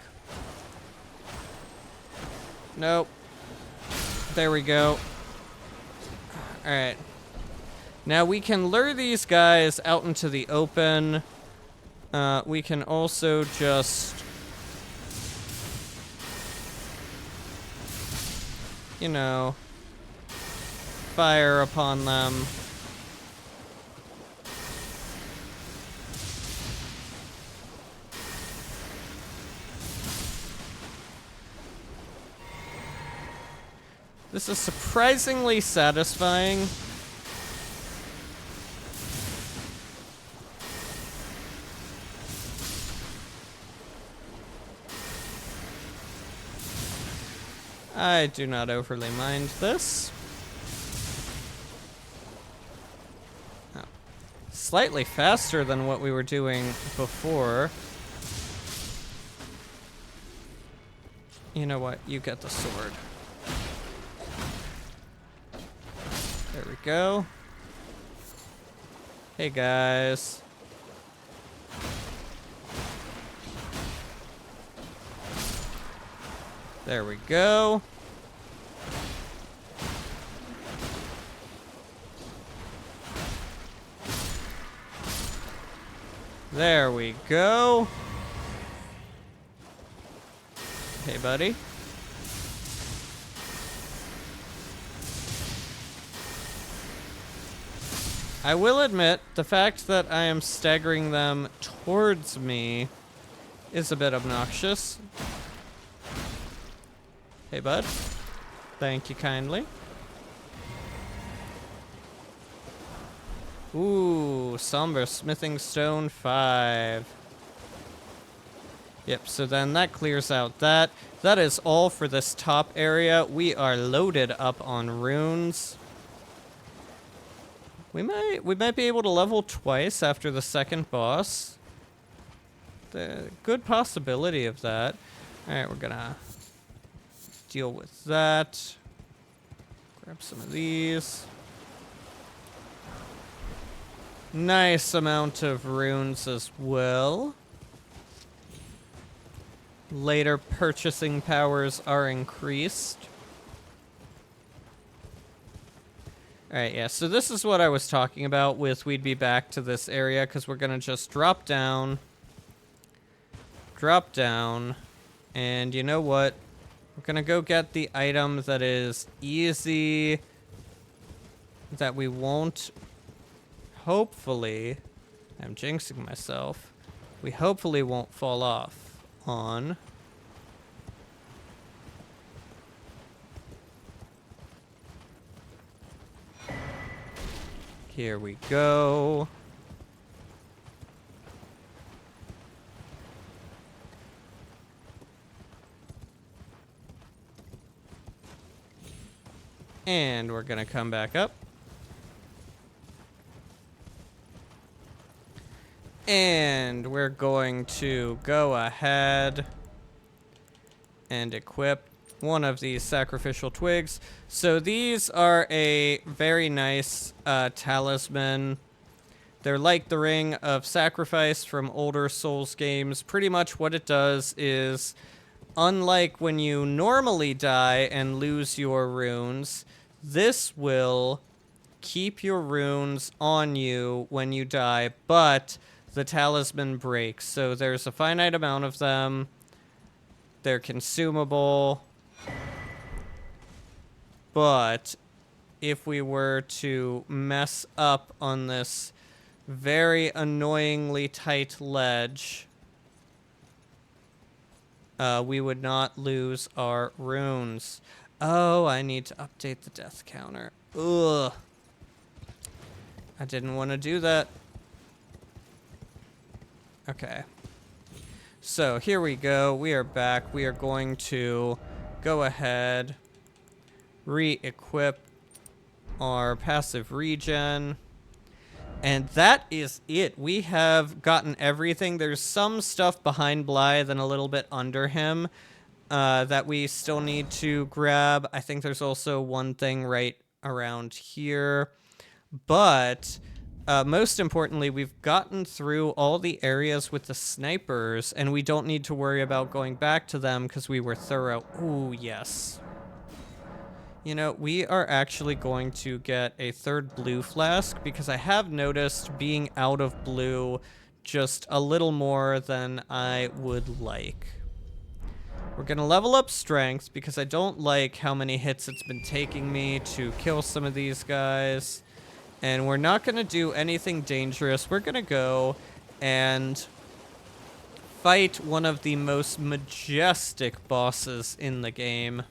Nope. There we go. Alright. Now we can lure these guys out into the open. We can also just, you know, fire upon them. This is surprisingly satisfying. I do not overly mind this. Oh. Slightly faster than what we were doing before. You know what? You get the sword. There we go. Hey, guys. There we go. There we go. Hey, buddy. I will admit, the fact that I am staggering them towards me is a bit obnoxious. Hey, bud. Thank you kindly. Ooh, Somber Smithing Stone 5. Yep, so then that clears out that. That is all for this top area. We are loaded up on runes. We might be able to level twice after the second boss. The good possibility of that. Alright, we're gonna deal with that. Grab some of these. Nice amount of runes as well. Later purchasing powers are increased. Alright, yeah, so this is what I was talking about with we'd be back to this area, because we're going to just drop down, and you know what? We're going to go get the item that is easy, that we won't, hopefully, I'm jinxing myself, we hopefully won't fall off on. Here we go. And we're gonna come back up. And we're going to go ahead and equip one of these sacrificial twigs. So these are a very nice talisman. They're like the Ring of Sacrifice from older Souls games. Pretty much what it does is, unlike when you normally die and lose your runes, this will keep your runes on you when you die, but the talisman breaks. So there's a finite amount of them. They're consumable. But if we were to mess up on this very annoyingly tight ledge, we would not lose our runes. Oh, I need to update the death counter. Ugh. I didn't want to do that. Okay. So here we go. We are back. We are going to go ahead, re-equip our passive regen. And that is it. We have gotten everything. There's some stuff behind Blythe and a little bit under him that we still need to grab. I think there's also one thing right around here. But most importantly, we've gotten through all the areas with the snipers, and we don't need to worry about going back to them because we were thorough. Ooh, yes. You know, we are actually going to get a third blue flask because I have noticed being out of blue just a little more than I would like. We're going to level up strength because I don't like how many hits it's been taking me to kill some of these guys. And we're not going to do anything dangerous. We're going to go and fight one of the most majestic bosses in the game.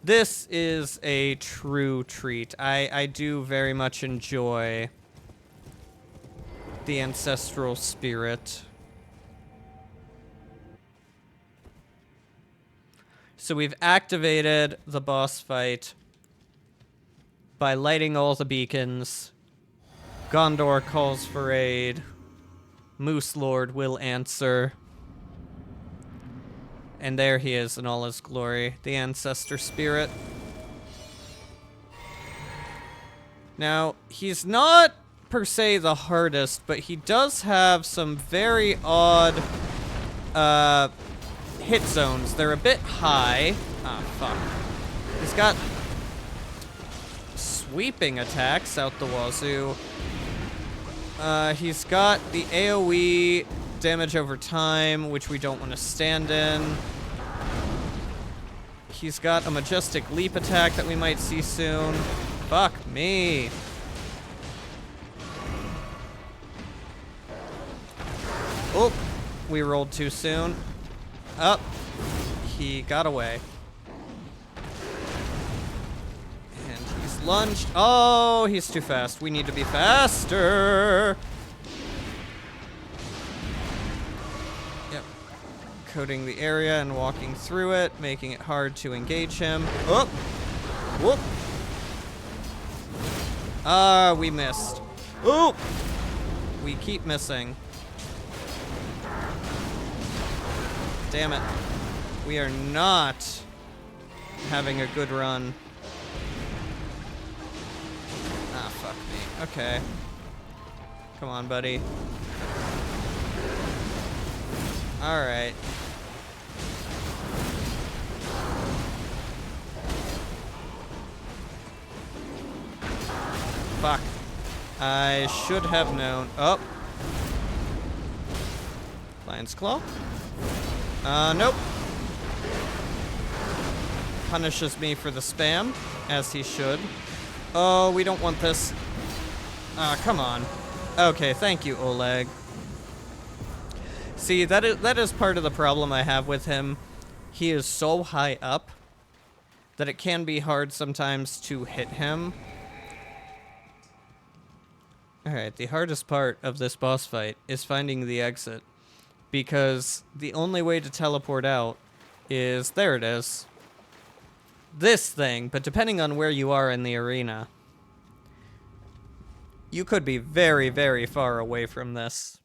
This is a true treat. I do very much enjoy the ancestral spirit. So we've activated the boss fight by lighting all the beacons. Gondor calls for aid. Moose Lord will answer. And there he is in all his glory, the ancestor spirit. Now, he's not per se the hardest, but he does have some very odd hit zones. They're a bit high. Ah, fuck. He's got sweeping attacks out the wazoo. He's got the AoE damage over time, which we don't want to stand in. He's got a majestic leap attack that we might see soon. Fuck me. Oh, we rolled too soon. Up. He got away. And he's lunged. Oh, he's too fast. We need to be faster. Coating the area and walking through it, making it hard to engage him. Oh! Whoop! Ah, we missed. Oh! We keep missing. Damn it. We are not having a good run. Ah, fuck me. Okay. Come on, buddy. Alright. Fuck. I should have known. Oh. Lion's Claw? Nope. Punishes me for the spam, as he should. Oh, we don't want this. Ah, come on. Okay, thank you, Oleg. See, that is part of the problem I have with him. He is so high up that it can be hard sometimes to hit him. Alright, the hardest part of this boss fight is finding the exit. Because the only way to teleport out is... there it is. This thing, but depending on where you are in the arena, you could be very, very far away from this.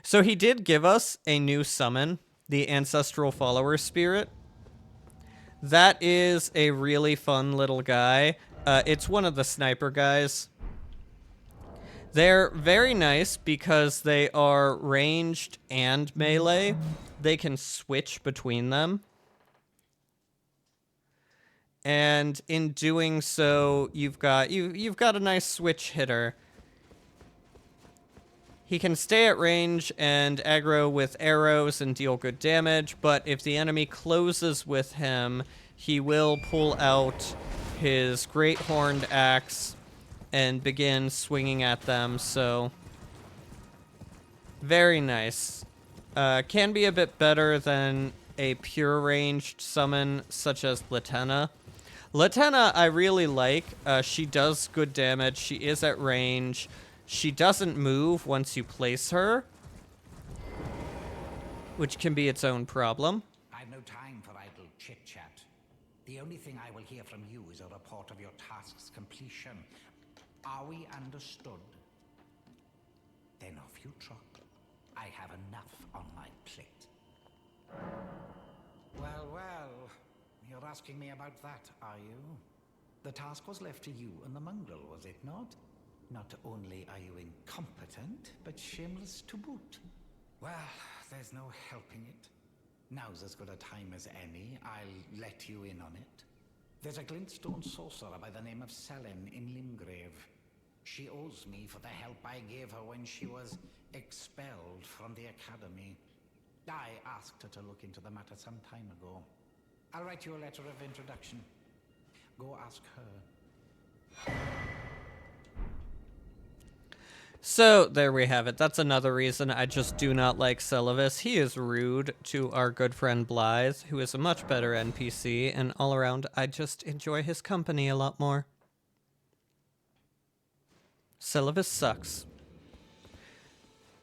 So he did give us a new summon, the Ancestral Follower Spirit. That is a really fun little guy. It's one of the sniper guys. They're very nice because they are ranged and melee. They can switch between them. And in doing so, you've got a nice switch hitter. He can stay at range and aggro with arrows and deal good damage, but if the enemy closes with him, he will pull out his Great Horned Axe and begin swinging at them, so very nice. Can be a bit better than a pure ranged summon such as Latenna. Latenna I really like. She does good damage. She is at range. She doesn't move once you place her, which can be its own problem. I've no time for idle chit-chat. The only thing I will hear from you is a report of your task's completion. Are we understood? Then off you trot. I have enough on my plate. Well, well. You're asking me about that, are you? The task was left to you and the mongrel, was it not? Not only are you incompetent, but shameless to boot. Well, there's no helping it. Now's as good a time as any. I'll let you in on it. There's a glintstone sorcerer by the name of Selin in Limgrave. She owes me for the help I gave her when she was expelled from the academy. I asked her to look into the matter some time ago. I'll write you a letter of introduction. Go ask her. So, there we have it. That's another reason I just do not like Celavis. He is rude to our good friend Blythe, who is a much better NPC, and all around, I just enjoy his company a lot more. Celavis sucks.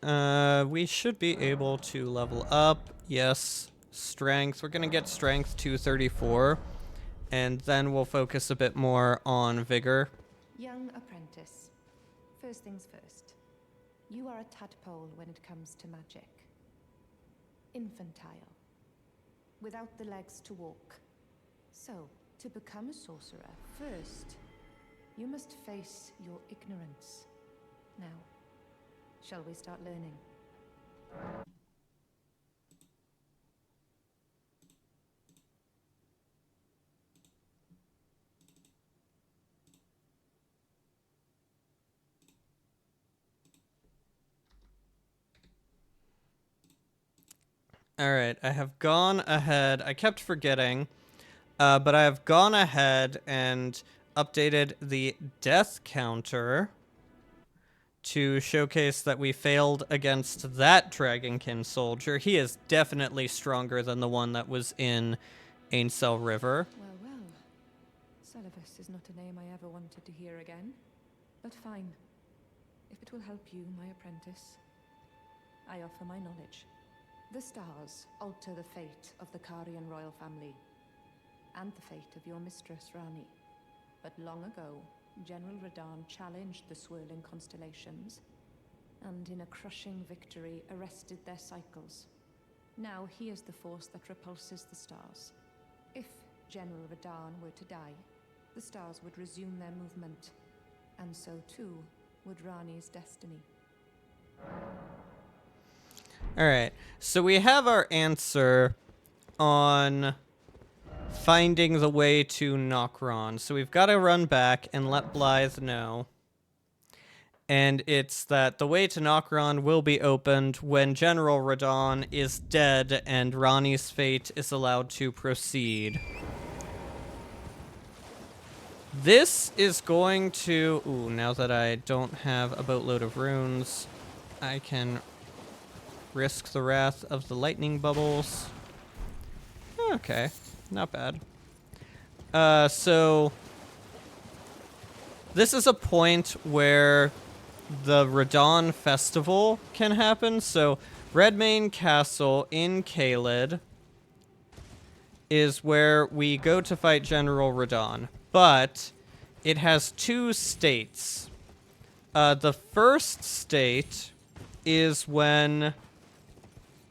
We should be able to level up. Yes. Strength. We're gonna get strength to 34, and then we'll focus a bit more on vigor. Young apprentice. First things first. You are a tadpole when it comes to magic. Infantile. Without the legs to walk. So, to become a sorcerer, first, you must face your ignorance. Now, shall we start learning? Alright, I have gone ahead. I kept forgetting, but I have gone ahead and updated the death counter to showcase that we failed against that Dragonkin soldier. He is definitely stronger than the one that was in Ainsel River. Well, well. Celavis is not a name I ever wanted to hear again. But fine. If it will help you, my apprentice, I offer my knowledge. The stars alter the fate of the Karian royal family, and the fate of your mistress, Rani. But long ago, General Radahn challenged the swirling constellations, and in a crushing victory arrested their cycles. Now he is the force that repulses the stars. If General Radahn were to die, the stars would resume their movement, and so too would Rani's destiny. Alright, so we have our answer on finding the way to Nokron. So we've got to run back and let Blythe know. And it's that the way to Nokron will be opened when General Radahn is dead and Rani's fate is allowed to proceed. This is going to... Ooh, now that I don't have a boatload of runes, I can risk the wrath of the lightning bubbles. Okay, not bad. So this is a point where the Radahn Festival can happen. So Redmane Castle in Caelid is where we go to fight General Radahn, but it has two states. The first state is when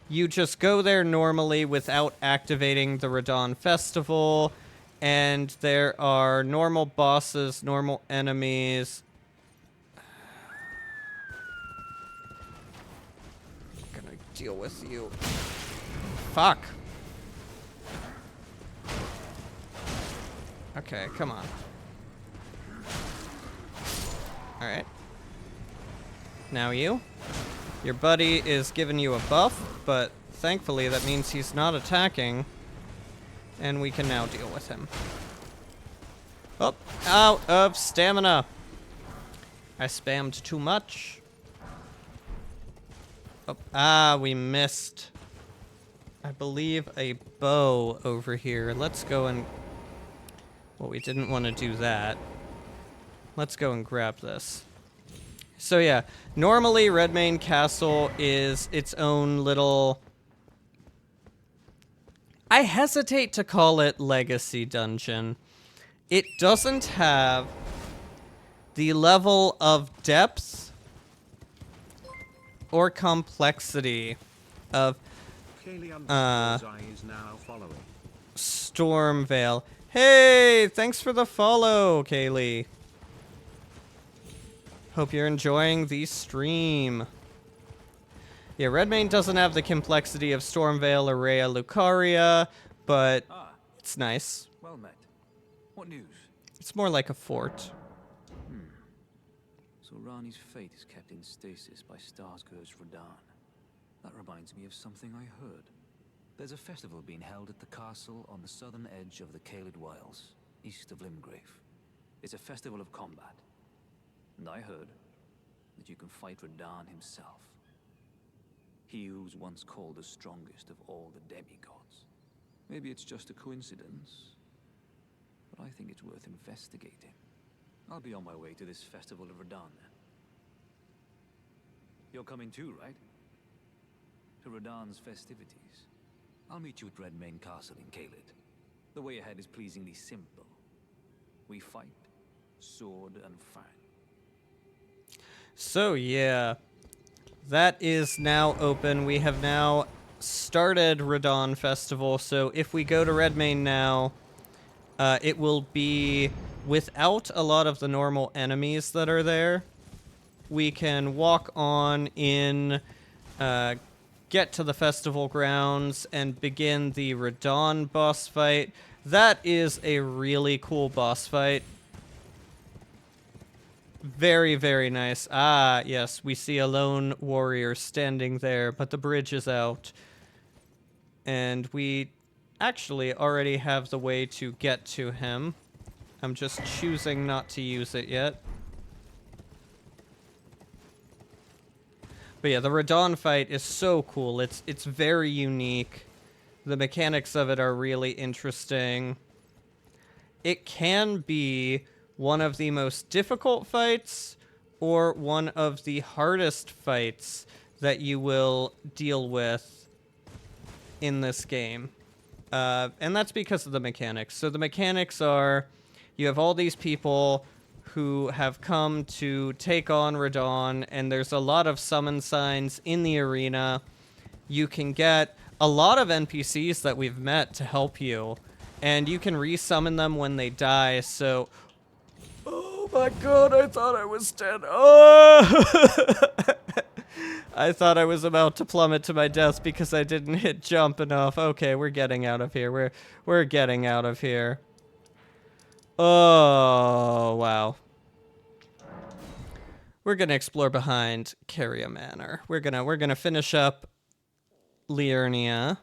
you just go there normally without activating the Radahn Festival, and there are normal bosses, normal enemies. I'm gonna deal with you. Fuck. Okay, come on. Alright. Now you. Your buddy is giving you a buff, but thankfully that means he's not attacking. And we can now deal with him. Oh, out of stamina. I spammed too much. Oh, we missed. I believe a bow over here. Let's go and... Well, we didn't want to do that. Let's go and grab this. So yeah, normally Redmane Castle is its own little... I hesitate to call it Legacy Dungeon. It doesn't have the level of depth or complexity of Stormvale. Hey, thanks for the follow, Kaylee. Hope you're enjoying the stream. Yeah, Redmane doesn't have the complexity of Stormvale or Rhea Lucaria, but it's nice. Well met. What news? It's more like a fort. So Rani's fate is kept in stasis by Starscourge Radahn. That reminds me of something I heard. There's a festival being held at the castle on the southern edge of the Caelid Wilds, east of Limgrave. It's a festival of combat. And I heard that you can fight Radahn himself. He who was once called the strongest of all the demigods. Maybe it's just a coincidence, but I think it's worth investigating. I'll be on my way to this festival of Radahn then. You're coming too, right? To Radahn's festivities. I'll meet you at Redmane Castle in Caelid. The way ahead is pleasingly simple. We fight, sword and fang. So yeah, that is now open. We have now started Radahn Festival, so if we go to Redmane now, it will be without a lot of the normal enemies that are there. We can walk on in, get to the festival grounds, and begin the Radahn boss fight. That is a really cool boss fight. Very, very nice. Ah, yes, we see a lone warrior standing there, but the bridge is out. And we actually already have the way to get to him. I'm just choosing not to use it yet. But yeah, the Radahn fight is so cool. It's very unique. The mechanics of it are really interesting. It can be one of the most difficult fights or one of the hardest fights that you will deal with in this game. And that's because of the mechanics. So the mechanics are, you have all these people who have come to take on Radahn, and there's a lot of summon signs in the arena. You can get a lot of NPCs that we've met to help you, and you can resummon them when they die, so... Oh my god, I thought I was dead. Oh! I thought I was about to plummet to my death because I didn't hit jump enough. Okay, we're getting out of here. We're getting out of here. Oh, wow. We're gonna explore behind Caria Manor. We're gonna finish up Liurnia.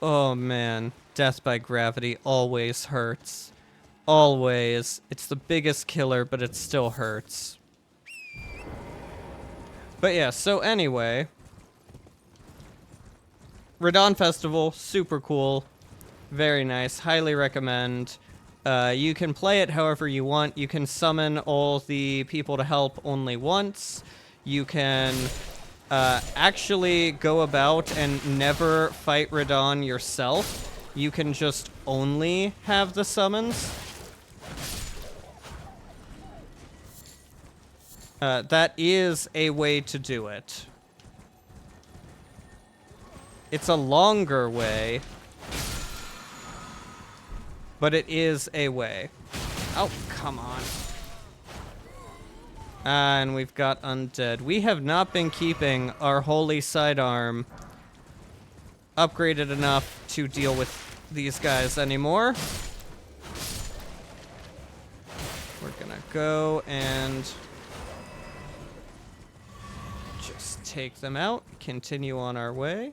Oh man, death by gravity always hurts. Always. It's the biggest killer, but it still hurts. But yeah, so anyway. Radahn Festival, super cool. Very nice, highly recommend. You can play it however you want. You can summon all the people to help only once. You can actually go about and never fight Radahn yourself. You can just only have the summons. That is a way to do it. It's a longer way, but it is a way. Oh, come on. And we've got undead. We have not been keeping our holy sidearm upgraded enough to deal with these guys anymore. We're gonna go and just take them out, continue on our way.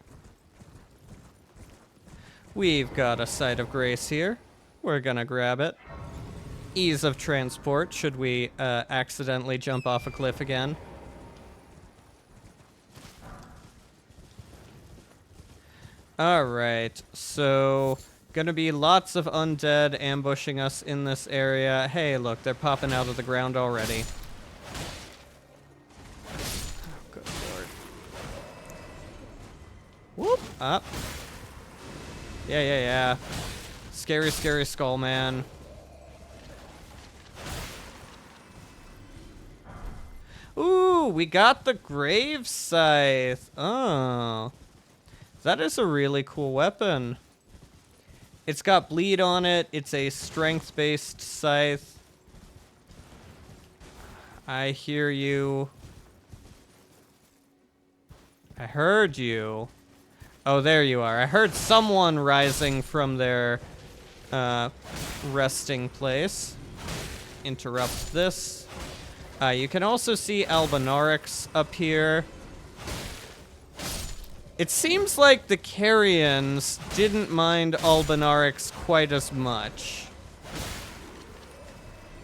We've got a site of grace here. We're gonna grab it. Ease of transport, should we accidentally jump off a cliff again. Alright, so gonna be lots of undead ambushing us in this area. Hey, look, they're popping out of the ground already. Oh, good lord. Whoop, up. Yeah. Scary, scary skull man. Ooh, we got the grave scythe. Oh. That is a really cool weapon. It's got bleed on it. It's a strength-based scythe. I hear you. I heard you. Oh, there you are. I heard someone rising from their resting place. Interrupt this. You can also see Albinaurix up here. It seems like the Carians didn't mind Albinaurix quite as much.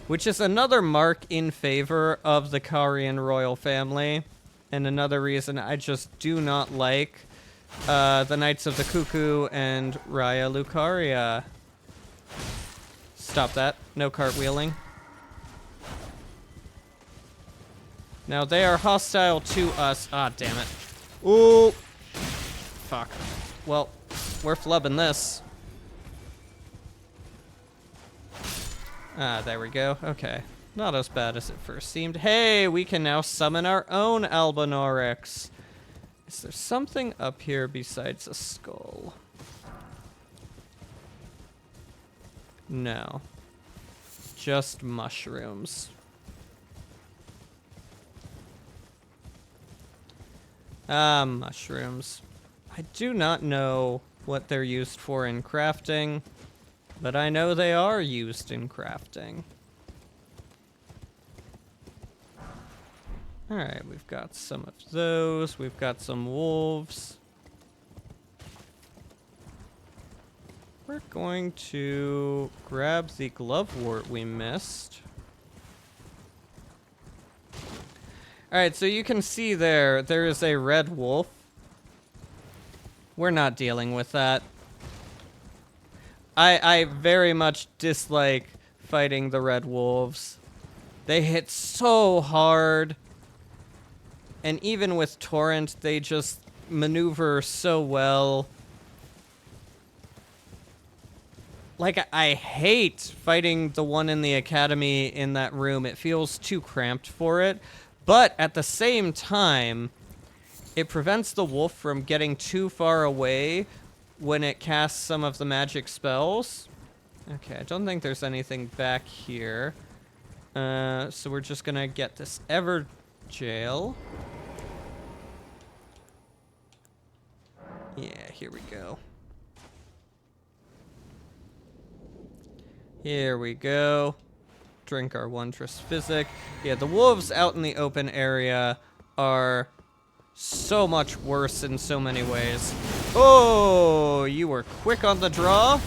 Which is another mark in favor of the Carian royal family. And another reason I just do not like the Knights of the Cuckoo and Raya Lucaria. Stop that. No cartwheeling. Now they are hostile to us. Ah, damn it. Ooh. Fuck. Well, we're flubbing this. Ah, there we go. Okay. Not as bad as it first seemed. Hey, we can now summon our own Albinaurix. Is there something up here besides a skull? No. Just mushrooms. Ah, mushrooms. I do not know what they're used for in crafting, but I know they are used in crafting. Alright, we've got some of those. We've got some wolves. We're going to grab the glovewort we missed. Alright, so you can see there is a red wolf. We're not dealing with that. I very much dislike fighting the red wolves. They hit so hard. And even with Torrent, they just maneuver so well. Like, I hate fighting the one in the academy in that room. It feels too cramped for it. But at the same time, it prevents the wolf from getting too far away when it casts some of the magic spells. Okay, I don't think there's anything back here. So we're just gonna get this Ever Jail. Yeah, here we go. Here we go. Drink our Wondrous Physic. Yeah, the wolves out in the open area are so much worse in so many ways. Oh, you were quick on the draw,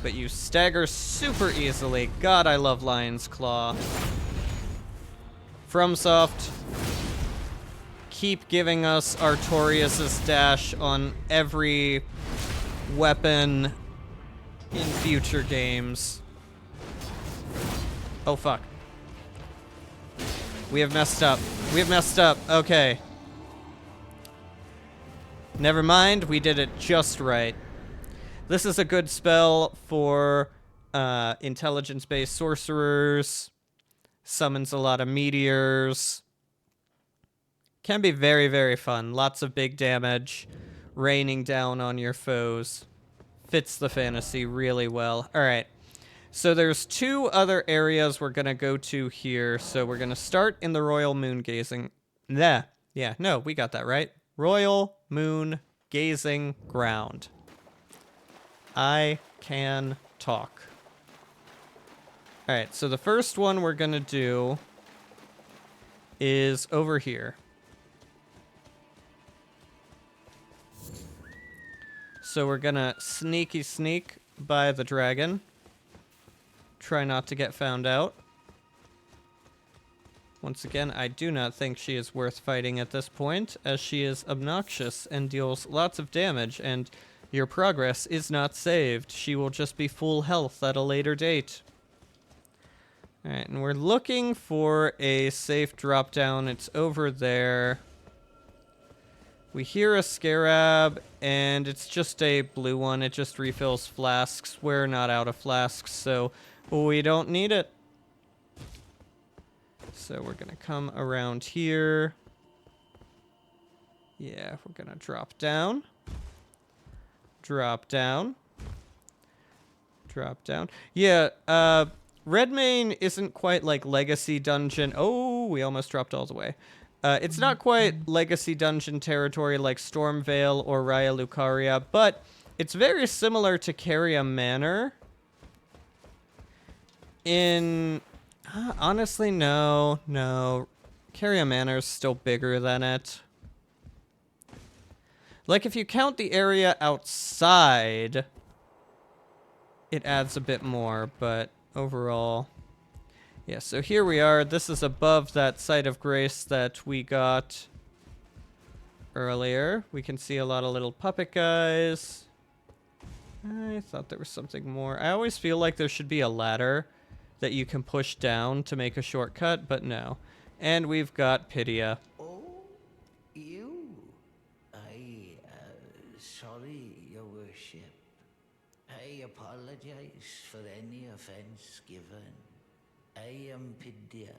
but you stagger super easily. God, I love Lion's Claw. FromSoft, keep giving us Artorias' dash on every weapon in future games. Oh, fuck. We have messed up. We have messed up. Okay. Never mind, we did it just right. This is a good spell for intelligence-based sorcerers. Summons a lot of meteors. Can be very, very fun. Lots of big damage. Raining down on your foes. Fits the fantasy really well. Alright. So there's two other areas we're gonna go to here. So we're gonna start in the Royal Moon Gazing. Yeah, no, we got that right. Royal Moon gazing ground. I can talk. Alright, so the first one we're gonna do is over here. So we're gonna sneaky sneak by the dragon. Try not to get found out. Once again, I do not think she is worth fighting at this point, as she is obnoxious and deals lots of damage, and your progress is not saved. She will just be full health at a later date. Alright, and we're looking for a safe drop down. It's over there. We hear a scarab, and it's just a blue one. It just refills flasks. We're not out of flasks, so we don't need it. So we're gonna come around here. Yeah, we're gonna drop down. Drop down. Drop down. Yeah, Redmane isn't quite like Legacy Dungeon. Oh, we almost dropped all the way. It's not quite Legacy Dungeon territory like Stormvale or Raya Lucaria, but it's very similar to Caria Manor. Honestly, no. Caria Manor's still bigger than it. Like, if you count the area outside, it adds a bit more, but overall... Yeah, so here we are. This is above that site of grace that we got earlier. We can see a lot of little puppet guys. I thought there was something more. I always feel like there should be a ladder that you can push down to make a shortcut, but no. And we've got Pydia. Oh, you. Sorry, Your Worship. I apologize for any offense given. I am Pydia,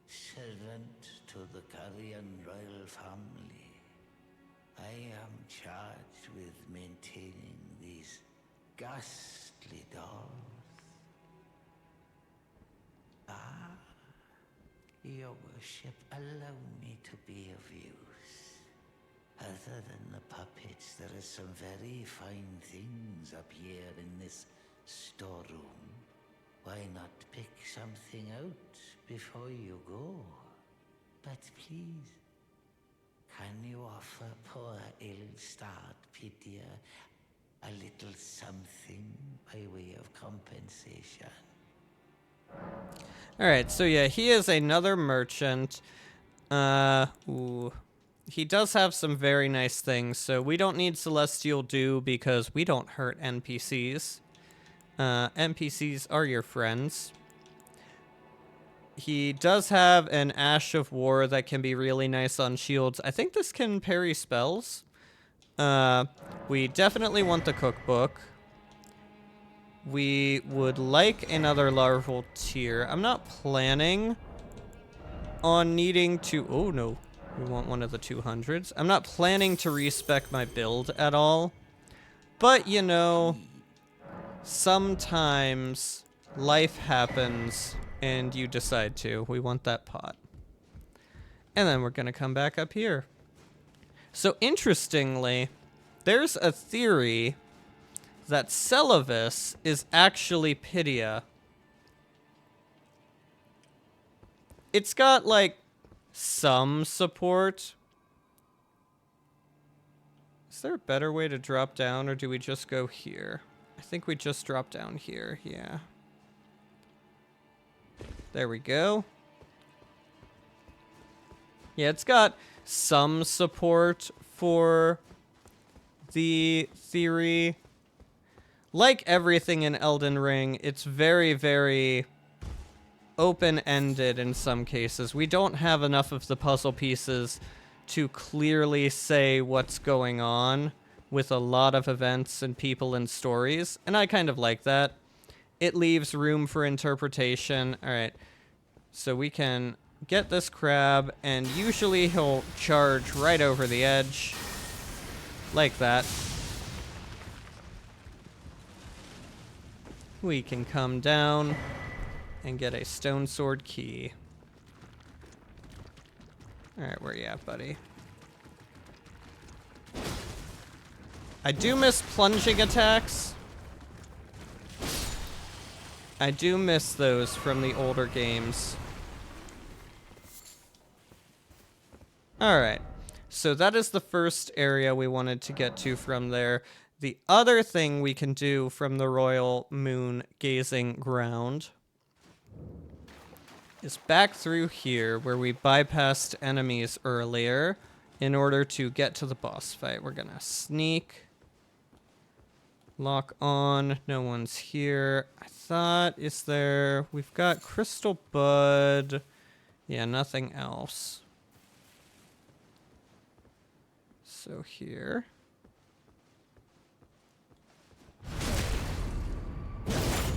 servant to the Carian royal family. I am charged with maintaining these ghastly dolls. Your Worship, allow me to be of use. Other than the puppets, there are some very fine things up here in this storeroom. Why not pick something out before you go? But please, can you offer poor ill-starred Pydia a little something by way of compensation? Alright, so yeah, he is another merchant. He does have some very nice things, so we don't need Celestial Dew because we don't hurt NPCs. NPCs are your friends. He does have an Ash of War that can be really nice on shields. I think this can parry spells. We definitely want the cookbook. We would like another larval tier. I'm not planning on needing to... Oh, no. We want one of the 200s. I'm not planning to respec my build at all. But, you know, sometimes life happens and you decide to. We want that pot. And then we're going to come back up here. So, interestingly, there's a theory that Celavis is actually Pydia. It's got, like, some support. Is there a better way to drop down, or do we just go here? I think we just drop down here, yeah. There we go. Yeah, it's got some support for the theory. Like everything in Elden Ring, it's very, very open-ended in some cases. We don't have enough of the puzzle pieces to clearly say what's going on with a lot of events and people and stories, and I kind of like that. It leaves room for interpretation. Alright, so we can get this crab, and usually he'll charge right over the edge. Like that. We can come down and get a stone sword key. Alright, where you at, buddy? I do miss plunging attacks. I do miss those from the older games. Alright, so that is the first area we wanted to get to from there. The other thing we can do from the Royal Moon Gazing Ground is back through here where we bypassed enemies earlier in order to get to the boss fight. We're gonna sneak. Lock on. No one's here. I thought, is there... We've got Crystal Bud. Yeah, nothing else. So here.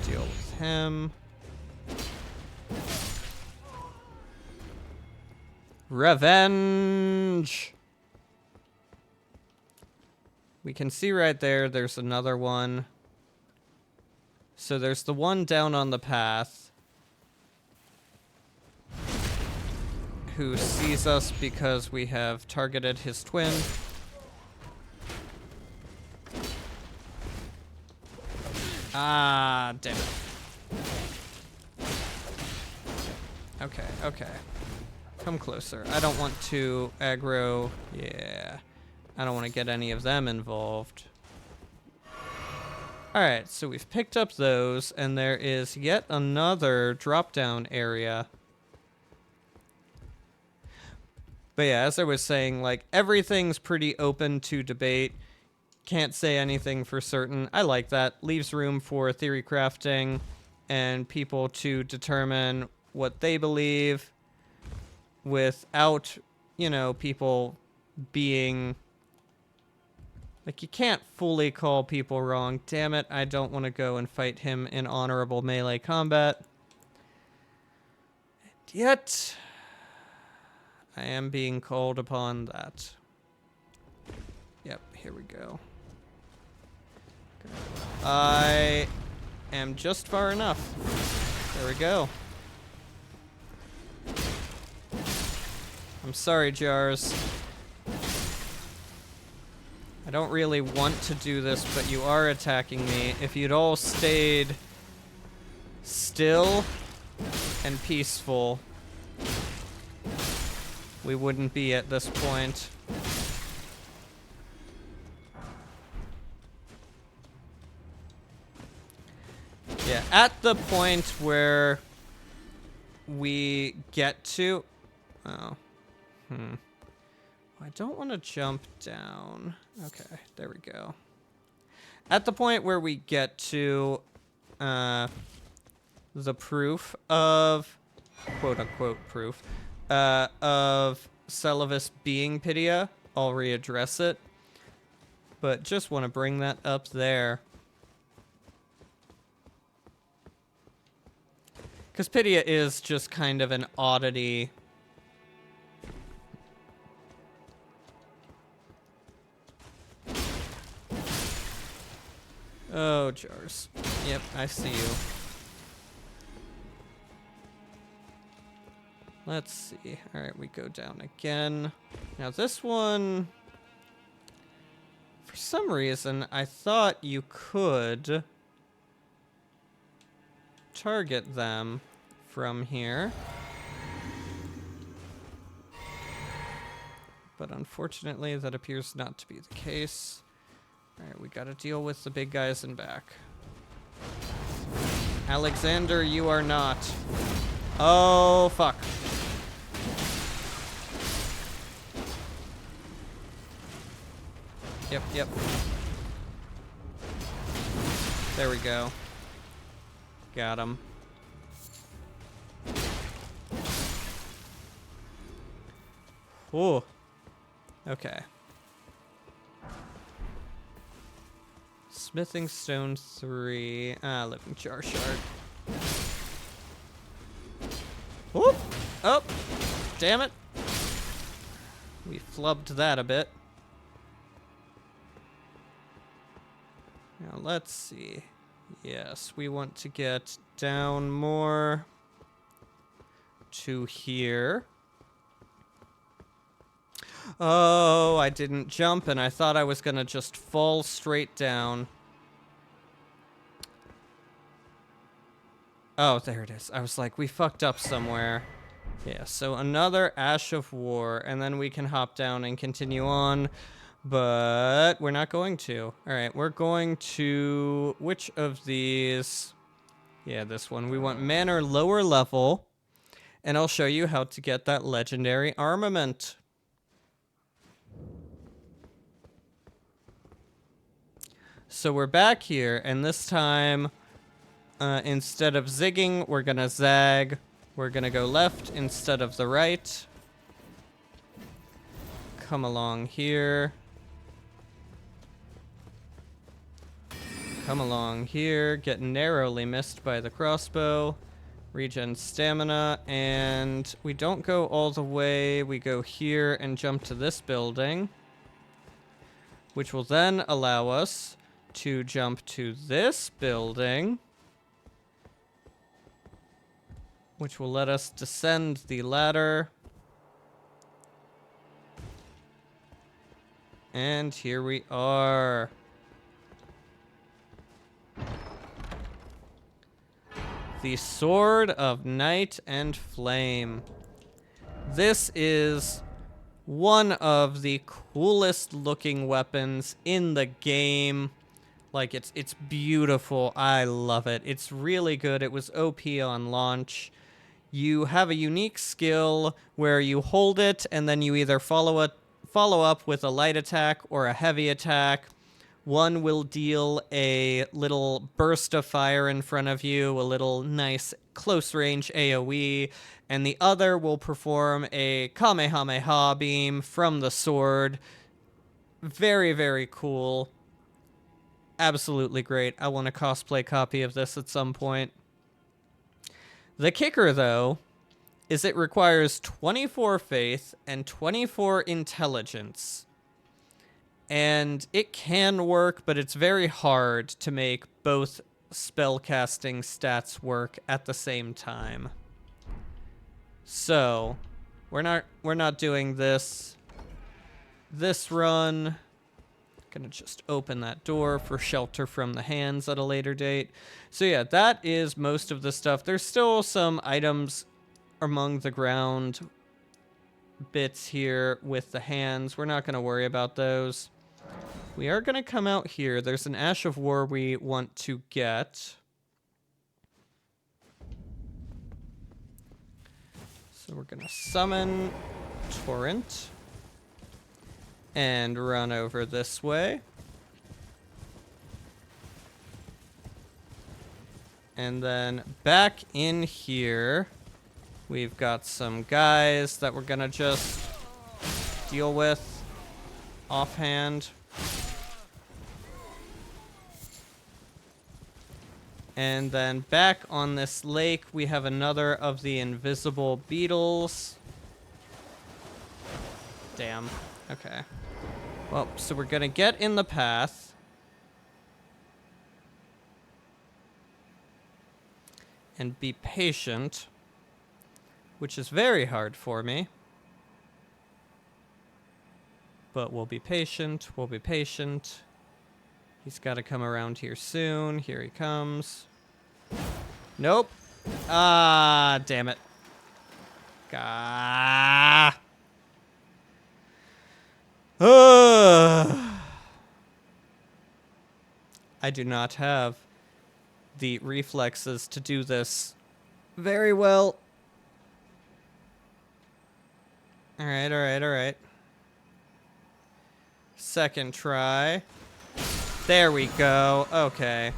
Deal with him. Revenge! We can see right there, there's another one. So there's the one down on the path who sees us because we have targeted his twin. Ah, damn it. Okay, okay. Come closer. I don't want to aggro. Yeah. I don't want to get any of them involved. Alright, so we've picked up those, and there is yet another drop-down area. But yeah, as I was saying, like, everything's pretty open to debate. Can't say anything for certain. I like that. Leaves room for theory crafting and people to determine what they believe without, you know, people being... Like, you can't fully call people wrong. Damn it, I don't want to go and fight him in honorable melee combat. And yet, I am being called upon that. Yep, here we go. I am just far enough. There we go. I'm sorry, Jars. I don't really want to do this, but you are attacking me. If you'd all stayed still and peaceful, we wouldn't be at this point. Yeah, at the point where we get to... Oh. I don't want to jump down. Okay, there we go. At the point where we get to the proof of, quote-unquote proof, of Celavis being Pydia, I'll readdress it. But just want to bring that up there. Because Pydia is just kind of an oddity. Oh, Jars. Yep, I see you. Let's see. Alright, we go down again. Now this one... For some reason, I thought you could target them from here. But unfortunately, that appears not to be the case. Alright, we gotta deal with the big guys in back. Alexander, you are not. Oh, fuck. Yep, yep. There we go. Got him. Ooh. Okay. Smithing stone 3. Living jar shard. Whoop! Oh! Damn it! We flubbed that a bit. Now let's see. Yes, we want to get down more to here. Oh, I didn't jump, and I thought I was gonna just fall straight down. Oh, there it is. I was like, we fucked up somewhere. Yeah, so another Ash of War, and then we can hop down and continue on. But we're not going to. Alright, we're going to... Which of these? Yeah, this one. We want Manor lower level. And I'll show you how to get that legendary armament. So we're back here, and this time, instead of zigging, we're gonna zag. We're gonna go left instead of the right. Come along here. Come along here. Get narrowly missed by the crossbow. Regen stamina, and we don't go all the way. We go here and jump to this building, which will then allow us to jump to this building, which will let us descend the ladder. And here we are. The Sword of Night and Flame. This is one of the coolest looking weapons in the game. Like, it's beautiful. I love it. It's really good. It was OP on launch. You have a unique skill where you hold it and then you either follow up with a light attack or a heavy attack. One will deal a little burst of fire in front of you, a little nice close-range AoE, and the other will perform a Kamehameha beam from the sword. Very, very cool. Absolutely great. I want a cosplay copy of this at some point. The kicker, though, is it requires 24 faith and 24 intelligence. And it can work, but it's very hard to make both spellcasting stats work at the same time. So, we're not doing this run. Gonna just open that door for shelter from the hands at a later date. So yeah, that is most of the stuff. There's still some items among the ground bits here with the hands. We're not gonna worry about those. We are going to come out here. There's an Ash of War we want to get. So we're going to summon Torrent and run over this way. And then back in here, we've got some guys that we're going to just deal with offhand. And then back on this lake, we have another of the invisible beetles. Damn. Okay. Well, so we're gonna get in the path. And be patient. Which is very hard for me. But we'll be patient, we'll be patient. He's got to come around here soon. Here he comes. Nope. Ah, damn it. Ah. I do not have the reflexes to do this very well. Alright, alright, alright. Second try. There we go. Okay.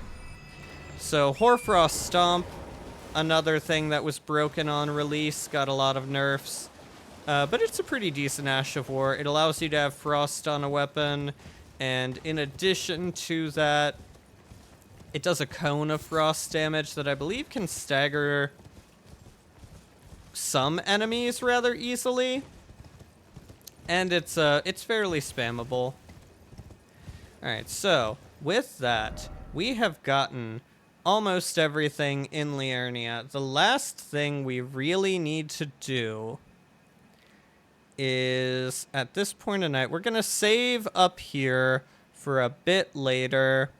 So, Hoarfrost Stomp, another thing that was broken on release, got a lot of nerfs. But it's a pretty decent Ash of War. It allows you to have Frost on a weapon, and in addition to that, it does a cone of Frost damage that I believe can stagger some enemies rather easily. And it's fairly spammable. Alright, so, with that, we have gotten almost everything in Liurnia. The last thing we really need to do is at this point of night, we're going to save up here for a bit later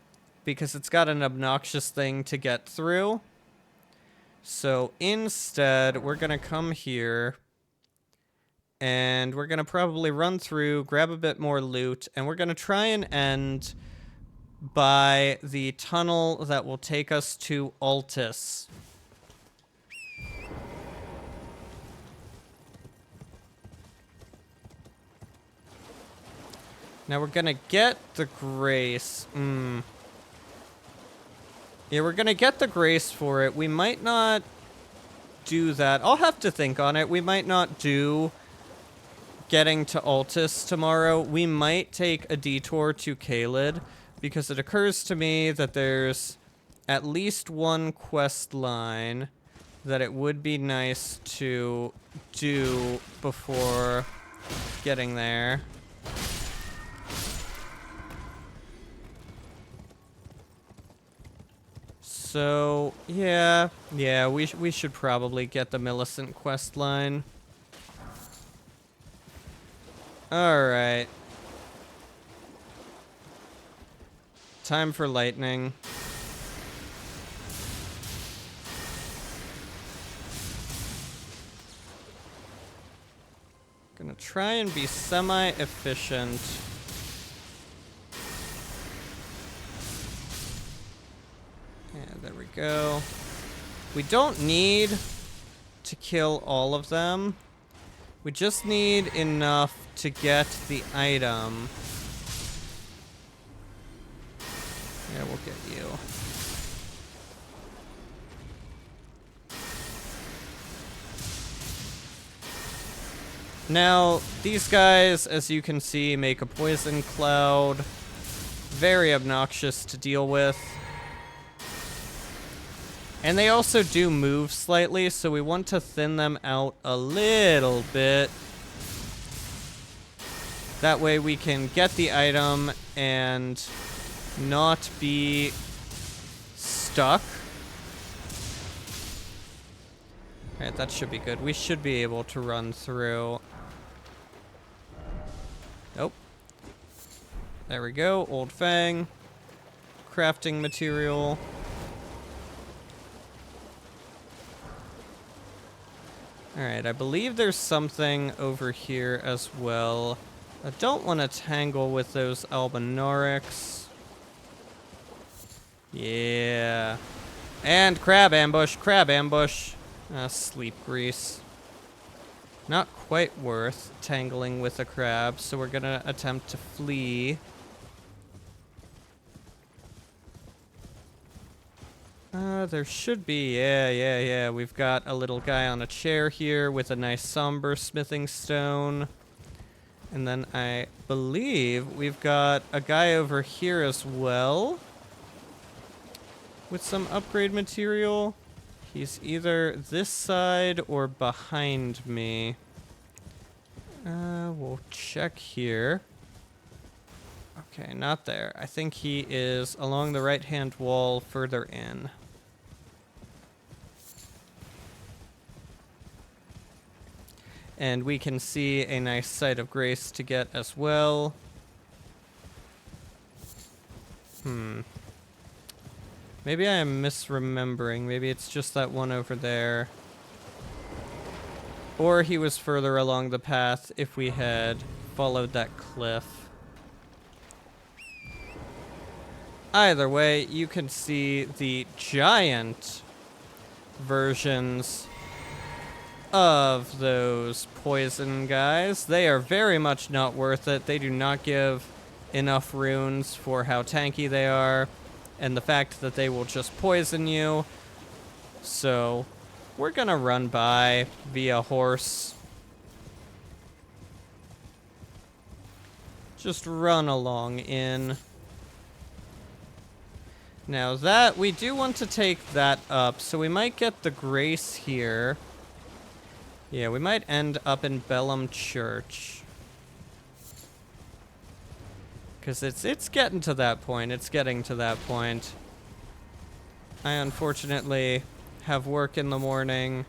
because it's got an obnoxious thing to get through. So instead, we're going to come here and we're going to probably run through, grab a bit more loot, and we're going to try and end by the tunnel that will take us to Altus. Now we're gonna get the grace. Yeah, we're gonna get the grace for it. We might not do that. I'll have to think on it. We might not do getting to Altus tomorrow. We might take a detour to Caelid, because it occurs to me that there's at least one quest line that it would be nice to do before getting there. So, yeah, we should probably get the Millicent quest line. Alright. Time for lightning. Gonna try and be semi-efficient. Yeah, there we go. We don't need to kill all of them. We just need enough to get the item. Yeah, we'll get you. Now, these guys, as you can see, make a poison cloud. Very obnoxious to deal with. And they also do move slightly, so we want to thin them out a little bit. That way we can get the item and not be stuck. Alright, that should be good. We should be able to run through. Nope. There we go. Old Fang. Crafting material. Alright, I believe there's something over here as well. I don't want to tangle with those Albinorics. Yeah. And crab ambush, crab ambush. Sleep grease. Not quite worth tangling with a crab, so we're gonna attempt to flee. There should be, yeah. We've got a little guy on a chair here with a nice somber smithing stone. And then I believe we've got a guy over here as well with some upgrade material. He's either this side or behind me. We'll check here. Okay, not there. I think he is along the right-hand wall further in. And we can see a nice site of grace to get as well. Maybe I am misremembering. Maybe it's just that one over there. Or he was further along the path if we had followed that cliff. Either way, you can see the giant versions of those poison guys. They are very much not worth it. They do not give enough runes for how tanky they are, and the fact that they will just poison you. So we're gonna run by via horse. Just run along in. Now that, we do want to take that up, so we might get the grace here. Yeah, we might end up in Bellum Church. Because it's getting to that point. It's getting to that point. I unfortunately have work in the morning.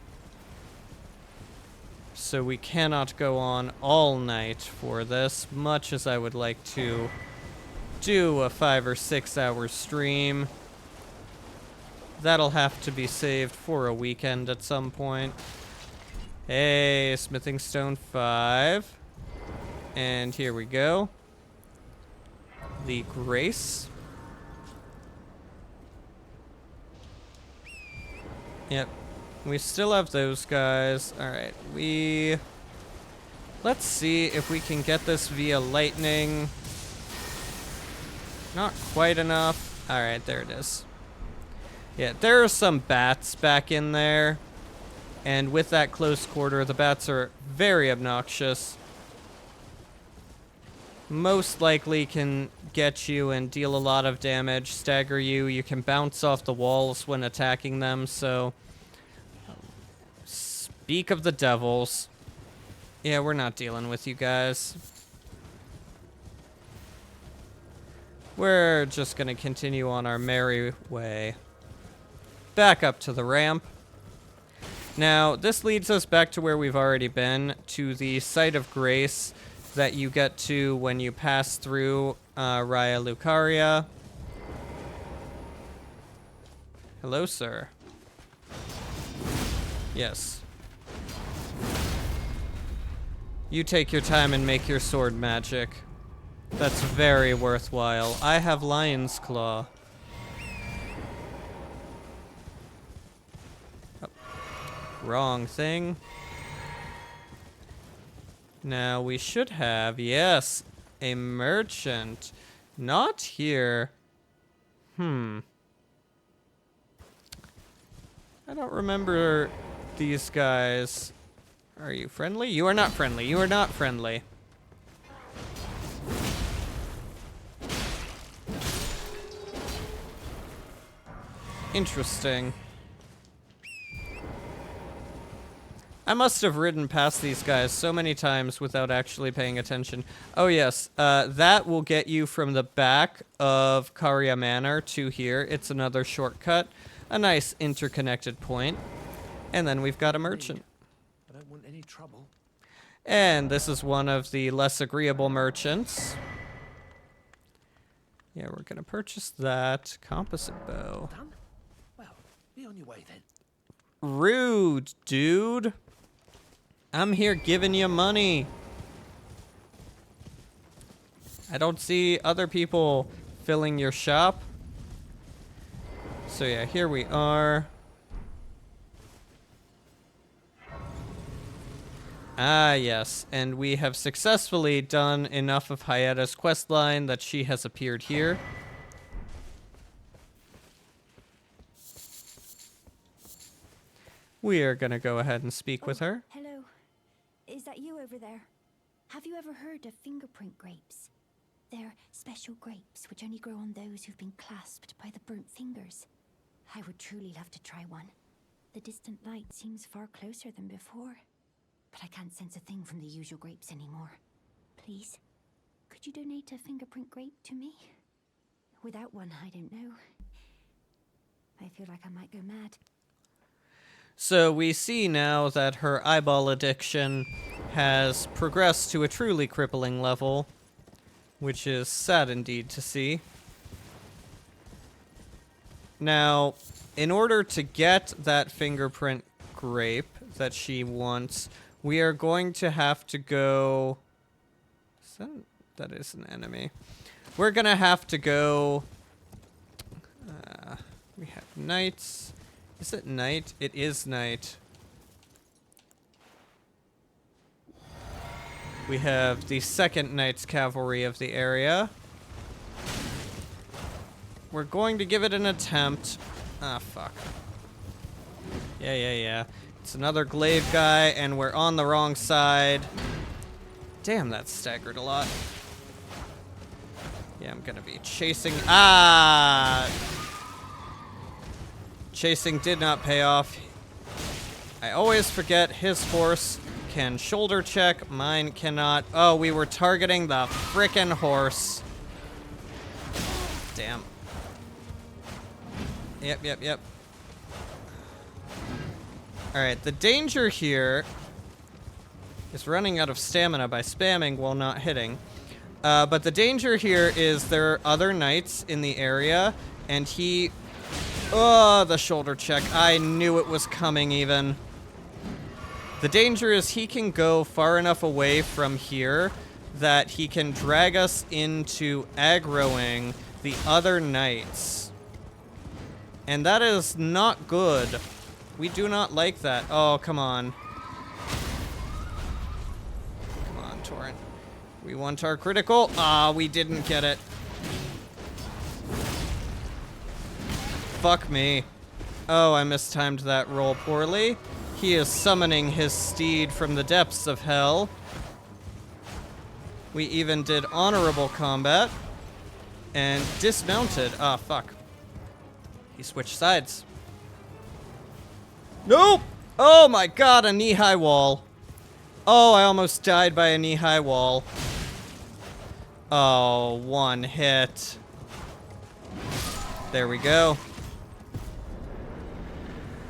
So we cannot go on all night for this, much as I would like to do a 5 or 6 hour stream. That'll have to be saved for a weekend at some point. Hey, smithing stone 5. And here we go. The Grace. Yep. We still have those guys. Alright, let's see if we can get this via lightning. Not quite enough. Alright, there it is. Yeah, there are some bats back in there. And with that close quarter, the bats are very obnoxious. Most likely can get you and deal a lot of damage, stagger you. You can bounce off the walls when attacking them, so... Speak of the devils. Yeah, we're not dealing with you guys. We're just gonna continue on our merry way. Back up to the ramp. Now, this leads us back to where we've already been, to the site of grace that you get to when you pass through Raya Lucaria. Hello, sir. Yes. You take your time and make your sword magic. That's very worthwhile. I have Lion's Claw. Oh. Wrong thing. Now we should have, yes, a merchant. Not here. I don't remember these guys. Are you friendly? You are not friendly. You are not friendly. Interesting. I must have ridden past these guys so many times without actually paying attention. Oh yes, that will get you from the back of Caria Manor to here. It's another shortcut. A nice interconnected point. And then we've got a merchant. I don't want any trouble. And this is one of the less agreeable merchants. Yeah, we're gonna purchase that composite bow. Done? Well, be on your way then. Rude, dude. I'm here giving you money. I don't see other people filling your shop. So yeah, here we are. Ah, yes. And we have successfully done enough of Hayata's questline that she has appeared here. We are going to go ahead and speak with her. Hello. Is that you over there? Have you ever heard of fingerprint grapes? They're special grapes which only grow on those who've been clasped by the burnt fingers. I would truly love to try one. The distant light seems far closer than before. But I can't sense a thing from the usual grapes anymore. Please, could you donate a fingerprint grape to me? Without one, I don't know. I feel like I might go mad. So we see now that her eyeball addiction has progressed to a truly crippling level, which is sad indeed to see. Now, in order to get that fingerprint grape that she wants, we are going to have to go... That is an enemy. We're gonna have to go... we have knights. Is it night? It is night. We have the second Knights Cavalry of the area. We're going to give it an attempt. Ah, fuck. Yeah. It's another glaive guy, and we're on the wrong side. Damn, that staggered a lot. Yeah, I'm gonna be chasing... Ah! Chasing did not pay off. I always forget his horse can shoulder check, mine cannot. Oh, we were targeting the frickin' horse. Damn. Yep. Alright, the danger here is running out of stamina by spamming while not hitting. But the danger here is there are other knights in the area, and he... Oh, the shoulder check. I knew it was coming even. The danger is he can go far enough away from here that he can drag us into aggroing the other knights. And that is not good. We do not like that. Oh, come on. Come on, Torrent. We want our critical. Ah, we didn't get it. Fuck me. Oh, I mistimed that roll poorly. He is summoning his steed from the depths of hell. We even did honorable combat. And dismounted. Ah, fuck. He switched sides. Nope! Oh my god, a knee-high wall. Oh, I almost died by a knee-high wall. Oh, one hit. There we go.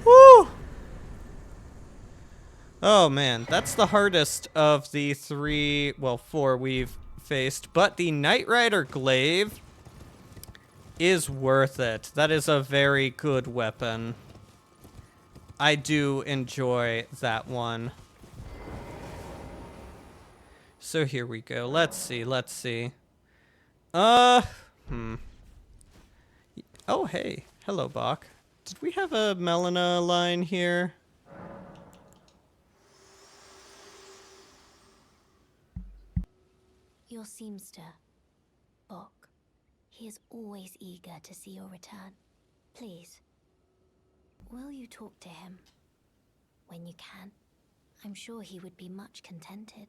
Woo! Oh man, that's the hardest of the three, well, four we've faced. But the Knight Rider Glaive is worth it. That is a very good weapon. I do enjoy that one. So here we go. Let's see, let's see. Oh, hey. Hello, Bach. Did we have a Melina line here? Your seamster, Bok. He is always eager to see your return. Please, will you talk to him when you can? I'm sure he would be much contented.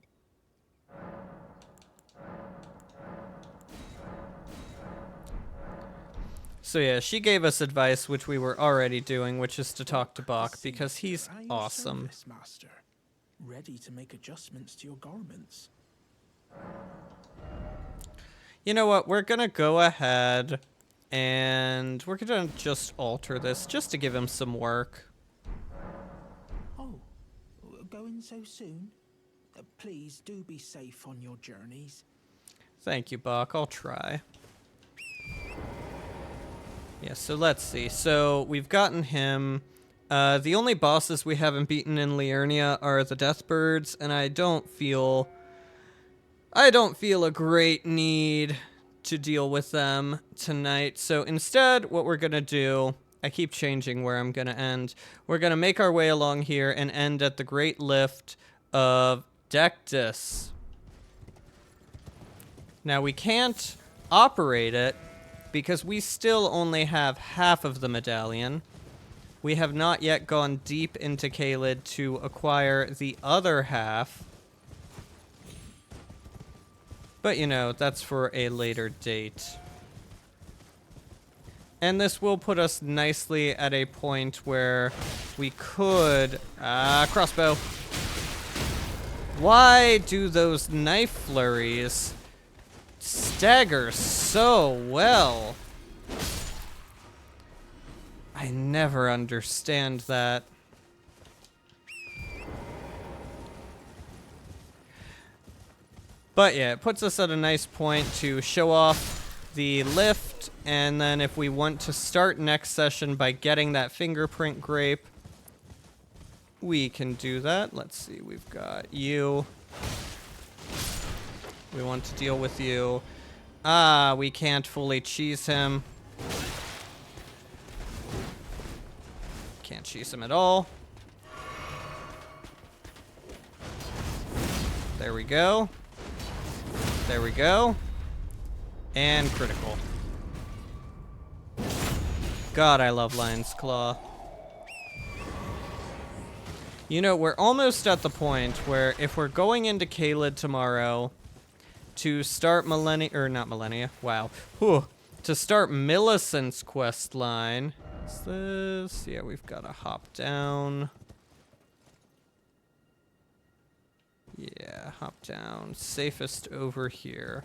So yeah, she gave us advice, which we were already doing, which is to talk to Bach, because he's awesome. Service master, ready to make adjustments to your garments. You know what? We're gonna go ahead and we're gonna just alter this just to give him some work. Oh, going so soon? Please do be safe on your journeys. Thank you, Bach. I'll try. Yeah, so let's see. So we've gotten him. The only bosses we haven't beaten in Liurnia are the Deathbirds, and I don't feel a great need to deal with them tonight. So instead, what we're gonna do, I keep changing where I'm gonna end. We're gonna make our way along here and end at the Great Lift of Dectus. Now we can't operate it because we still only have half of the medallion. We have not yet gone deep into Caelid to acquire the other half. But, you know, that's for a later date. And this will put us nicely at a point where we could... crossbow. Why do those knife flurries stagger so well? I never understand that. But yeah, it puts us at a nice point to show off the lift, and then if we want to start next session by getting that fingerprint grape, we can do that. Let's see, we've got you. We want to deal with you. We can't fully cheese him. Can't cheese him at all. There we go. There we go. And critical. God, I love Lion's Claw. You know, we're almost at the point where if we're going into Caelid tomorrow to start to start Millicent's quest line. Is this? Yeah, we've got to hop down. Yeah, hop down. Safest over here.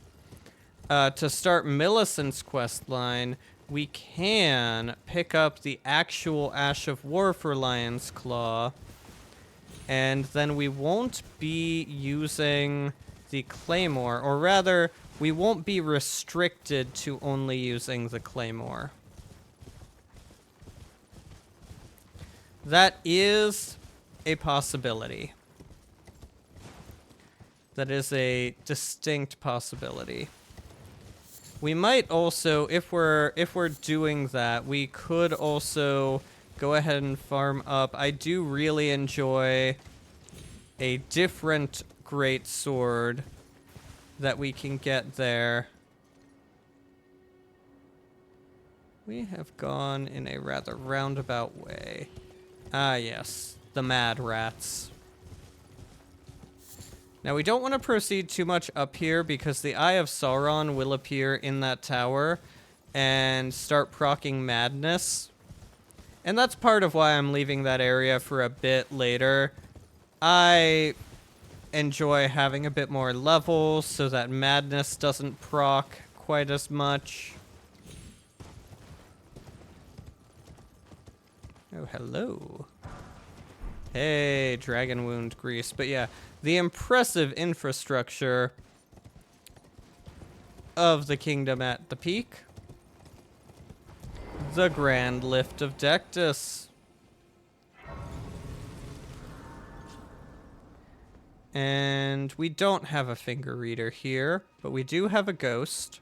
To start Millicent's quest line, we can pick up the actual Ash of War for Lion's Claw. And then we won't be using the claymore, or rather, we won't be restricted to only using the claymore. That is a possibility. That is a distinct possibility. We might also, if we're doing that, we could also go ahead and farm up. I do really enjoy a different great sword that we can get there. We have gone in a rather roundabout way. Ah, yes, the mad rats. Now, we don't want to proceed too much up here because the Eye of Sauron will appear in that tower and start proccing madness. And that's part of why I'm leaving that area for a bit later. I enjoy having a bit more levels so that madness doesn't proc quite as much. Oh, hello. Hey, dragon wound grease. But yeah, the impressive infrastructure of the kingdom at the peak. The Grand Lift of Dectus. And we don't have a finger reader here, but we do have a ghost.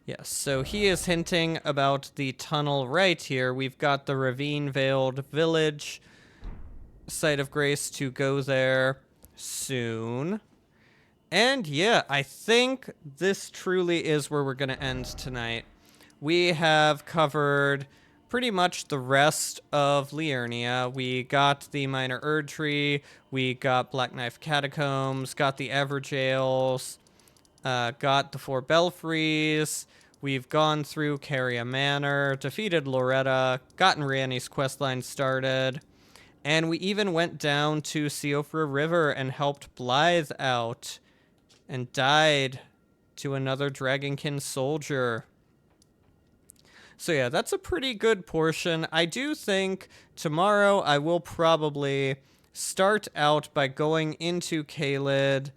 Yes, so he is hinting about the tunnel right here. We've got the ravine-veiled village, site of grace to go there soon. And yeah, I think this truly is where we're going to end tonight. We have covered pretty much the rest of Liurnia. We got the Minor Erdtree, we got Black Knife Catacombs, got the Everjails, got the 4 Belfries. We've gone through Caria Manor, defeated Loretta, gotten Rhianni's questline started, and we even went down to Siofra River and helped Blythe out, and died to another Dragonkin soldier. So yeah, that's a pretty good portion. I do think tomorrow I will probably start out by going into Caelid,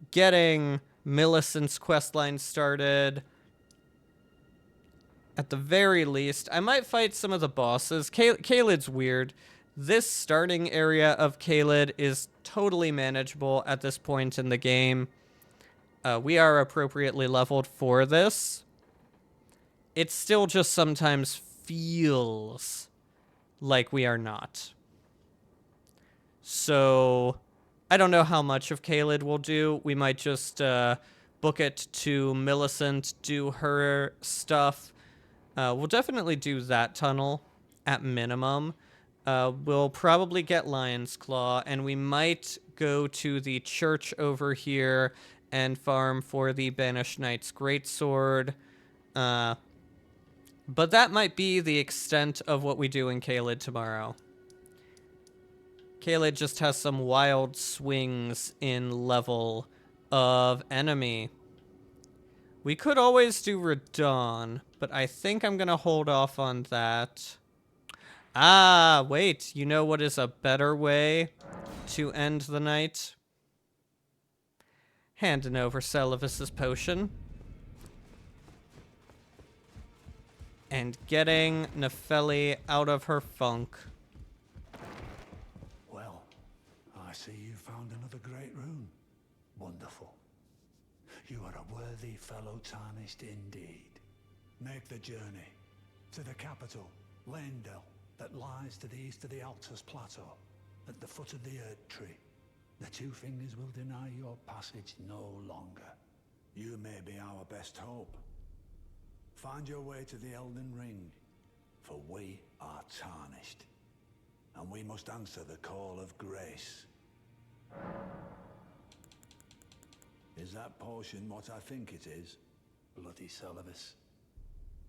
getting Millicent's questline started. At the very least, I might fight some of the bosses. Caelid's weird. This starting area of Caelid is totally manageable at this point in the game. We are appropriately leveled for this. It still just sometimes feels like we are not. So, I don't know how much of Caelid we'll do. We might just book it to Millicent, do her stuff. We'll definitely do that tunnel at minimum. We'll probably get Lion's Claw, and we might go to the church over here and farm for the Banished Knight's Greatsword. But that might be the extent of what we do in Caelid tomorrow. Caelid just has some wild swings in level of enemy. We could always do Radon, but I think I'm going to hold off on that. Ah, wait. You know what is a better way to end the night? Handing over Celavis's potion. And getting Nefeli out of her funk. Well, I see you found another great rune. Wonderful. You are a worthy fellow tarnished indeed. Make the journey to the capital, Leyndell, that lies to the east of the Altus Plateau, at the foot of the Erdtree. The Two Fingers will deny your passage no longer. You may be our best hope. Find your way to the Elden Ring, for we are tarnished, and we must answer the call of grace. Is that potion what I think it is? Bloody Celavis.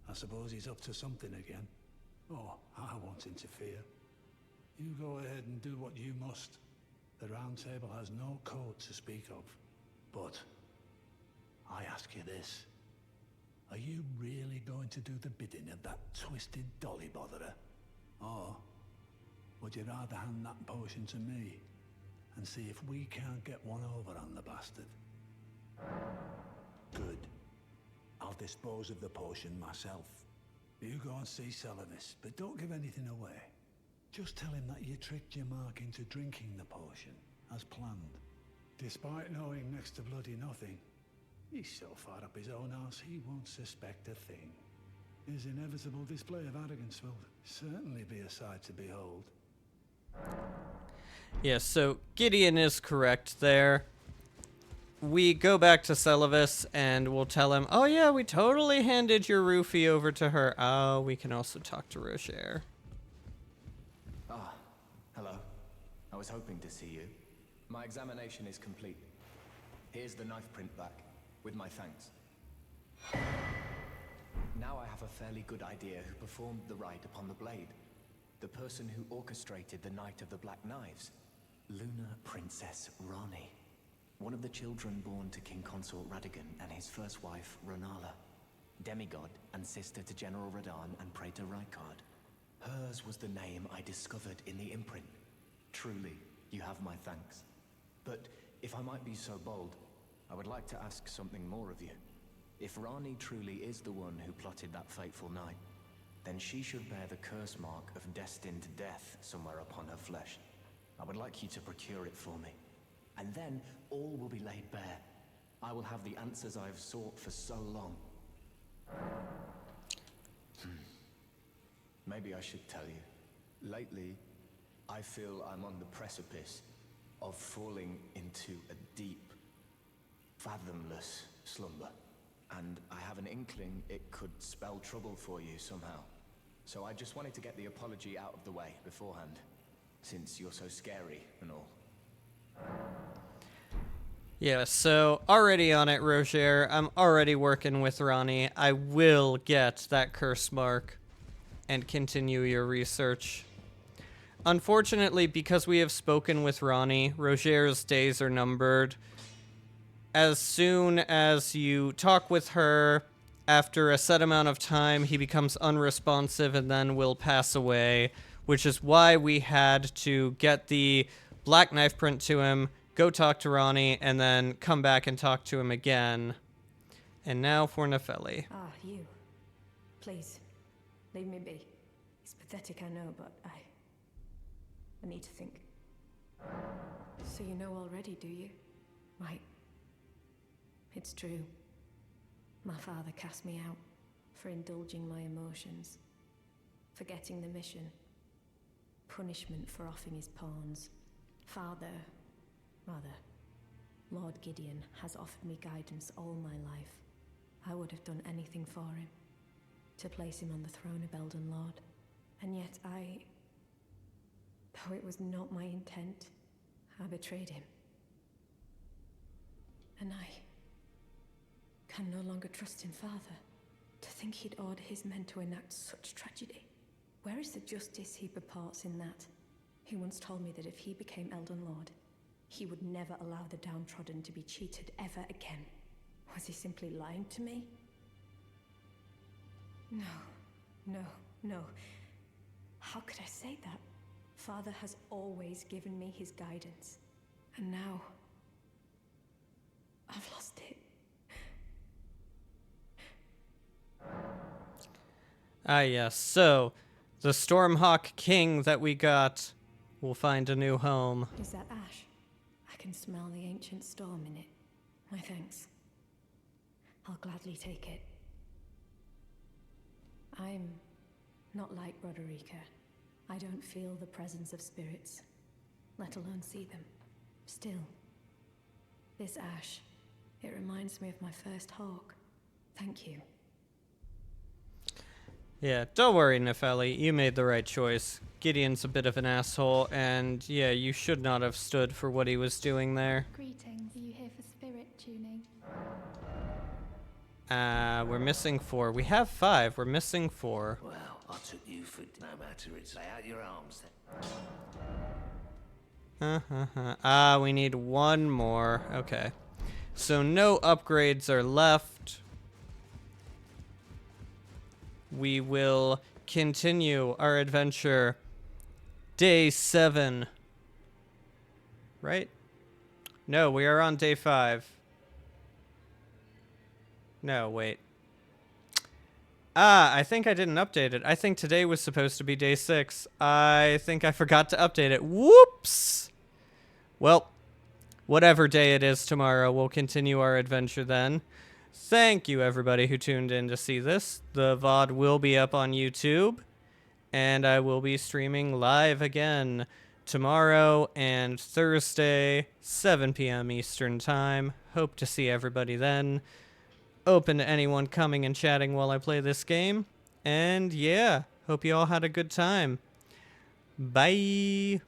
I suppose he's up to something again. Oh, I won't interfere. You go ahead and do what you must. The Round Table has no code to speak of. But I ask you this. Are you really going to do the bidding of that twisted dolly botherer? Or would you rather hand that potion to me and see if we can't get one over on the bastard? Good. I'll dispose of the potion myself. You go and see Celavis, but don't give anything away. Just tell him that you tricked your mark into drinking the potion, as planned. Despite knowing next to bloody nothing, he's so far up his own arse he won't suspect a thing. His inevitable display of arrogance will certainly be a sight to behold. Yes, so Gideon is correct there. We go back to Celavis and we'll tell him, oh yeah, we totally handed your roofie over to her. Oh, we can also talk to Rocher. Ah, hello. I was hoping to see you. My examination is complete. Here's the knife print back, with my thanks. Now I have a fairly good idea who performed the rite upon the blade. The person who orchestrated the Night of the Black Knives. Lunar Princess Rani. One of the children born to King Consort Radigan and his first wife, Renala. Demigod and sister to General Radahn and Praetor Rykard. Hers was the name I discovered in the imprint. Truly, you have my thanks. But if I might be so bold, I would like to ask something more of you. If Rani truly is the one who plotted that fateful night, then she should bear the curse mark of destined death somewhere upon her flesh. I would like you to procure it for me. And then all will be laid bare. I will have the answers I have sought for so long. Maybe I should tell you. Lately, I feel I'm on the precipice of falling into a deep, fathomless slumber. And I have an inkling it could spell trouble for you somehow. So I just wanted to get the apology out of the way beforehand, since you're so scary and all. Yeah, so already on it, Roger. I'm already working with Ronnie. I will get that curse mark and continue your research. Unfortunately, because we have spoken with Ronnie, Roger's days are numbered. As soon as you talk with her, after a set amount of time, he becomes unresponsive and then will pass away, which is why we had to get the black knife print to him, go talk to Ronnie, and then come back and talk to him again. And now for Nepheli. Ah, you. Please, leave me be. It's pathetic, I know, but I need to think. So you know already, do you? Right. It's true. My father cast me out for indulging my emotions, forgetting the mission, punishment for offing his pawns. Lord Gideon has offered me guidance all my life. I would have done anything for him, to place him on the throne of Elden Lord. And yet though it was not my intent, I betrayed him. And I can no longer trust him, Father. To think he'd order his men to enact such tragedy. Where is the justice he purports in that? He once told me that if he became Elden Lord, he would never allow the downtrodden to be cheated ever again. Was he simply lying to me? No. How could I say that? Father has always given me his guidance. And now, I've lost it. Ah, yes. So, the Stormhawk King that we got will find a new home. Is that ash? I can smell the ancient storm in it. My thanks. I'll gladly take it. I'm not like Roderica. I don't feel the presence of spirits, let alone see them. Still, this ash, it reminds me of my first hawk. Thank you. Yeah, don't worry, Nepheli. You made the right choice. Gideon's a bit of an asshole, and yeah, you should not have stood for what he was doing there. Greetings. Are you here for spirit tuning? We're missing 4. We have 5. We're missing 4. Well, I took you for no matter it's lay out your arms then. We need 1 more. Okay. So no upgrades are left. we will continue our adventure. Day 7. Right? No, we are on day 5. No, wait. I think I didn't update it. I think today was supposed to be day 6. I think I forgot to update it. Whoops! Well, whatever day it is tomorrow, we'll continue our adventure then. Thank you, everybody who tuned in to see this. The VOD will be up on YouTube, and I will be streaming live again tomorrow and Thursday, 7 p.m. Eastern Time. Hope to see everybody then. Open to anyone coming and chatting while I play this game. And yeah, hope you all had a good time. Bye!